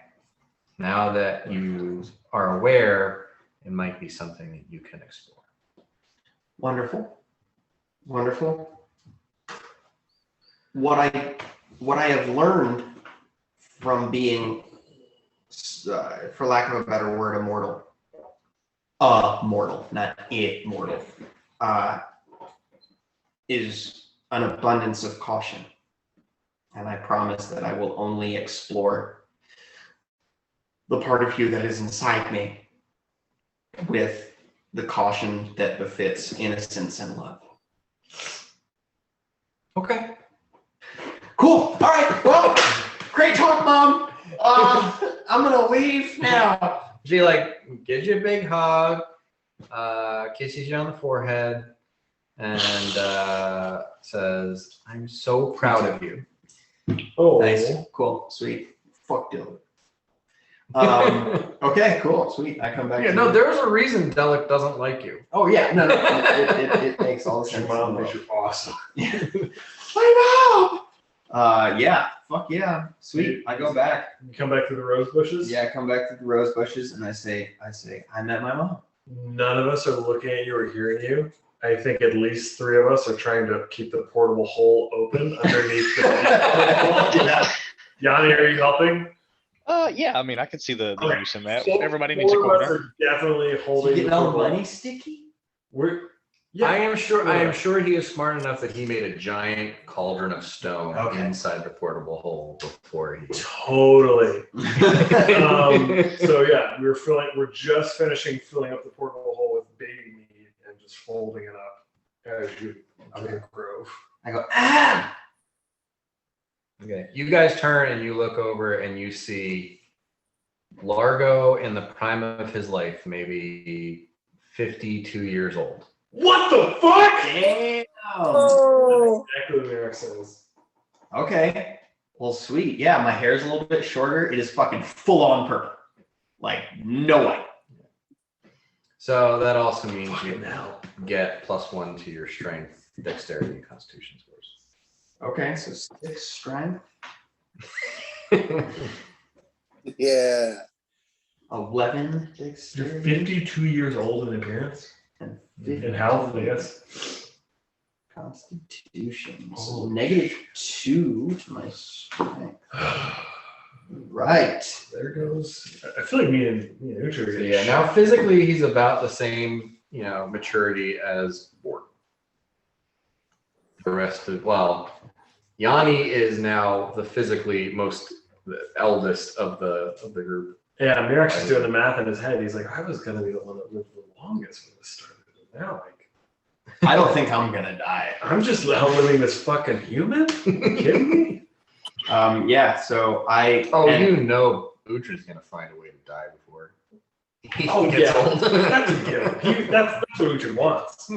Now that you are aware, it might be something that you can explore. Wonderful. Wonderful. What I have learned from being, for lack of a better word, immortal, mortal, not immortal, is an abundance of caution. And I promise that I will only explore the part of you that is inside me with the caution that befits innocence and love. Okay. Cool. All right. Well, great talk, Mom. I'm gonna leave now. She like gives you a big hug, kisses you on the forehead, and says, "I'm so proud of you." Oh, Nice. Cool. Sweet. Fuck Dylan. Okay. Cool. Sweet. I come back. Yeah, to no, you. there's a reason Delic doesn't like you. Oh yeah. No. It makes all the your sense. mom in the thinks world. you're awesome. My mom. Yeah. Fuck yeah. Sweet. I go back. You come back to the rose bushes. Yeah. I come back to the rose bushes and I say, I met my mom. None of us are looking at you or hearing you. I think at least 3 of us are trying to keep the portable hole open underneath the Yeah. Yanni, are you helping? Yeah, I mean, I can see the Okay. use in that. So Everybody needs a 4 of us corner. are definitely holding Getting the all portable. money sticky? We're yeah. I am sure he is smart enough that he made a giant cauldron of stone Okay. inside the portable hole before he. Totally. So yeah, we're just finishing filling up the portable hole with baby meat and just folding it up as you grow. I go, ah! Okay. You guys turn and you look over and you see Largo in the prime of his life, maybe 52 years old. What the fuck? Damn. That's exactly what Merrick says. Okay. Well, sweet. Yeah, my hair's a little bit shorter. It is fucking full on purple. Like, no white. So that also means you Fucking hell. get +1 to your strength, dexterity, and constitution scores. Okay, so 6 strength, Yeah. 11 You're dexterity, 52 years old in appearance. and In health, I guess. constitution. So Oh. -2 to my strength. Right. There goes. I feel like me and Ucher are So getting yeah, now physically he's about the same, maturity as Bort. The rest of Yanni is now the eldest of the group. Yeah, Mirak's just doing the math in his head. He's like, I was gonna be the one that lived the longest when this started. And now, I don't think I'm gonna die. I'm just outliving this fucking human. Are you kidding me? Yeah, so I. Utra's gonna find a way to die before he gets old. That's a given. That's what Ucher wants.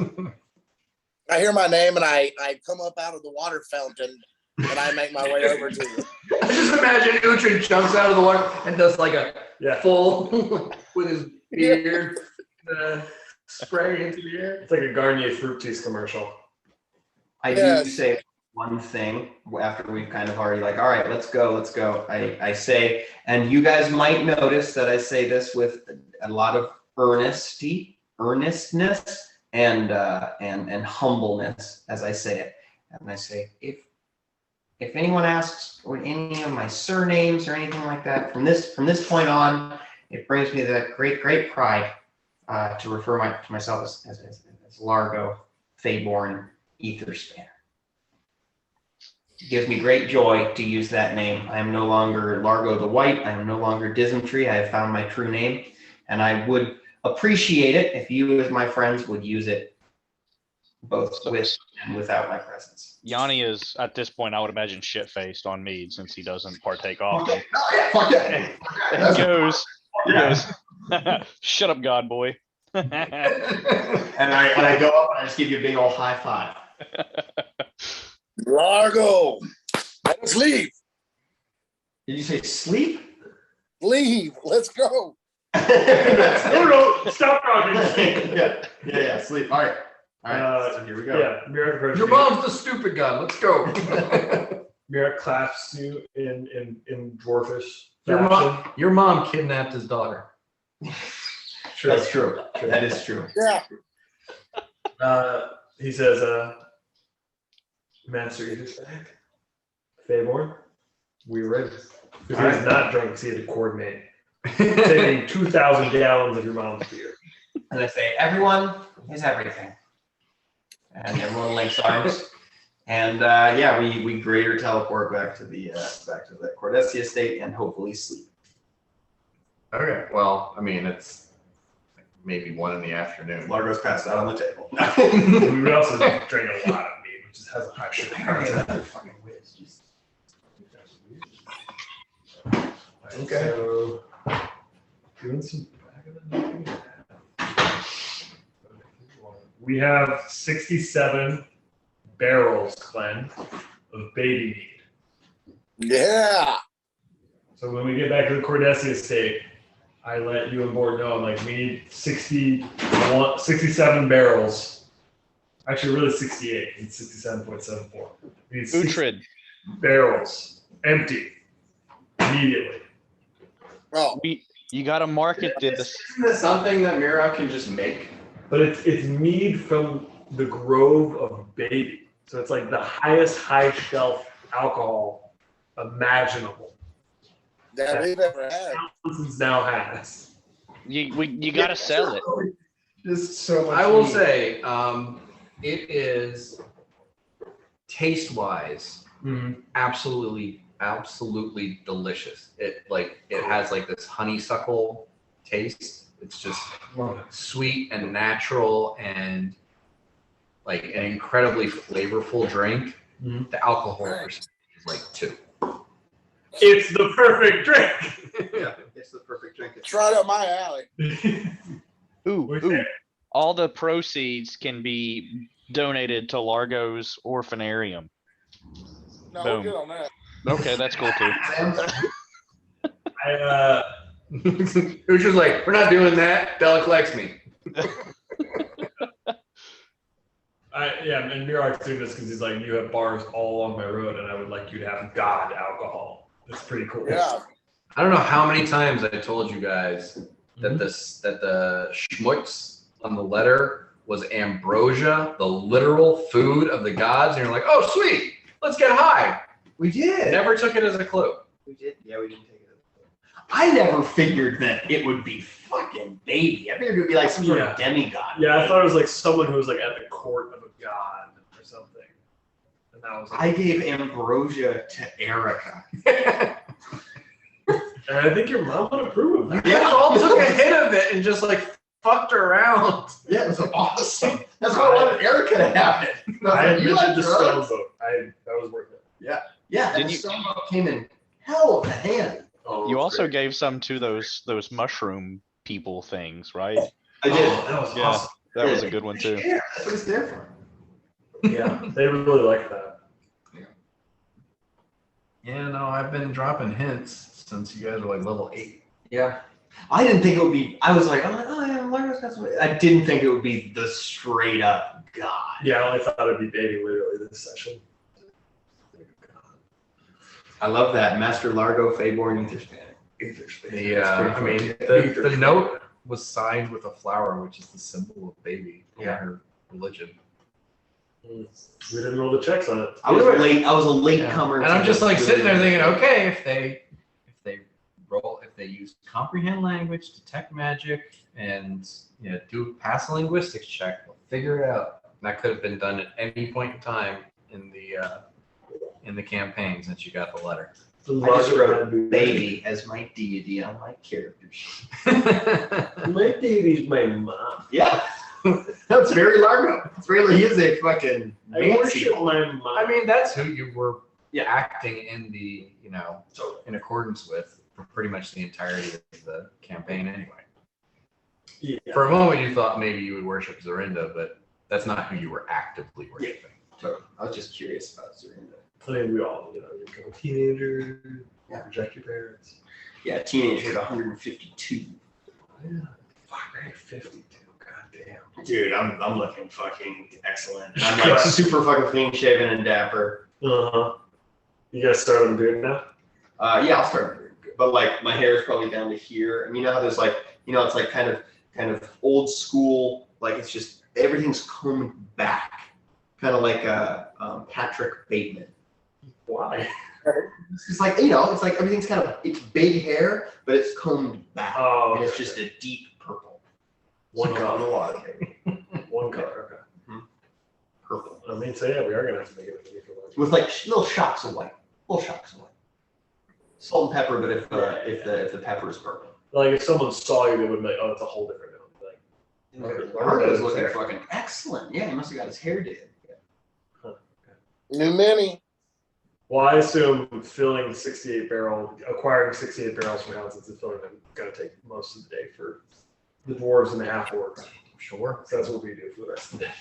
I hear my name and I come up out of the water fountain and I make my way over to you. I just imagine Uhtred jumps out of the water and does like a Yeah, full with his beard spraying into the air. it's like a Garnier fruit juice commercial. I Yes. do say one thing after we've kind of already like, all right, let's go. I say, and you guys might notice that I say this with a lot of earnestness and humbleness as I say it. And I say, if anyone asks what any of my surnames or anything like that, from this point on, it brings me that great pride to refer to myself as Largo, Feyborn, Etherspan. It gives me great joy to use that name. I am no longer Largo the White. I am no longer Dysentery. I have found my true name, and I would appreciate it if you, as my friends, would use it both with and without my presence. Yanni is, at this point, I would imagine, shit-faced on Mead since he doesn't partake often. Fuck yeah. He goes, shut up, God boy. And I go up and I just give you a big old high five. Largo, let us leave. Did you say sleep? Leave. Let's go. No, stop talking. yeah, sleep. All right. So here we go. Yeah, Mirak approaches Your you. mom's the stupid gun. Let's go. Mirak claps you in Dwarfish. Your mom kidnapped his daughter. That's true. That is true. Yeah. He says, Master Edith's back. Faborn, we're ready. Because he's not drunk, because he had to coordinate. Taking 2,000 gallons of your mom's beer. And I say, everyone is everything. And everyone links arms. And we greater teleport back to the Cordesia estate and hopefully sleep. Okay. Well, I mean, it's like maybe 1 in the afternoon. Largo's passed out on the table. We would also drink a lot of meat, which has a high sugar content. Okay. So, doing some back of the napkin. We have 67 barrels, Glenn, of baby meat. Yeah. So when we get back to the Cordesia estate, I let you and Board know, I'm like, we need 67 barrels. Actually, really 68. It's 67.74. We need 60 Uhtred. barrels empty immediately. Oh, You got to market this. Isn't this something that Mira can just make? But it's mead from the Grove of Baby. So it's like the highest high shelf alcohol imaginable. that we never had. Thousands now has. You got to sell it. Just so much. I will meat. say, it is taste-wise absolutely delicious. It has like this honeysuckle taste. It's just sweet and natural and like an incredibly flavorful drink. Mhm. The alcohol percentage is like 2. It's the perfect drink. Yeah, it's the perfect drink. It's right up my alley. Ooh. All the proceeds can be donated to Largo's orphanarium. No, Boom. we're good on that. Okay, that's cool too. Who's just like, we're not doing that. Delic likes me. And Mirak's doing this because he's like, you have bars all along my road, and I would like you to have God alcohol. It's pretty cool. Yeah. I don't know how many times I told you guys that the schmutz on the letter was ambrosia, the literal food of the gods, and you're like, oh sweet, let's get high. We did. Never took it as a clue. We did. Yeah, we didn't take it. I never figured that it would be fucking baby. I figured it would be like some sort of demigod. Yeah, I thought it was like someone who was like at the court of a god or something. And that was like, I gave ambrosia to Erica. and I think your mom would approve of that. You guys all took a hit of it and just like fucked around. Yeah, it was awesome. That's why I wanted Erica to have it. I had You like mentioned the drugs? stone boat. that was worth it. Yeah, Did and you- the stone boat came in hell of a hand. Oh, You it was also great. gave some to those mushroom people things, right? I did. Oh, that was Yeah. awesome. That was a good one too. Yeah, that's what it's there for. Yeah, they really liked that. Yeah, no, I've been dropping hints since you guys were like level 8. Yeah. I didn't think it would be. I was like, oh yeah, Largo's got some. I didn't think it would be the straight up god. Yeah, I only thought it'd be baby literally this session. I love that Master Largo Faborn Etherspan. The note was signed with a flower, which is the symbol of baby in Yeah. her religion. We didn't roll the checks on it. I was late. I was a late Yeah. comer. And I'm just like sitting there thinking, okay, if they use comprehend language, detect magic, and pass a linguistics check, we'll figure it out. And that could have been done at any point in time in the campaign since you got the letter. I just wrote baby as my deity on my character sheet. My deity's my mom. Yeah, that's very Largo. It's really he is a fucking I Nancy. worship my mom. I mean, that's who you were Yeah. acting in in accordance with for pretty much the entirety of the campaign anyway. yeah. For a moment, you thought maybe you would worship Zorinda, but that's not who you were actively worshiping. So I was just curious about Zorinda. I mean, we all, you become a teenager, Yeah. reject your parents. Yeah, teenager at 152. Yeah. Fuck, I hit 52. God Dude, I'm looking fucking excellent. I'm like super fucking clean shaven and dapper. damn. You guys start on beard now? Yeah, I'll start very good. but like my hair is probably down to here. And you know how there's like, it's like kind of old school, like it's just everything's combed back, kind of like Patrick Bateman. Why? It's just like, it's like everything's it's big hair, but it's combed back, Oh, and it's just a deep purple. one So on the color. water, One color. Okay. purple, I mean, so yeah, we are gonna have to make it a different one. with like little shocks of white, salt and pepper, but if the pepper is purple. Like if someone saw you, they would be like, oh, it's a whole different note. Like, Largo's looking fucking excellent. Yeah, he must have got his hair did. New mini. well, I assume acquiring 68 barrels from houses is going to take most of the day for the dwarves and the half orcs. Sure. So that's what we do for the rest of the day.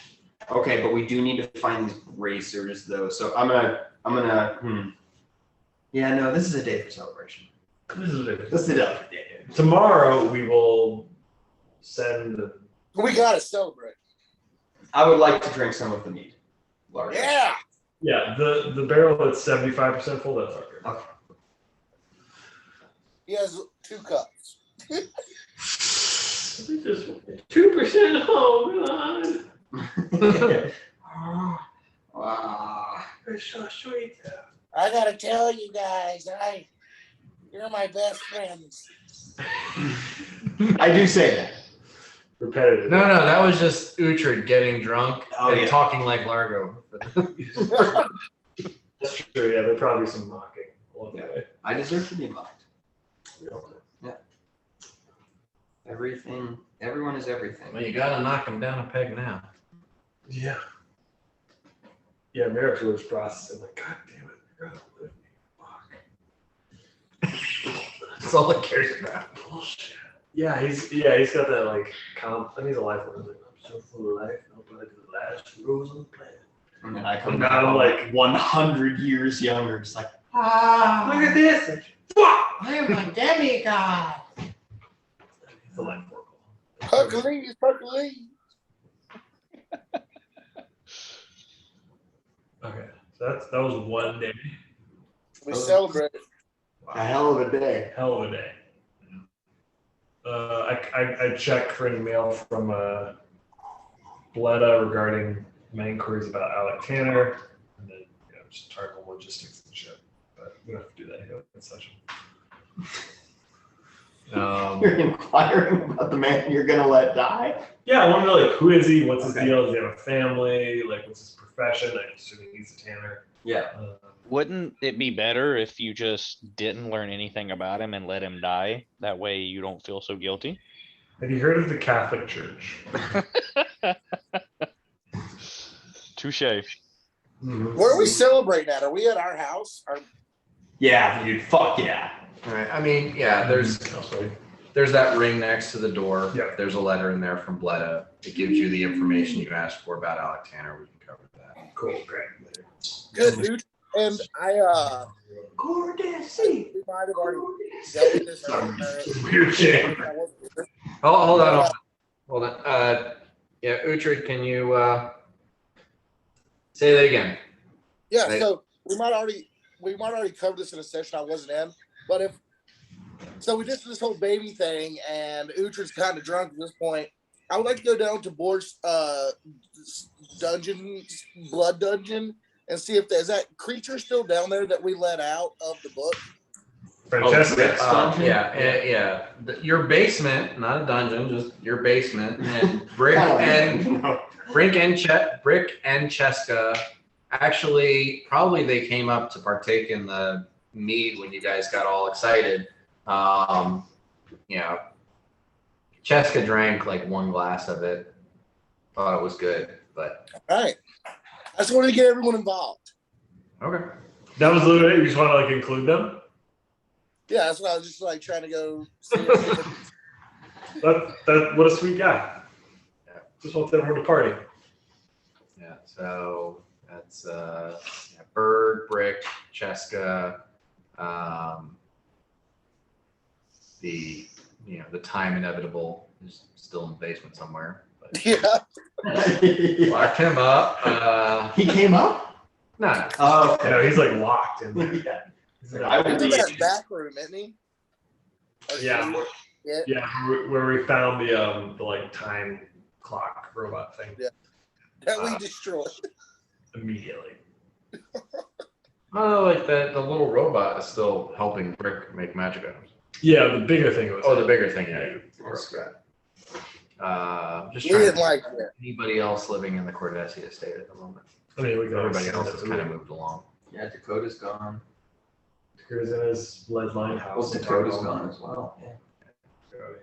Okay, but we do need to find these racers though. So I'm gonna. Yeah, no, this is a day for celebration. This is it. This is a day. Tomorrow we will send. We gotta celebrate. I would like to drink some of the mead. Largo. Yeah. Yeah, the barrel that's 75% full. That's our beer. Okay. He has 2 cups. Just 2%. Oh God. Wow. It's so sweet. I gotta tell you guys, you're my best friends. I do say that. Repetitive. No, that was just Uhtred getting drunk and yeah. talking like Largo. That's true. Yeah, there'll probably be some mocking along the Yeah. way. I deserve to be mocked. Yeah. Everyone is everything. Well, you gotta knock him down a peg now. Yeah. Yeah, Merrick's was processing like, God damn it, you're gonna live me. Fuck. That's all it cares about. Bullshit. Yeah, he's got that like I mean, he's a life one. Like, I'm so full of life, nobody to the last rose on the planet. And then I come And back, now I'm I'm like 100 years younger, just like, Look at this. Fuck! I am a demigod. He's a life oracle. Hercules. Okay, so that was one day. We celebrate. a hell of a day. Hell of a day. I checked for any mail from Bleda regarding my inquiries about Alec Tanner, and then just target logistics and shit. But we don't have to do that here in session. You're inquiring about the man you're gonna let die? Yeah, I want to know like who is he? What's his Okay. deal? Does he have a family? Like what's his profession? I'm assuming he's a tanner. Yeah. Wouldn't it be better if you just didn't learn anything about him and let him die? That way you don't feel so guilty. Have you heard of the Catholic Church? Touche. Where are we celebrating at? Are we at our house? Yeah, dude. Fuck yeah. All right. I mean, yeah, there's that ring next to the door. Yeah. There's a letter in there from Bleda. It gives you the information you asked for about Alec Tanner. We can cover that. Cool, great. Good, dude. And we might have already dealt with this. Weird shit. Hold on. Yeah, Uhtred, can you say that again? Yeah, Right. so we might already cover this in a session I wasn't in, but so we did this whole baby thing, and Uhtred's kind of drunk at this point. I would like to go down to Bor's blood dungeon, and see if there's that creature still down there that we let out of the book. Francesca. Yeah. Your basement, not a dungeon, just your basement, and Brick and Cheska. Actually, probably they came up to partake in the mead when you guys got all excited. Cheska drank like one glass of it, thought it was good, but All right. I just wanted to get everyone involved. okay. That was literally, you just want to like include them? Yeah, that's what I was just like trying to go see. What a sweet guy. Yeah. Just wants everyone to party. Yeah, so that's Bird, Brick, Cheska, the time inevitable is still in the basement somewhere. But Yeah. locked him up. He came up? No. Oh, You know, he's like locked in there. yeah. He's in I that- would He's in be- that back room, isn't he? Yeah. Yeah. Yeah, where we found the like time clock robot thing Yeah. That we destroyed. immediately. Oh, like the little robot is still helping Brick make magic items. Yeah, the bigger thing was. Oh, the bigger thing, yeah. Yeah. Broke that. Just We trying didn't to like that. anybody else living in the Cordesia estate at the moment. I mean, we can Everybody always else send has it kind to of moved along. Yeah, Dakota's gone. Dakota's in his lead line Well, house. Dakota's gone as well. Yeah. Oh,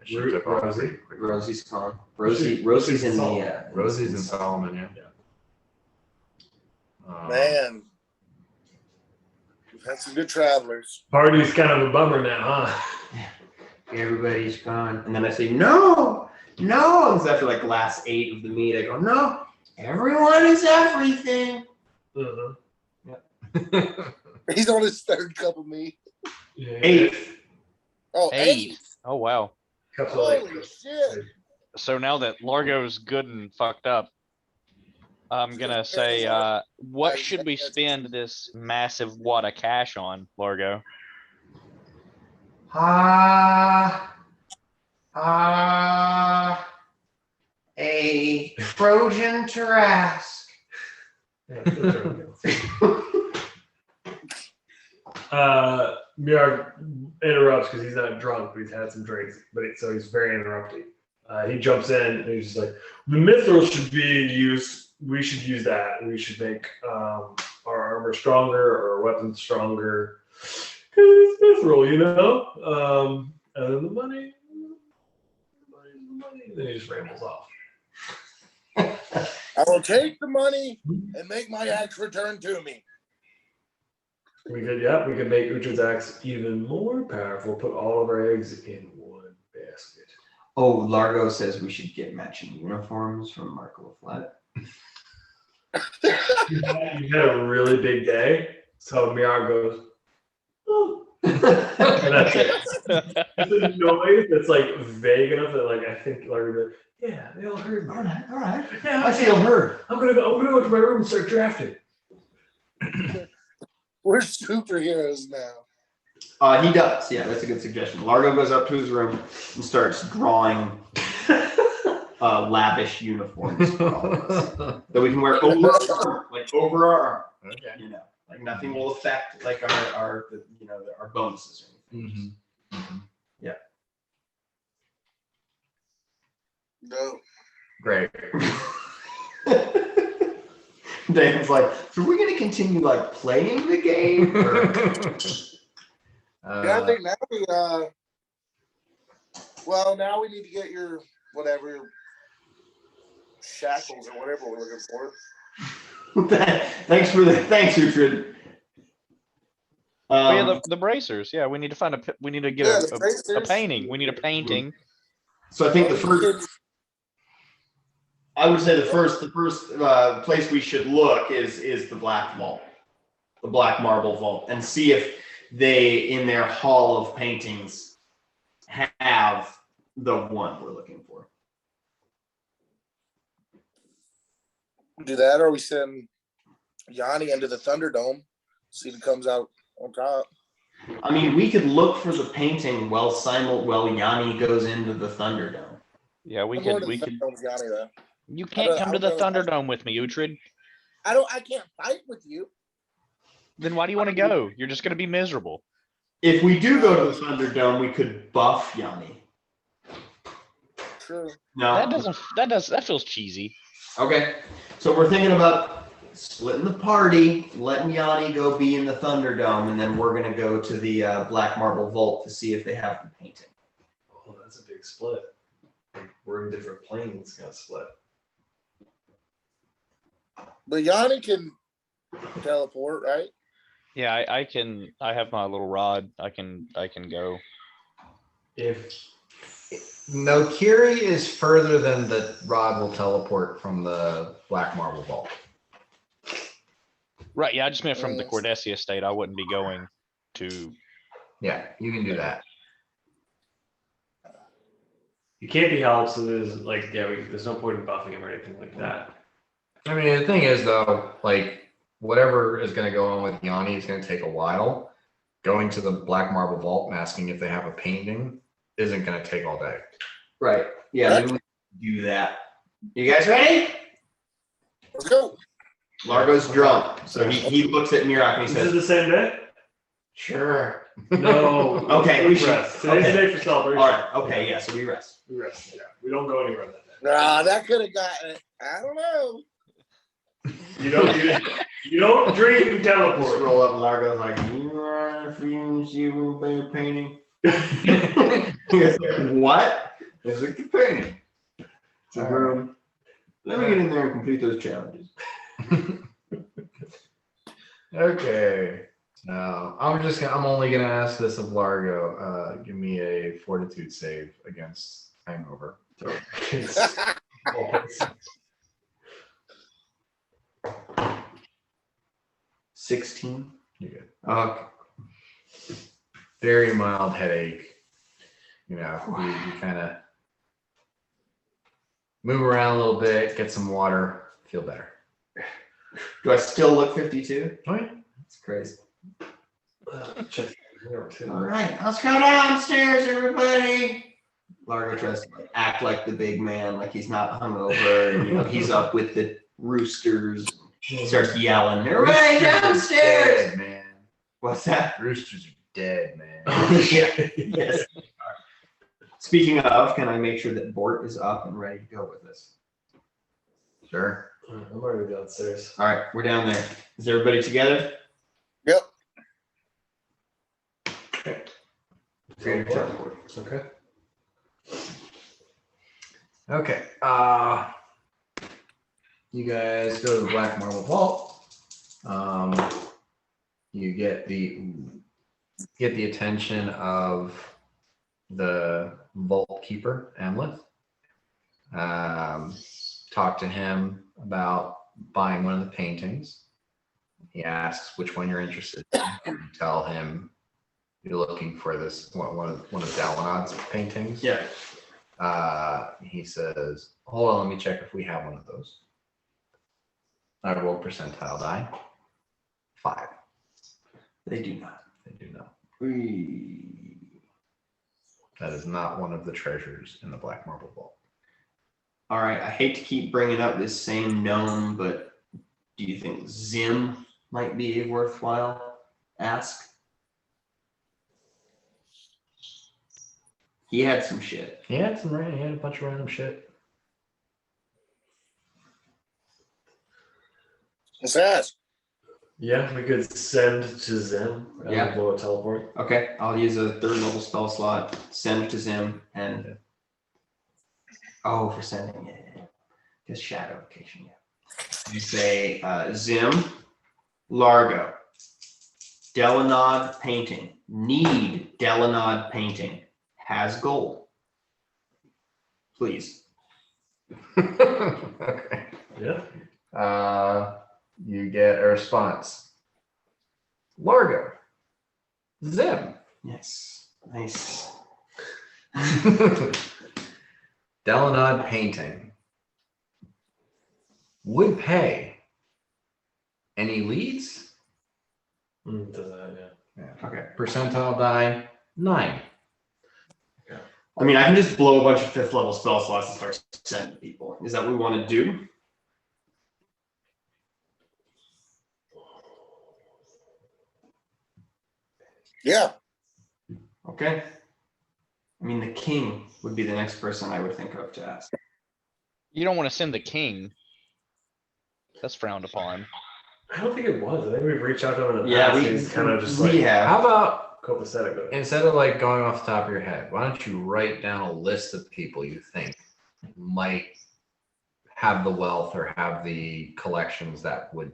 She Ru- took off Rosie? pretty quick. Rosie's gone. Rosie's Rosie's in Solomon. the. Rosie's in Solomon, yeah. Man, we've had some good travelers. Party's kind of a bummer now, huh? Everybody's gone. And then I say, no. It's after like last 8 of the meet. I go, no. Everyone is everything. Uh-huh. He's on his third cup of meat. Yeah. 8th. Oh, 8. Oh wow. Cups of like. Holy shit. So now that Largo's good and fucked up, I'm gonna say, what should we spend this massive wad of cash on, Largo? A Trojan Tarrasque. Mirak interrupts because he's not drunk, but he's had some drinks. So he's very interrupting. He jumps in and he's just like, the mithril should be used. We should use that. We should make our armor stronger or our weapons stronger. Because it's mithril, you know? And then the money. And then he just rambles off. I will take the money and make my axe return to me. We could make Uhtred's axe even more powerful. Put all of our eggs in one basket. Oh, Largo says we should get matching uniforms from Marco Flat. You had a really big day, so Mirak goes, oh. And that's it. It's a noise that's like vague enough that like I think Largo goes, yeah, they all heard me. All right. Yeah, I feel heard. I'm gonna go to my room and start drafting. We're superheroes now. He does. Yeah, that's a good suggestion. Largo goes up to his room and starts drawing lavish uniforms for all of us that we can wear over our arm, like over our arm. Okay. You know, like nothing will affect like our bonuses or anything. Yeah. No. Great. Dan's like, so are we going to continue like playing the game? Or? Yeah, I think now we now we need to get your whatever shackles or whatever we're looking for. Thanks, Uhtred. Yeah, the bracers. Yeah, we need to find we need to get the a bracers. painting. We need a painting. So I think I would say the first place we should look is the Black Vault, the Black Marble Vault, and see if they in their hall of paintings have the one we're looking for. Do that, or we send Yanni into the Thunderdome, see if he comes out on top. I mean, we could look for the painting while Yanni goes into the Thunderdome. Yeah, we I'm going could. to We the could. Thunderdome's Yanni, though. You can't come to the Thunderdome with me, Uhtred. I can't fight with you. Then why do you want to go? You're just going to be miserable. If we do go to the Thunderdome, we could buff Yanni. True. No, That feels cheesy. Okay, so we're thinking about splitting the party, letting Yanni go be in the Thunderdome, and then we're gonna go to the Black Marble Vault to see if they have the painting. Oh, that's a big split. Like, we're in different planes, kind of split. But Yanni can teleport, right? Yeah, I can. I have my little rod. I can go. No, Kiri is further than the rod will teleport from the Black Marble Vault. Right. Yeah, I just meant from the Cordesia state. I wouldn't be going to. Yeah, you can do that. You can't be helped, so there's like, there's no point in buffing him or anything like that. I mean, the thing is though, like whatever is going to go on with Yanni is going to take a while. going to the Black Marble Vault and asking if they have a painting isn't going to take all day. Right. Yeah, maybe we can do that. You guys ready? Let's go. Largo's drunk, so he looks at Mirak and he Is it says, the same day? sure. No. Okay, we should- rest. Today's okay. the day for celebration. All right, okay, yeah, so we rest. We rest. Yeah. We don't go anywhere that day. Nah, that could have gotten it. I don't know. You don't drink and Just teleport. roll up and Largo's like, you are feelings you better painting. He goes, what? It's like the painting. It's a room. Let me get in there and complete those challenges. Okay. Now I'm only gonna ask this of Largo. Give me a fortitude save against hangover. So, 16. you're good. Okay. Very mild headache. You kind of move around a little bit, get some water, feel better. Do I still look 52? Oh yeah. That's crazy. Check. All right, let's go downstairs, everybody. Largo tries to act like the big man, like he's not hungover. And, he's up with the roosters. He starts yelling, "Everybody downstairs!" Dead, man. What's that? Roosters are dead, man. Yeah, yes. Speaking of, can I make sure that Bort is up and ready to go with us? Sure. I'm already downstairs. All right, we're down there. Is everybody together? Yep. Okay. Okay. You guys go to the Black Marble Vault. You get the attention of the Vault Keeper, Amleth. Talk to him about buying one of the paintings. He asks which one you're interested in. You tell him you're looking for this one of Dalinod's paintings. Yeah. He says, hold on, let me check if we have one of those. I roll percentile die. 5. They do not. They do not. That is not one of the treasures in the Black Marble Vault. All right, I hate to keep bringing up this same gnome, but do you think Zim might be a worthwhile ask? He had some shit. He had a bunch of random shit. Let's ask. Yeah, we could send to Zim. Yeah. Blow a teleport. Okay, I'll use a 3rd level spell slot, send to Zim, and for sending it. Just shadow occasion, yeah. You say Zim, Largo, Dalinod painting, need Dalinod painting, has gold. Please. Okay. Yeah. You get a response. Largo. Zim. Yes. Nice. Dalinod painting. Would pay. Any leads? Does that, yeah. Yeah. Okay. Percentile die 9. I mean, I can just blow a bunch of 5th level spell slots and start sending people. Is that what we want to do? Yeah. Okay. I mean, the king would be the next person I would think of to ask. You don't want to send the king. That's frowned upon. I don't think it was. I think we've reached out to him in the Yeah, past. we He's kind of just we like have. How about copacetic with it. instead of like going off the top of your head, why don't you write down a list of people you think might have the wealth or have the collections that would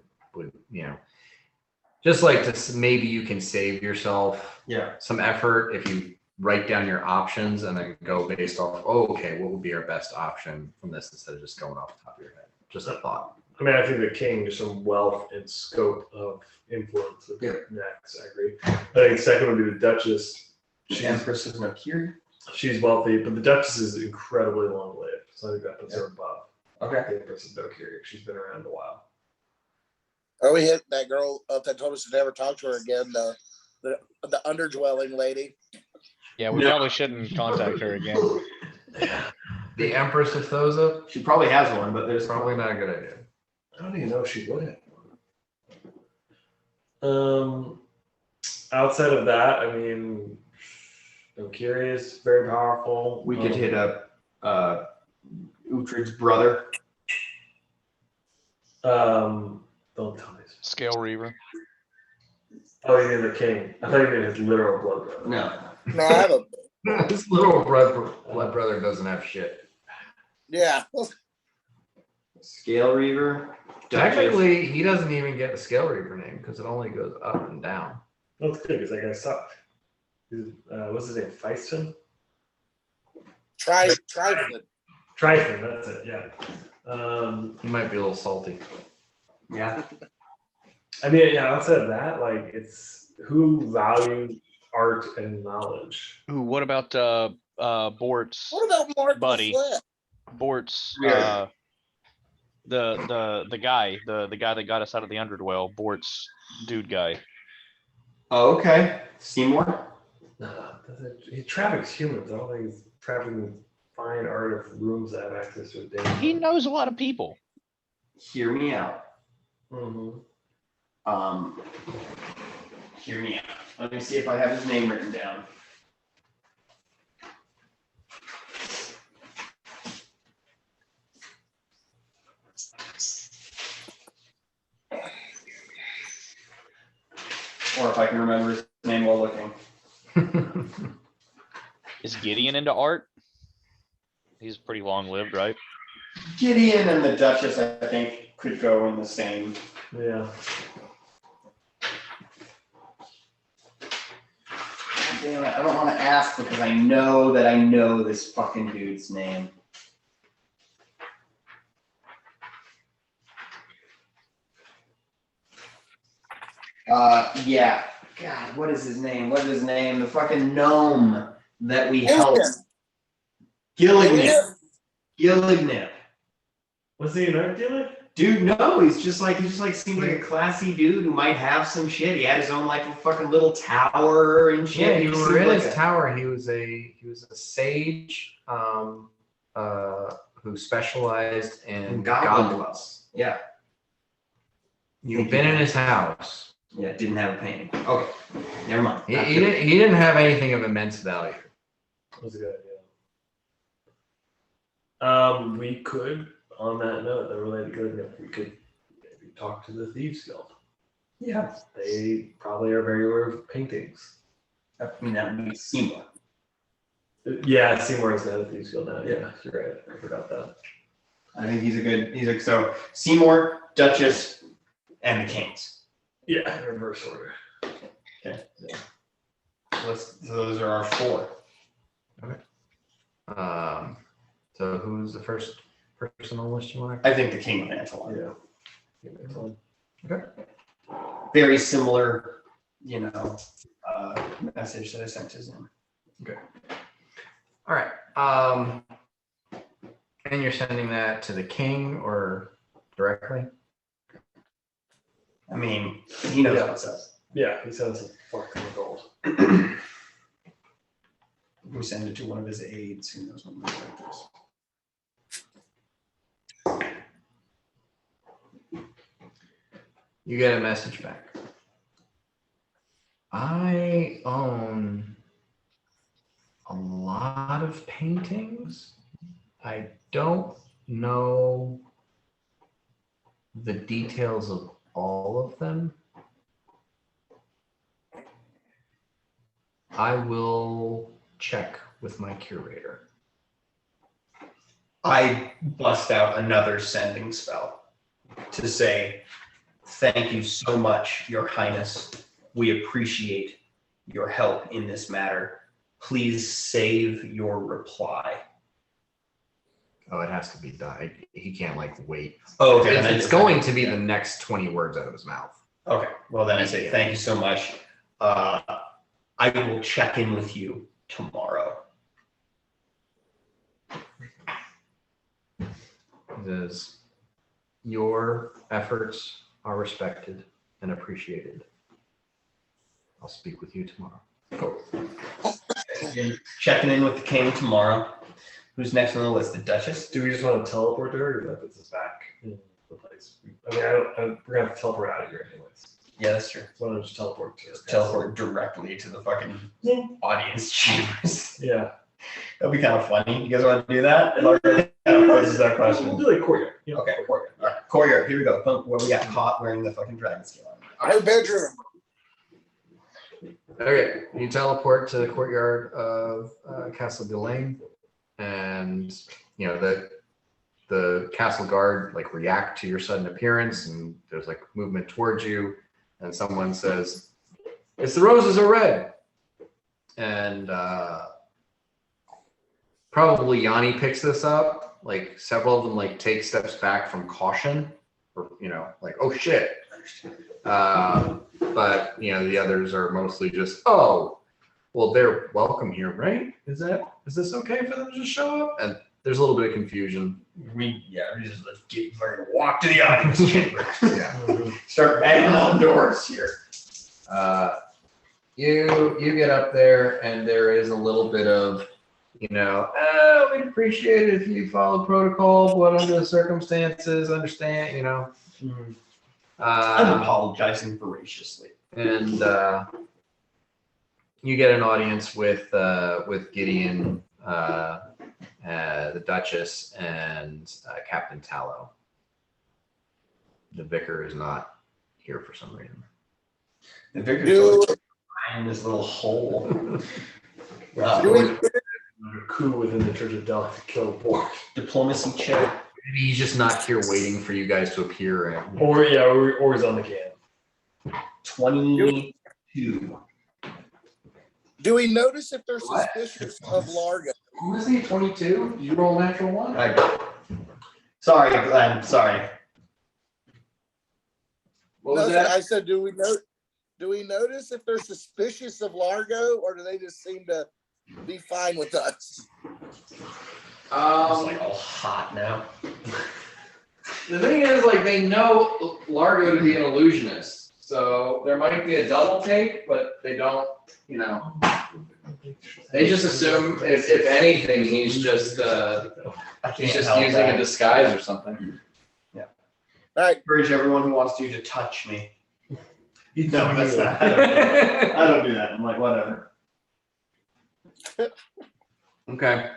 just like to maybe you can save yourself Yeah. some effort if you write down your options and then go based off, okay, what would be our best option from this instead of just going off the top of your head. Just a thought. I mean, I think the king, there's some wealth and scope of influence. Yeah. Next, I agree. I think second would be the Duchess. The Empress of Mercury. She's wealthy, but the Duchess is incredibly long-lived. So I think that puts her above Okay. the Empress of Mercury. She's been around a while. Oh, we hit that girl up that told us to never talk to her again. the underdwelling lady. Yeah, we No. probably shouldn't contact her again. The Empress of Thoza? She probably has one, but there's Probably not a good idea. How do you know she would have? Outside of that, I mean, I'm curious, very powerful. We could hit up Uhtred's brother. Don't tell me. Scale Reaver. Oh, you mean the king? I thought you meant his literal blood brother. No. No, I have a This little blood brother doesn't have shit. yeah. Scale Reaver. Technically, he doesn't even get the Scale Reaver name because it only goes up and down. That's good because that guy sucked. What's his name? Feiston? Trifid. Trifon, that's it, yeah. He might be a little salty. Yeah. I mean, yeah, outside of that, like, it's who values art and knowledge. Ooh, what about Bort's What about Mark Buddy. the Flip? Bort's Yeah. the guy that got us out of the underdwell, Bort's dude guy. Oh, okay. Seymour. He traffics humans. I don't think he's trafficking fine art of rooms that have access to a data. He knows a lot of people. Hear me out. Mm-hmm. Hear me out. Let me see if I have his name written down. Or if I can remember his name while looking. Is Gideon into art? He's pretty long lived, right? Gideon and the Duchess, I think, could go in the same. Yeah. Damn it, I don't want to ask because I know that I know this fucking dude's name. Yeah. God, what is his name? What is his name? The fucking gnome that we helped. Gillignip. Gillignip. Was he an art dealer? Dude, no, he's just like seems like a classy dude who might have some shit. He had his own like a fucking little tower and shit. Yeah, He you seemed were in like his tower. He was a sage who specialized in Goblin. goblins. Yeah. You've been in his house. Yeah, didn't have a painting. Okay, never mind. He didn't have anything of immense value. That was a good idea. We could, on that note, that related to we could maybe talk to the Thieves Guild. Yeah. They probably are very aware of paintings. I mean, that would be Seymour. Yeah, Seymour is the Thieves Guild now. Yeah, you're right. I forgot that. I think so Seymour, Duchess, and the Kings. Yeah, in reverse order. Okay. Yeah. So those are our four. So who's the first person on the list you want? I think the King of Antelope. Yeah. Excellent. Very similar, message that I sent to Zim. All right. And you're sending that to the king or directly? I mean, he knows Yeah. what's up. Yeah, he sends a fuck ton of gold. We send it to one of his aides who knows what moves like this. You get a message back. I own a lot of paintings. I don't know the details of all of them. I will check with my curator. I bust out another sending spell to say, thank you so much, Your Highness. We appreciate your help in this matter. Please save your reply. Oh, it has to be done. He can't wait. Oh, okay. It's going to be the next 20 words out of his mouth. Okay. Well, then I say thank you so much. I will check in with you tomorrow. Says, your efforts are respected and appreciated. I'll speak with you tomorrow. You're checking in with the king tomorrow. Who's next on the list? The Duchess? Do we just want to teleport to her, or that puts us back in the place? I mean, we're gonna have to teleport out of here anyways. Yeah, that's true. So why don't we just teleport to her? Teleport directly to the fucking audience chambers. Yeah. That'd be kind of funny. You guys want to do that? It already kind of poses that We'll question. do like courtyard. Yeah. Okay, courtyard. All right, courtyard. Here we go. Boom. Where we got caught wearing the fucking dragon scale. Her bedroom. Okay, you teleport to the courtyard of Castle Delane, and you know the castle guard like react to your sudden appearance, and there's like movement towards you, and someone says, "It's the roses are red," and probably Yanni picks this up. Like several of them like take steps back from caution, or you know, like oh shit. But you know the others are mostly just oh, well they're welcome here, right? Is this okay for them to just show up? And there's a little bit of confusion. We just let's get ready to walk to the audience chamber. Yeah. Start banging on doors here. You get up there and there is a little bit of, you know, we'd appreciate it if you follow protocol, but under the circumstances, understand, you know. I'm apologizing voraciously. And you get an audience with Gideon, the Duchess, and Captain Tallow. The vicar is not here for some reason. The vicar's in this little hole. A coup within the Church of Delhi to kill Borg. Diplomacy check. Maybe he's just not here waiting for you guys to appear. And Or he's on the can. 22. Do we notice if they're suspicious of Largo? who is he? 22? Did you roll a natural one? Sorry, Glenn. Sorry. What No, was that? I said, do we notice if they're suspicious of Largo, or do they just seem to be fine with us? It's like all hot now. The thing is, like, they know Largo to be an illusionist, so there might be a double take, but they don't, you know. They just assume, if anything, he's just using a disguise or something. All right. Encourage everyone who wants to touch me. No, that's not. I don't do that. I'm like, whatever. Okay.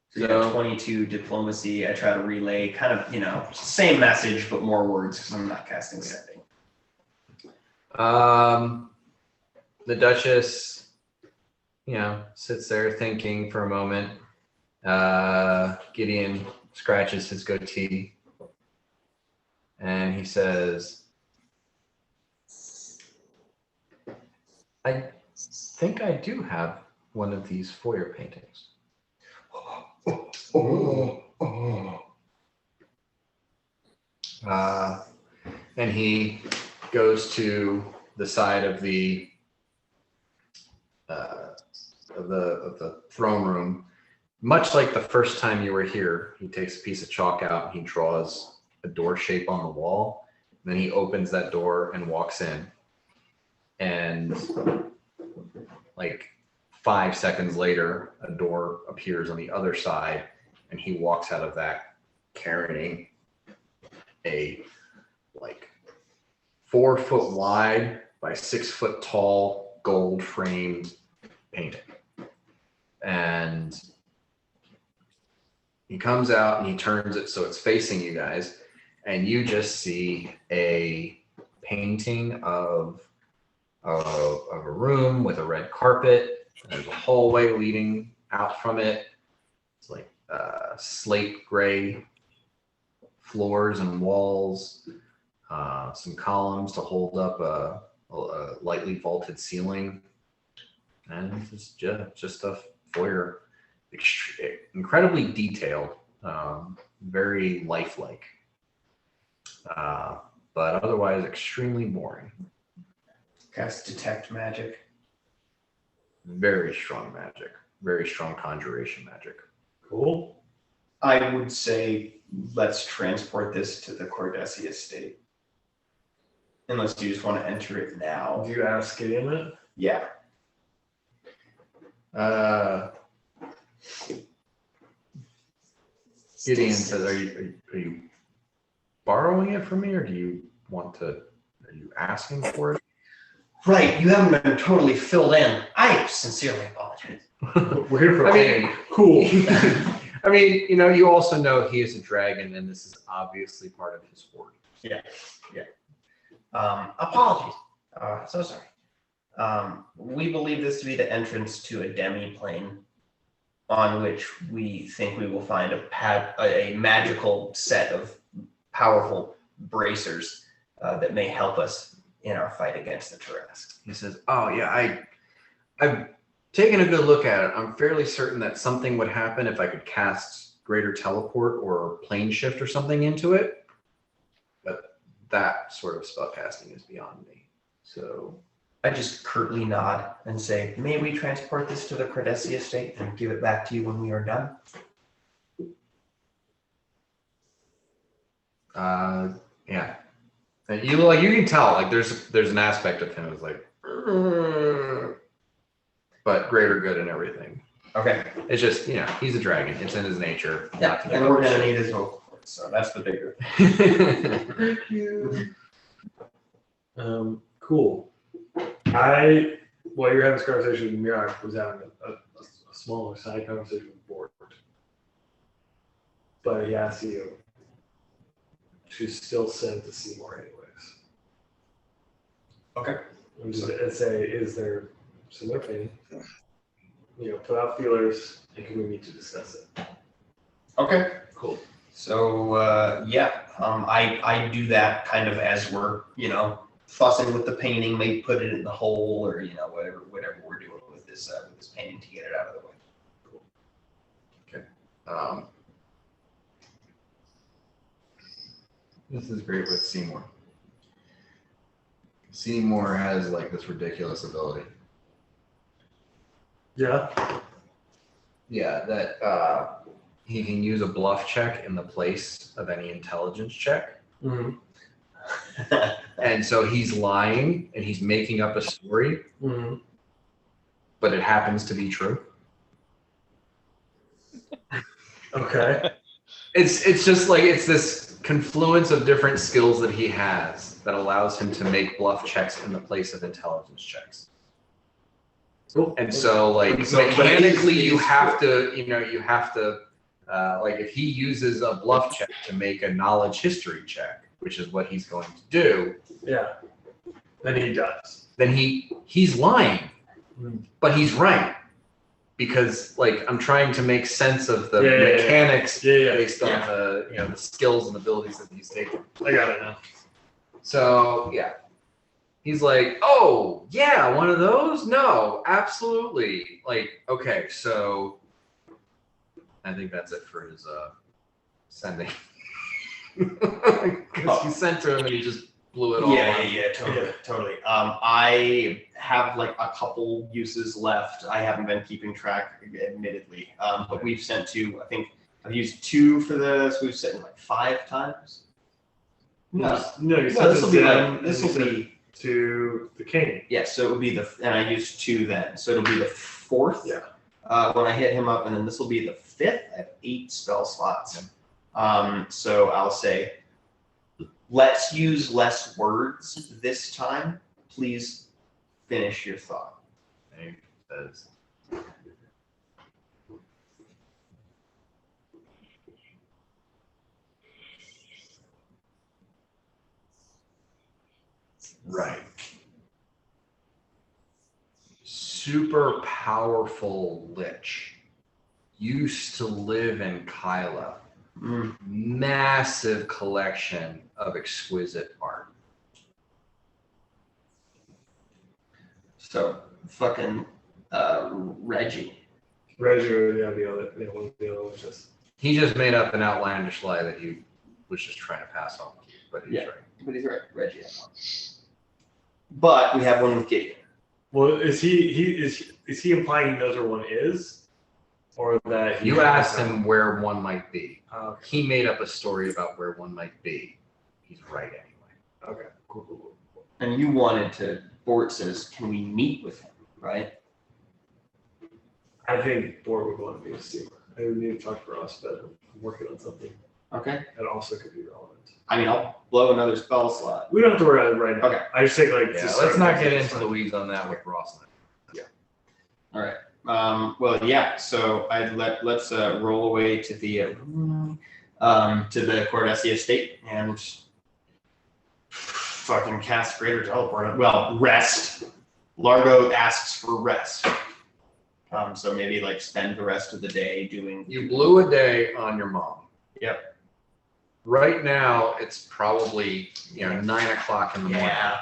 So you got 22 diplomacy. I try to relay kind of, you know, same message, but more words because I'm not casting sending. The Duchess, you know, sits there thinking for a moment. Gideon scratches his goatee and he says, I think I do have one of these foyer paintings. And he goes to the side of the throne room, much like the first time you were here. He takes a piece of chalk out and he draws a door shape on the wall. And then he opens that door and walks in. And like 5 seconds later, a door appears on the other side, and he walks out of that carrying a like 4 foot wide by 6 foot tall gold framed painting. And he comes out and he turns it so it's facing you guys, and you just see a painting of a room with a red carpet. There's a hallway leading out from it. It's like slate gray floors and walls, some columns to hold up a lightly vaulted ceiling, and it's just a foyer, incredibly detailed, very lifelike, but otherwise extremely boring. Cast detect magic. Very strong magic. Very strong conjuration magic. Cool. I would say let's transport this to the Cordessi estate. Unless you just want to enter it now. Do you ask Gideon it? Yeah. Gideon says, are you borrowing it from me, or do you want to? Are you asking for it? Right, you haven't been totally filled in. I sincerely apologize. We're here for I mean, paying. Cool. I mean, you also know he is a dragon, and this is obviously part of his hoard. Apologies. So sorry. We believe this to be the entrance to a demi-plane on which we think we will find a magical set of powerful bracers that may help us in our fight against the Tarrasques. He says, "Oh yeah, I've taken a good look at it. I'm fairly certain that something would happen if I could cast Greater Teleport or Plane Shift or something into it, but that sort of spellcasting is beyond me. So I just curtly nod and say, may we transport this to the Cardessi estate and give it back to you when we are done? yeah, and you can tell like there's an aspect of him who's like, but greater good and everything. Okay. It's just he's a dragon. It's in his nature. Yeah, And we're gonna need his vocal cords, so that's the bigger. Thank you. Cool. While you're having this conversation with Mirak, was having a smaller side conversation with Bort. But he asked you to still send to Seymour anyways. Okay. And say, is there similar pain? Put out feelers, and can we meet to discuss it? Okay. Cool. So I do that kind of as we're fussing with the painting, maybe put it in the hole or whatever we're doing with this painting to get it out of the way. Cool. Okay. This is great with Seymour. Seymour has like this ridiculous ability. Yeah. Yeah, that he can use a bluff check in the place of any intelligence check. Mm-hmm. And so he's lying and he's making up a story, but it happens to be true. Okay. It's just like it's this confluence of different skills that he has that allows him to make bluff checks in the place of intelligence checks. Cool. And so like So, but mechanically he's- you have to like if he uses a bluff check to make a knowledge history check, which is what he's going to do, Yeah. Then he does. then he's lying, Mm. but he's right. Because like I'm trying to make sense of the Yeah. mechanics Yeah. based on the the skills and abilities that he's taken. I got it now. So yeah. He's like, oh yeah, one of those? No, absolutely. Like, okay, so I think that's it for his sending. Because he sent to him and he just blew it all. Yeah, totally. I have like a couple uses left. I haven't been keeping track, admittedly. But we've sent to, I think I've used 2 for this. We've sent like 5 times. No, you No, sent this it will be to like them, this and will you be sent to the king. so it would be and I used 2 then, so it'll be the 4th. Yeah. When I hit him up, and then this will be the 5th. I have 8 spell slots. So I'll say, let's use less words this time. Please finish your thought. And he says, right. Super powerful lich. Used to live in Kyla. Massive collection of exquisite art. So fucking Reggie. Reggie, one of the other was just. He just made up an outlandish lie that he was just trying to pass on, but he's Yeah. right. But he's right, Reggie. But we have one with Gideon. Well, is he implying he knows where one is, or that he You asked him where one might be. Okay. He made up a story about where one might be. He's right anyway. Okay. Cool. And you wanted to, Bort says, can we meet with him, right? I think Bort would want to be a steamer. I would need to talk to Ross, but I'm working on something Okay. that also could be relevant. I mean, I'll blow another spell slot. We don't have to worry about it right now. Okay. I just think like. Yeah, to let's start not with, get it's into fine. the weeds on that with Ross. All right. Well, yeah. So let's roll away to the Cordessia estate and fucking cast greater teleport. Well, rest. Largo asks for rest. So maybe like spend the rest of the day doing. You blew a day on your mom. Yep. Right now, it's probably 9 o'clock in the morning. Yeah.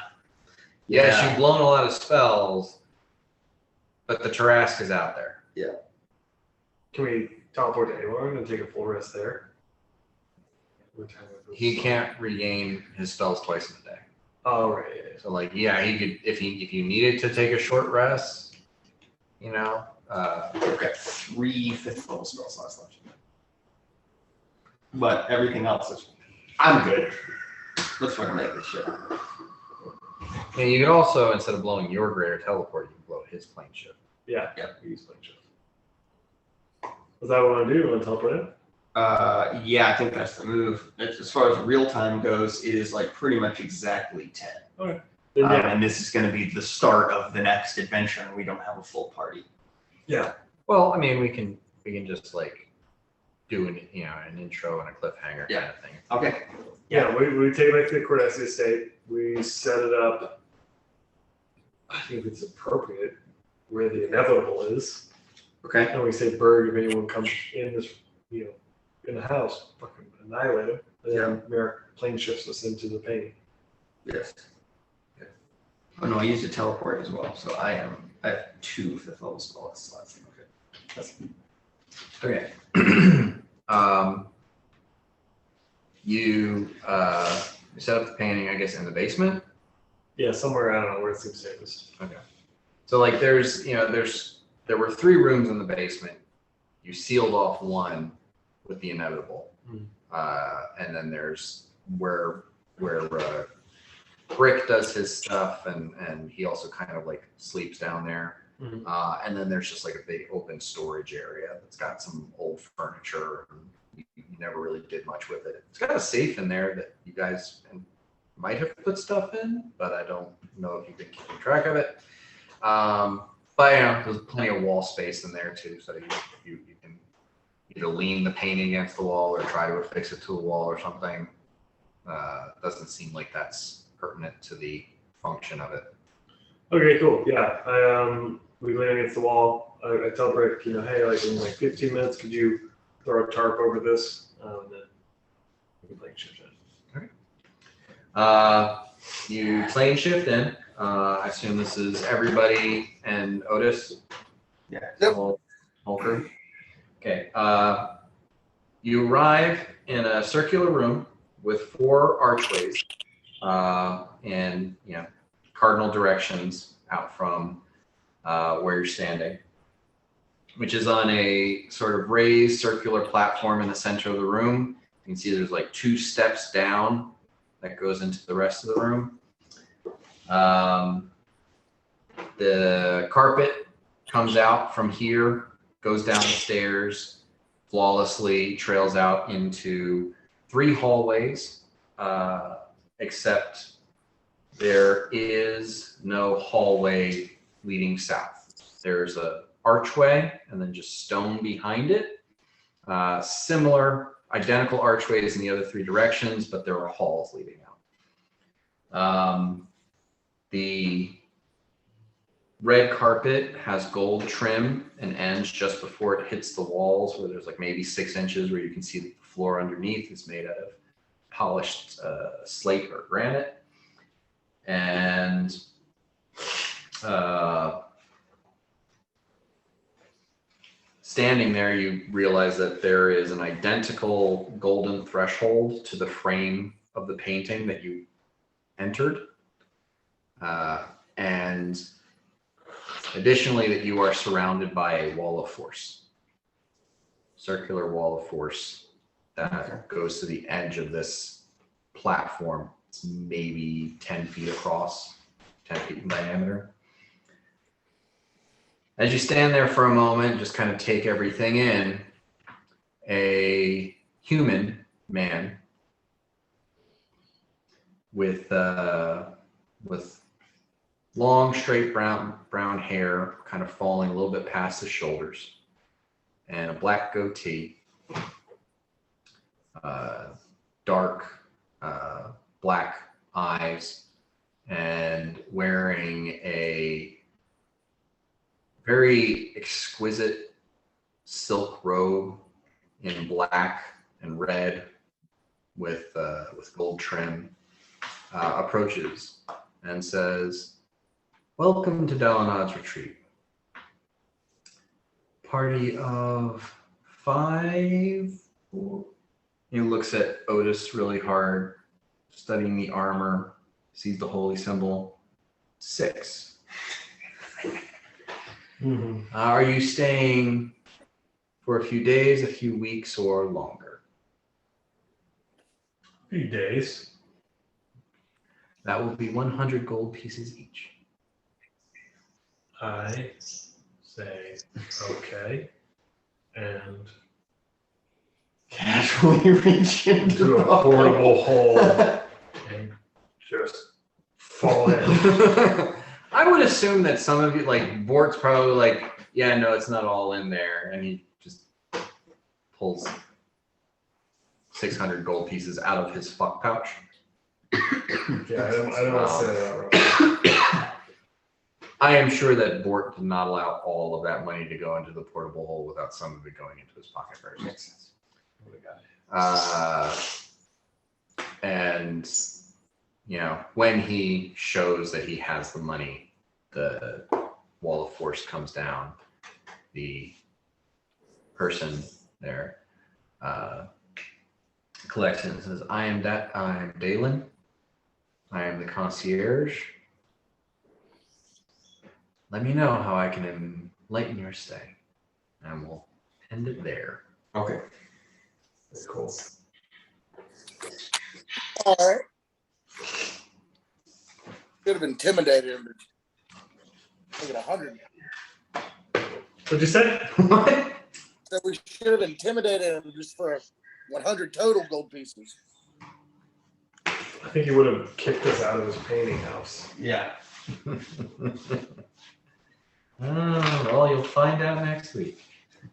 Yes, Yeah. you've blown a lot of spells, but the Tarrasque is out there. Can we teleport to Aelorn and take a full rest there? What time is it? He can't regain his spells twice in a day. Oh, right. Yeah, yeah. So like, yeah, he could if you needed to take a short rest, I've got 3 5th level spell slots left. But everything else is. I'm good. Let's fucking make this shit. And you could also, instead of blowing your greater teleport, you can blow his plane shift. Yeah. We use plane shift. Is that what I want to do? You want to teleport in? Yeah, I think that's the move. As far as real time goes, it is like pretty much exactly 10. Then, yeah. And this is going to be the start of the next adventure, and we don't have a full party. Yeah. Well, I mean, we can just like do an intro and a cliffhanger Yeah. kind of thing. Okay. Yeah, we take like the Cordessia estate. We set it up. I think it's appropriate where the inevitable is. Okay. And we say, Berg, if anyone comes in this, in the house, fucking annihilate him. And then Merrick plane shifts us into the painting. Yes. Oh no, I used a teleport as well, so I have 2 5th level spell slots. Okay. You set up the painting, I guess, in the basement. Yeah, somewhere, I don't know where it seems safest. Okay. So like there were 3 rooms in the basement. You sealed off one with the inevitable. And then there's where Brick does his stuff and he also kind of like sleeps down there. And then there's just like a big open storage area that's got some old furniture. And you never really did much with it. It's got a safe in there that you guys might have put stuff in, but I don't know if you've been keeping track of it. But there's plenty of wall space in there too, so you can either lean the painting against the wall or try to affix it to a wall or something. Doesn't seem like that's pertinent to the function of it. Okay, cool. Yeah, we lean against the wall. I tell Brick, hey, like in like 15 minutes, could you throw a tarp over this? And then we can plane shift in. You plane shift in. I assume this is everybody and Otis. Yeah. Whole crew. Okay. You arrive in a circular room with 4 archways and cardinal directions out from where you're standing, which is on a sort of raised circular platform in the center of the room. You can see there's like 2 steps down that goes into the rest of the room. The carpet comes out from here, goes down the stairs, flawlessly trails out into 3 hallways, except there is no hallway leading south. There's a archway and then just stone behind it. Similar, identical archways in the other 3 directions, but there are halls leading out. The red carpet has gold trim and ends just before it hits the walls, where there's like maybe 6 inches where you can see that the floor underneath is made out of polished slate or granite. And standing there, you realize that there is an identical golden threshold to the frame of the painting that you entered. And additionally, that you are surrounded by a wall of force, circular wall of force that goes to the edge of this platform It's maybe 10 feet across, 10 feet in diameter. As you stand there for a moment, just kind of take everything in, a human man with long, straight brown hair, kind of falling a little bit past the shoulders, and a black goatee, dark black eyes, and wearing a very exquisite silk robe in black and red with gold trim, approaches and says, "Welcome to Dalinad's retreat. Party of 5." He looks at Otis really hard, studying the armor, sees the holy symbol. 6. Are you staying for a few days, a few weeks, or longer? A few days. That will be 100 gold pieces each. I say okay, and Casually reach into do a portable hole and just fall in. I would assume that some of you, like Bort's probably like, yeah, no, it's not all in there, and he just pulls 600 gold pieces out of his fuck pouch. Yeah, I don't want to say that. I am sure that Bort did not allow all of that money to go into the portable hole without some of it going into his pocket first. Makes sense. And you know, when he shows that he has the money, the wall of force comes down. The person there collects it and says, I'm Dalen. I am the concierge. Let me know how I can enlighten your stay. And we'll end it there. Okay. That's cool. All right. Should have intimidated him. Look at 100. What'd you say? What? So we should have intimidated him just for 100 total gold pieces. I think he would have kicked us out of his painting house. Yeah. Oh, well, you'll find out next week.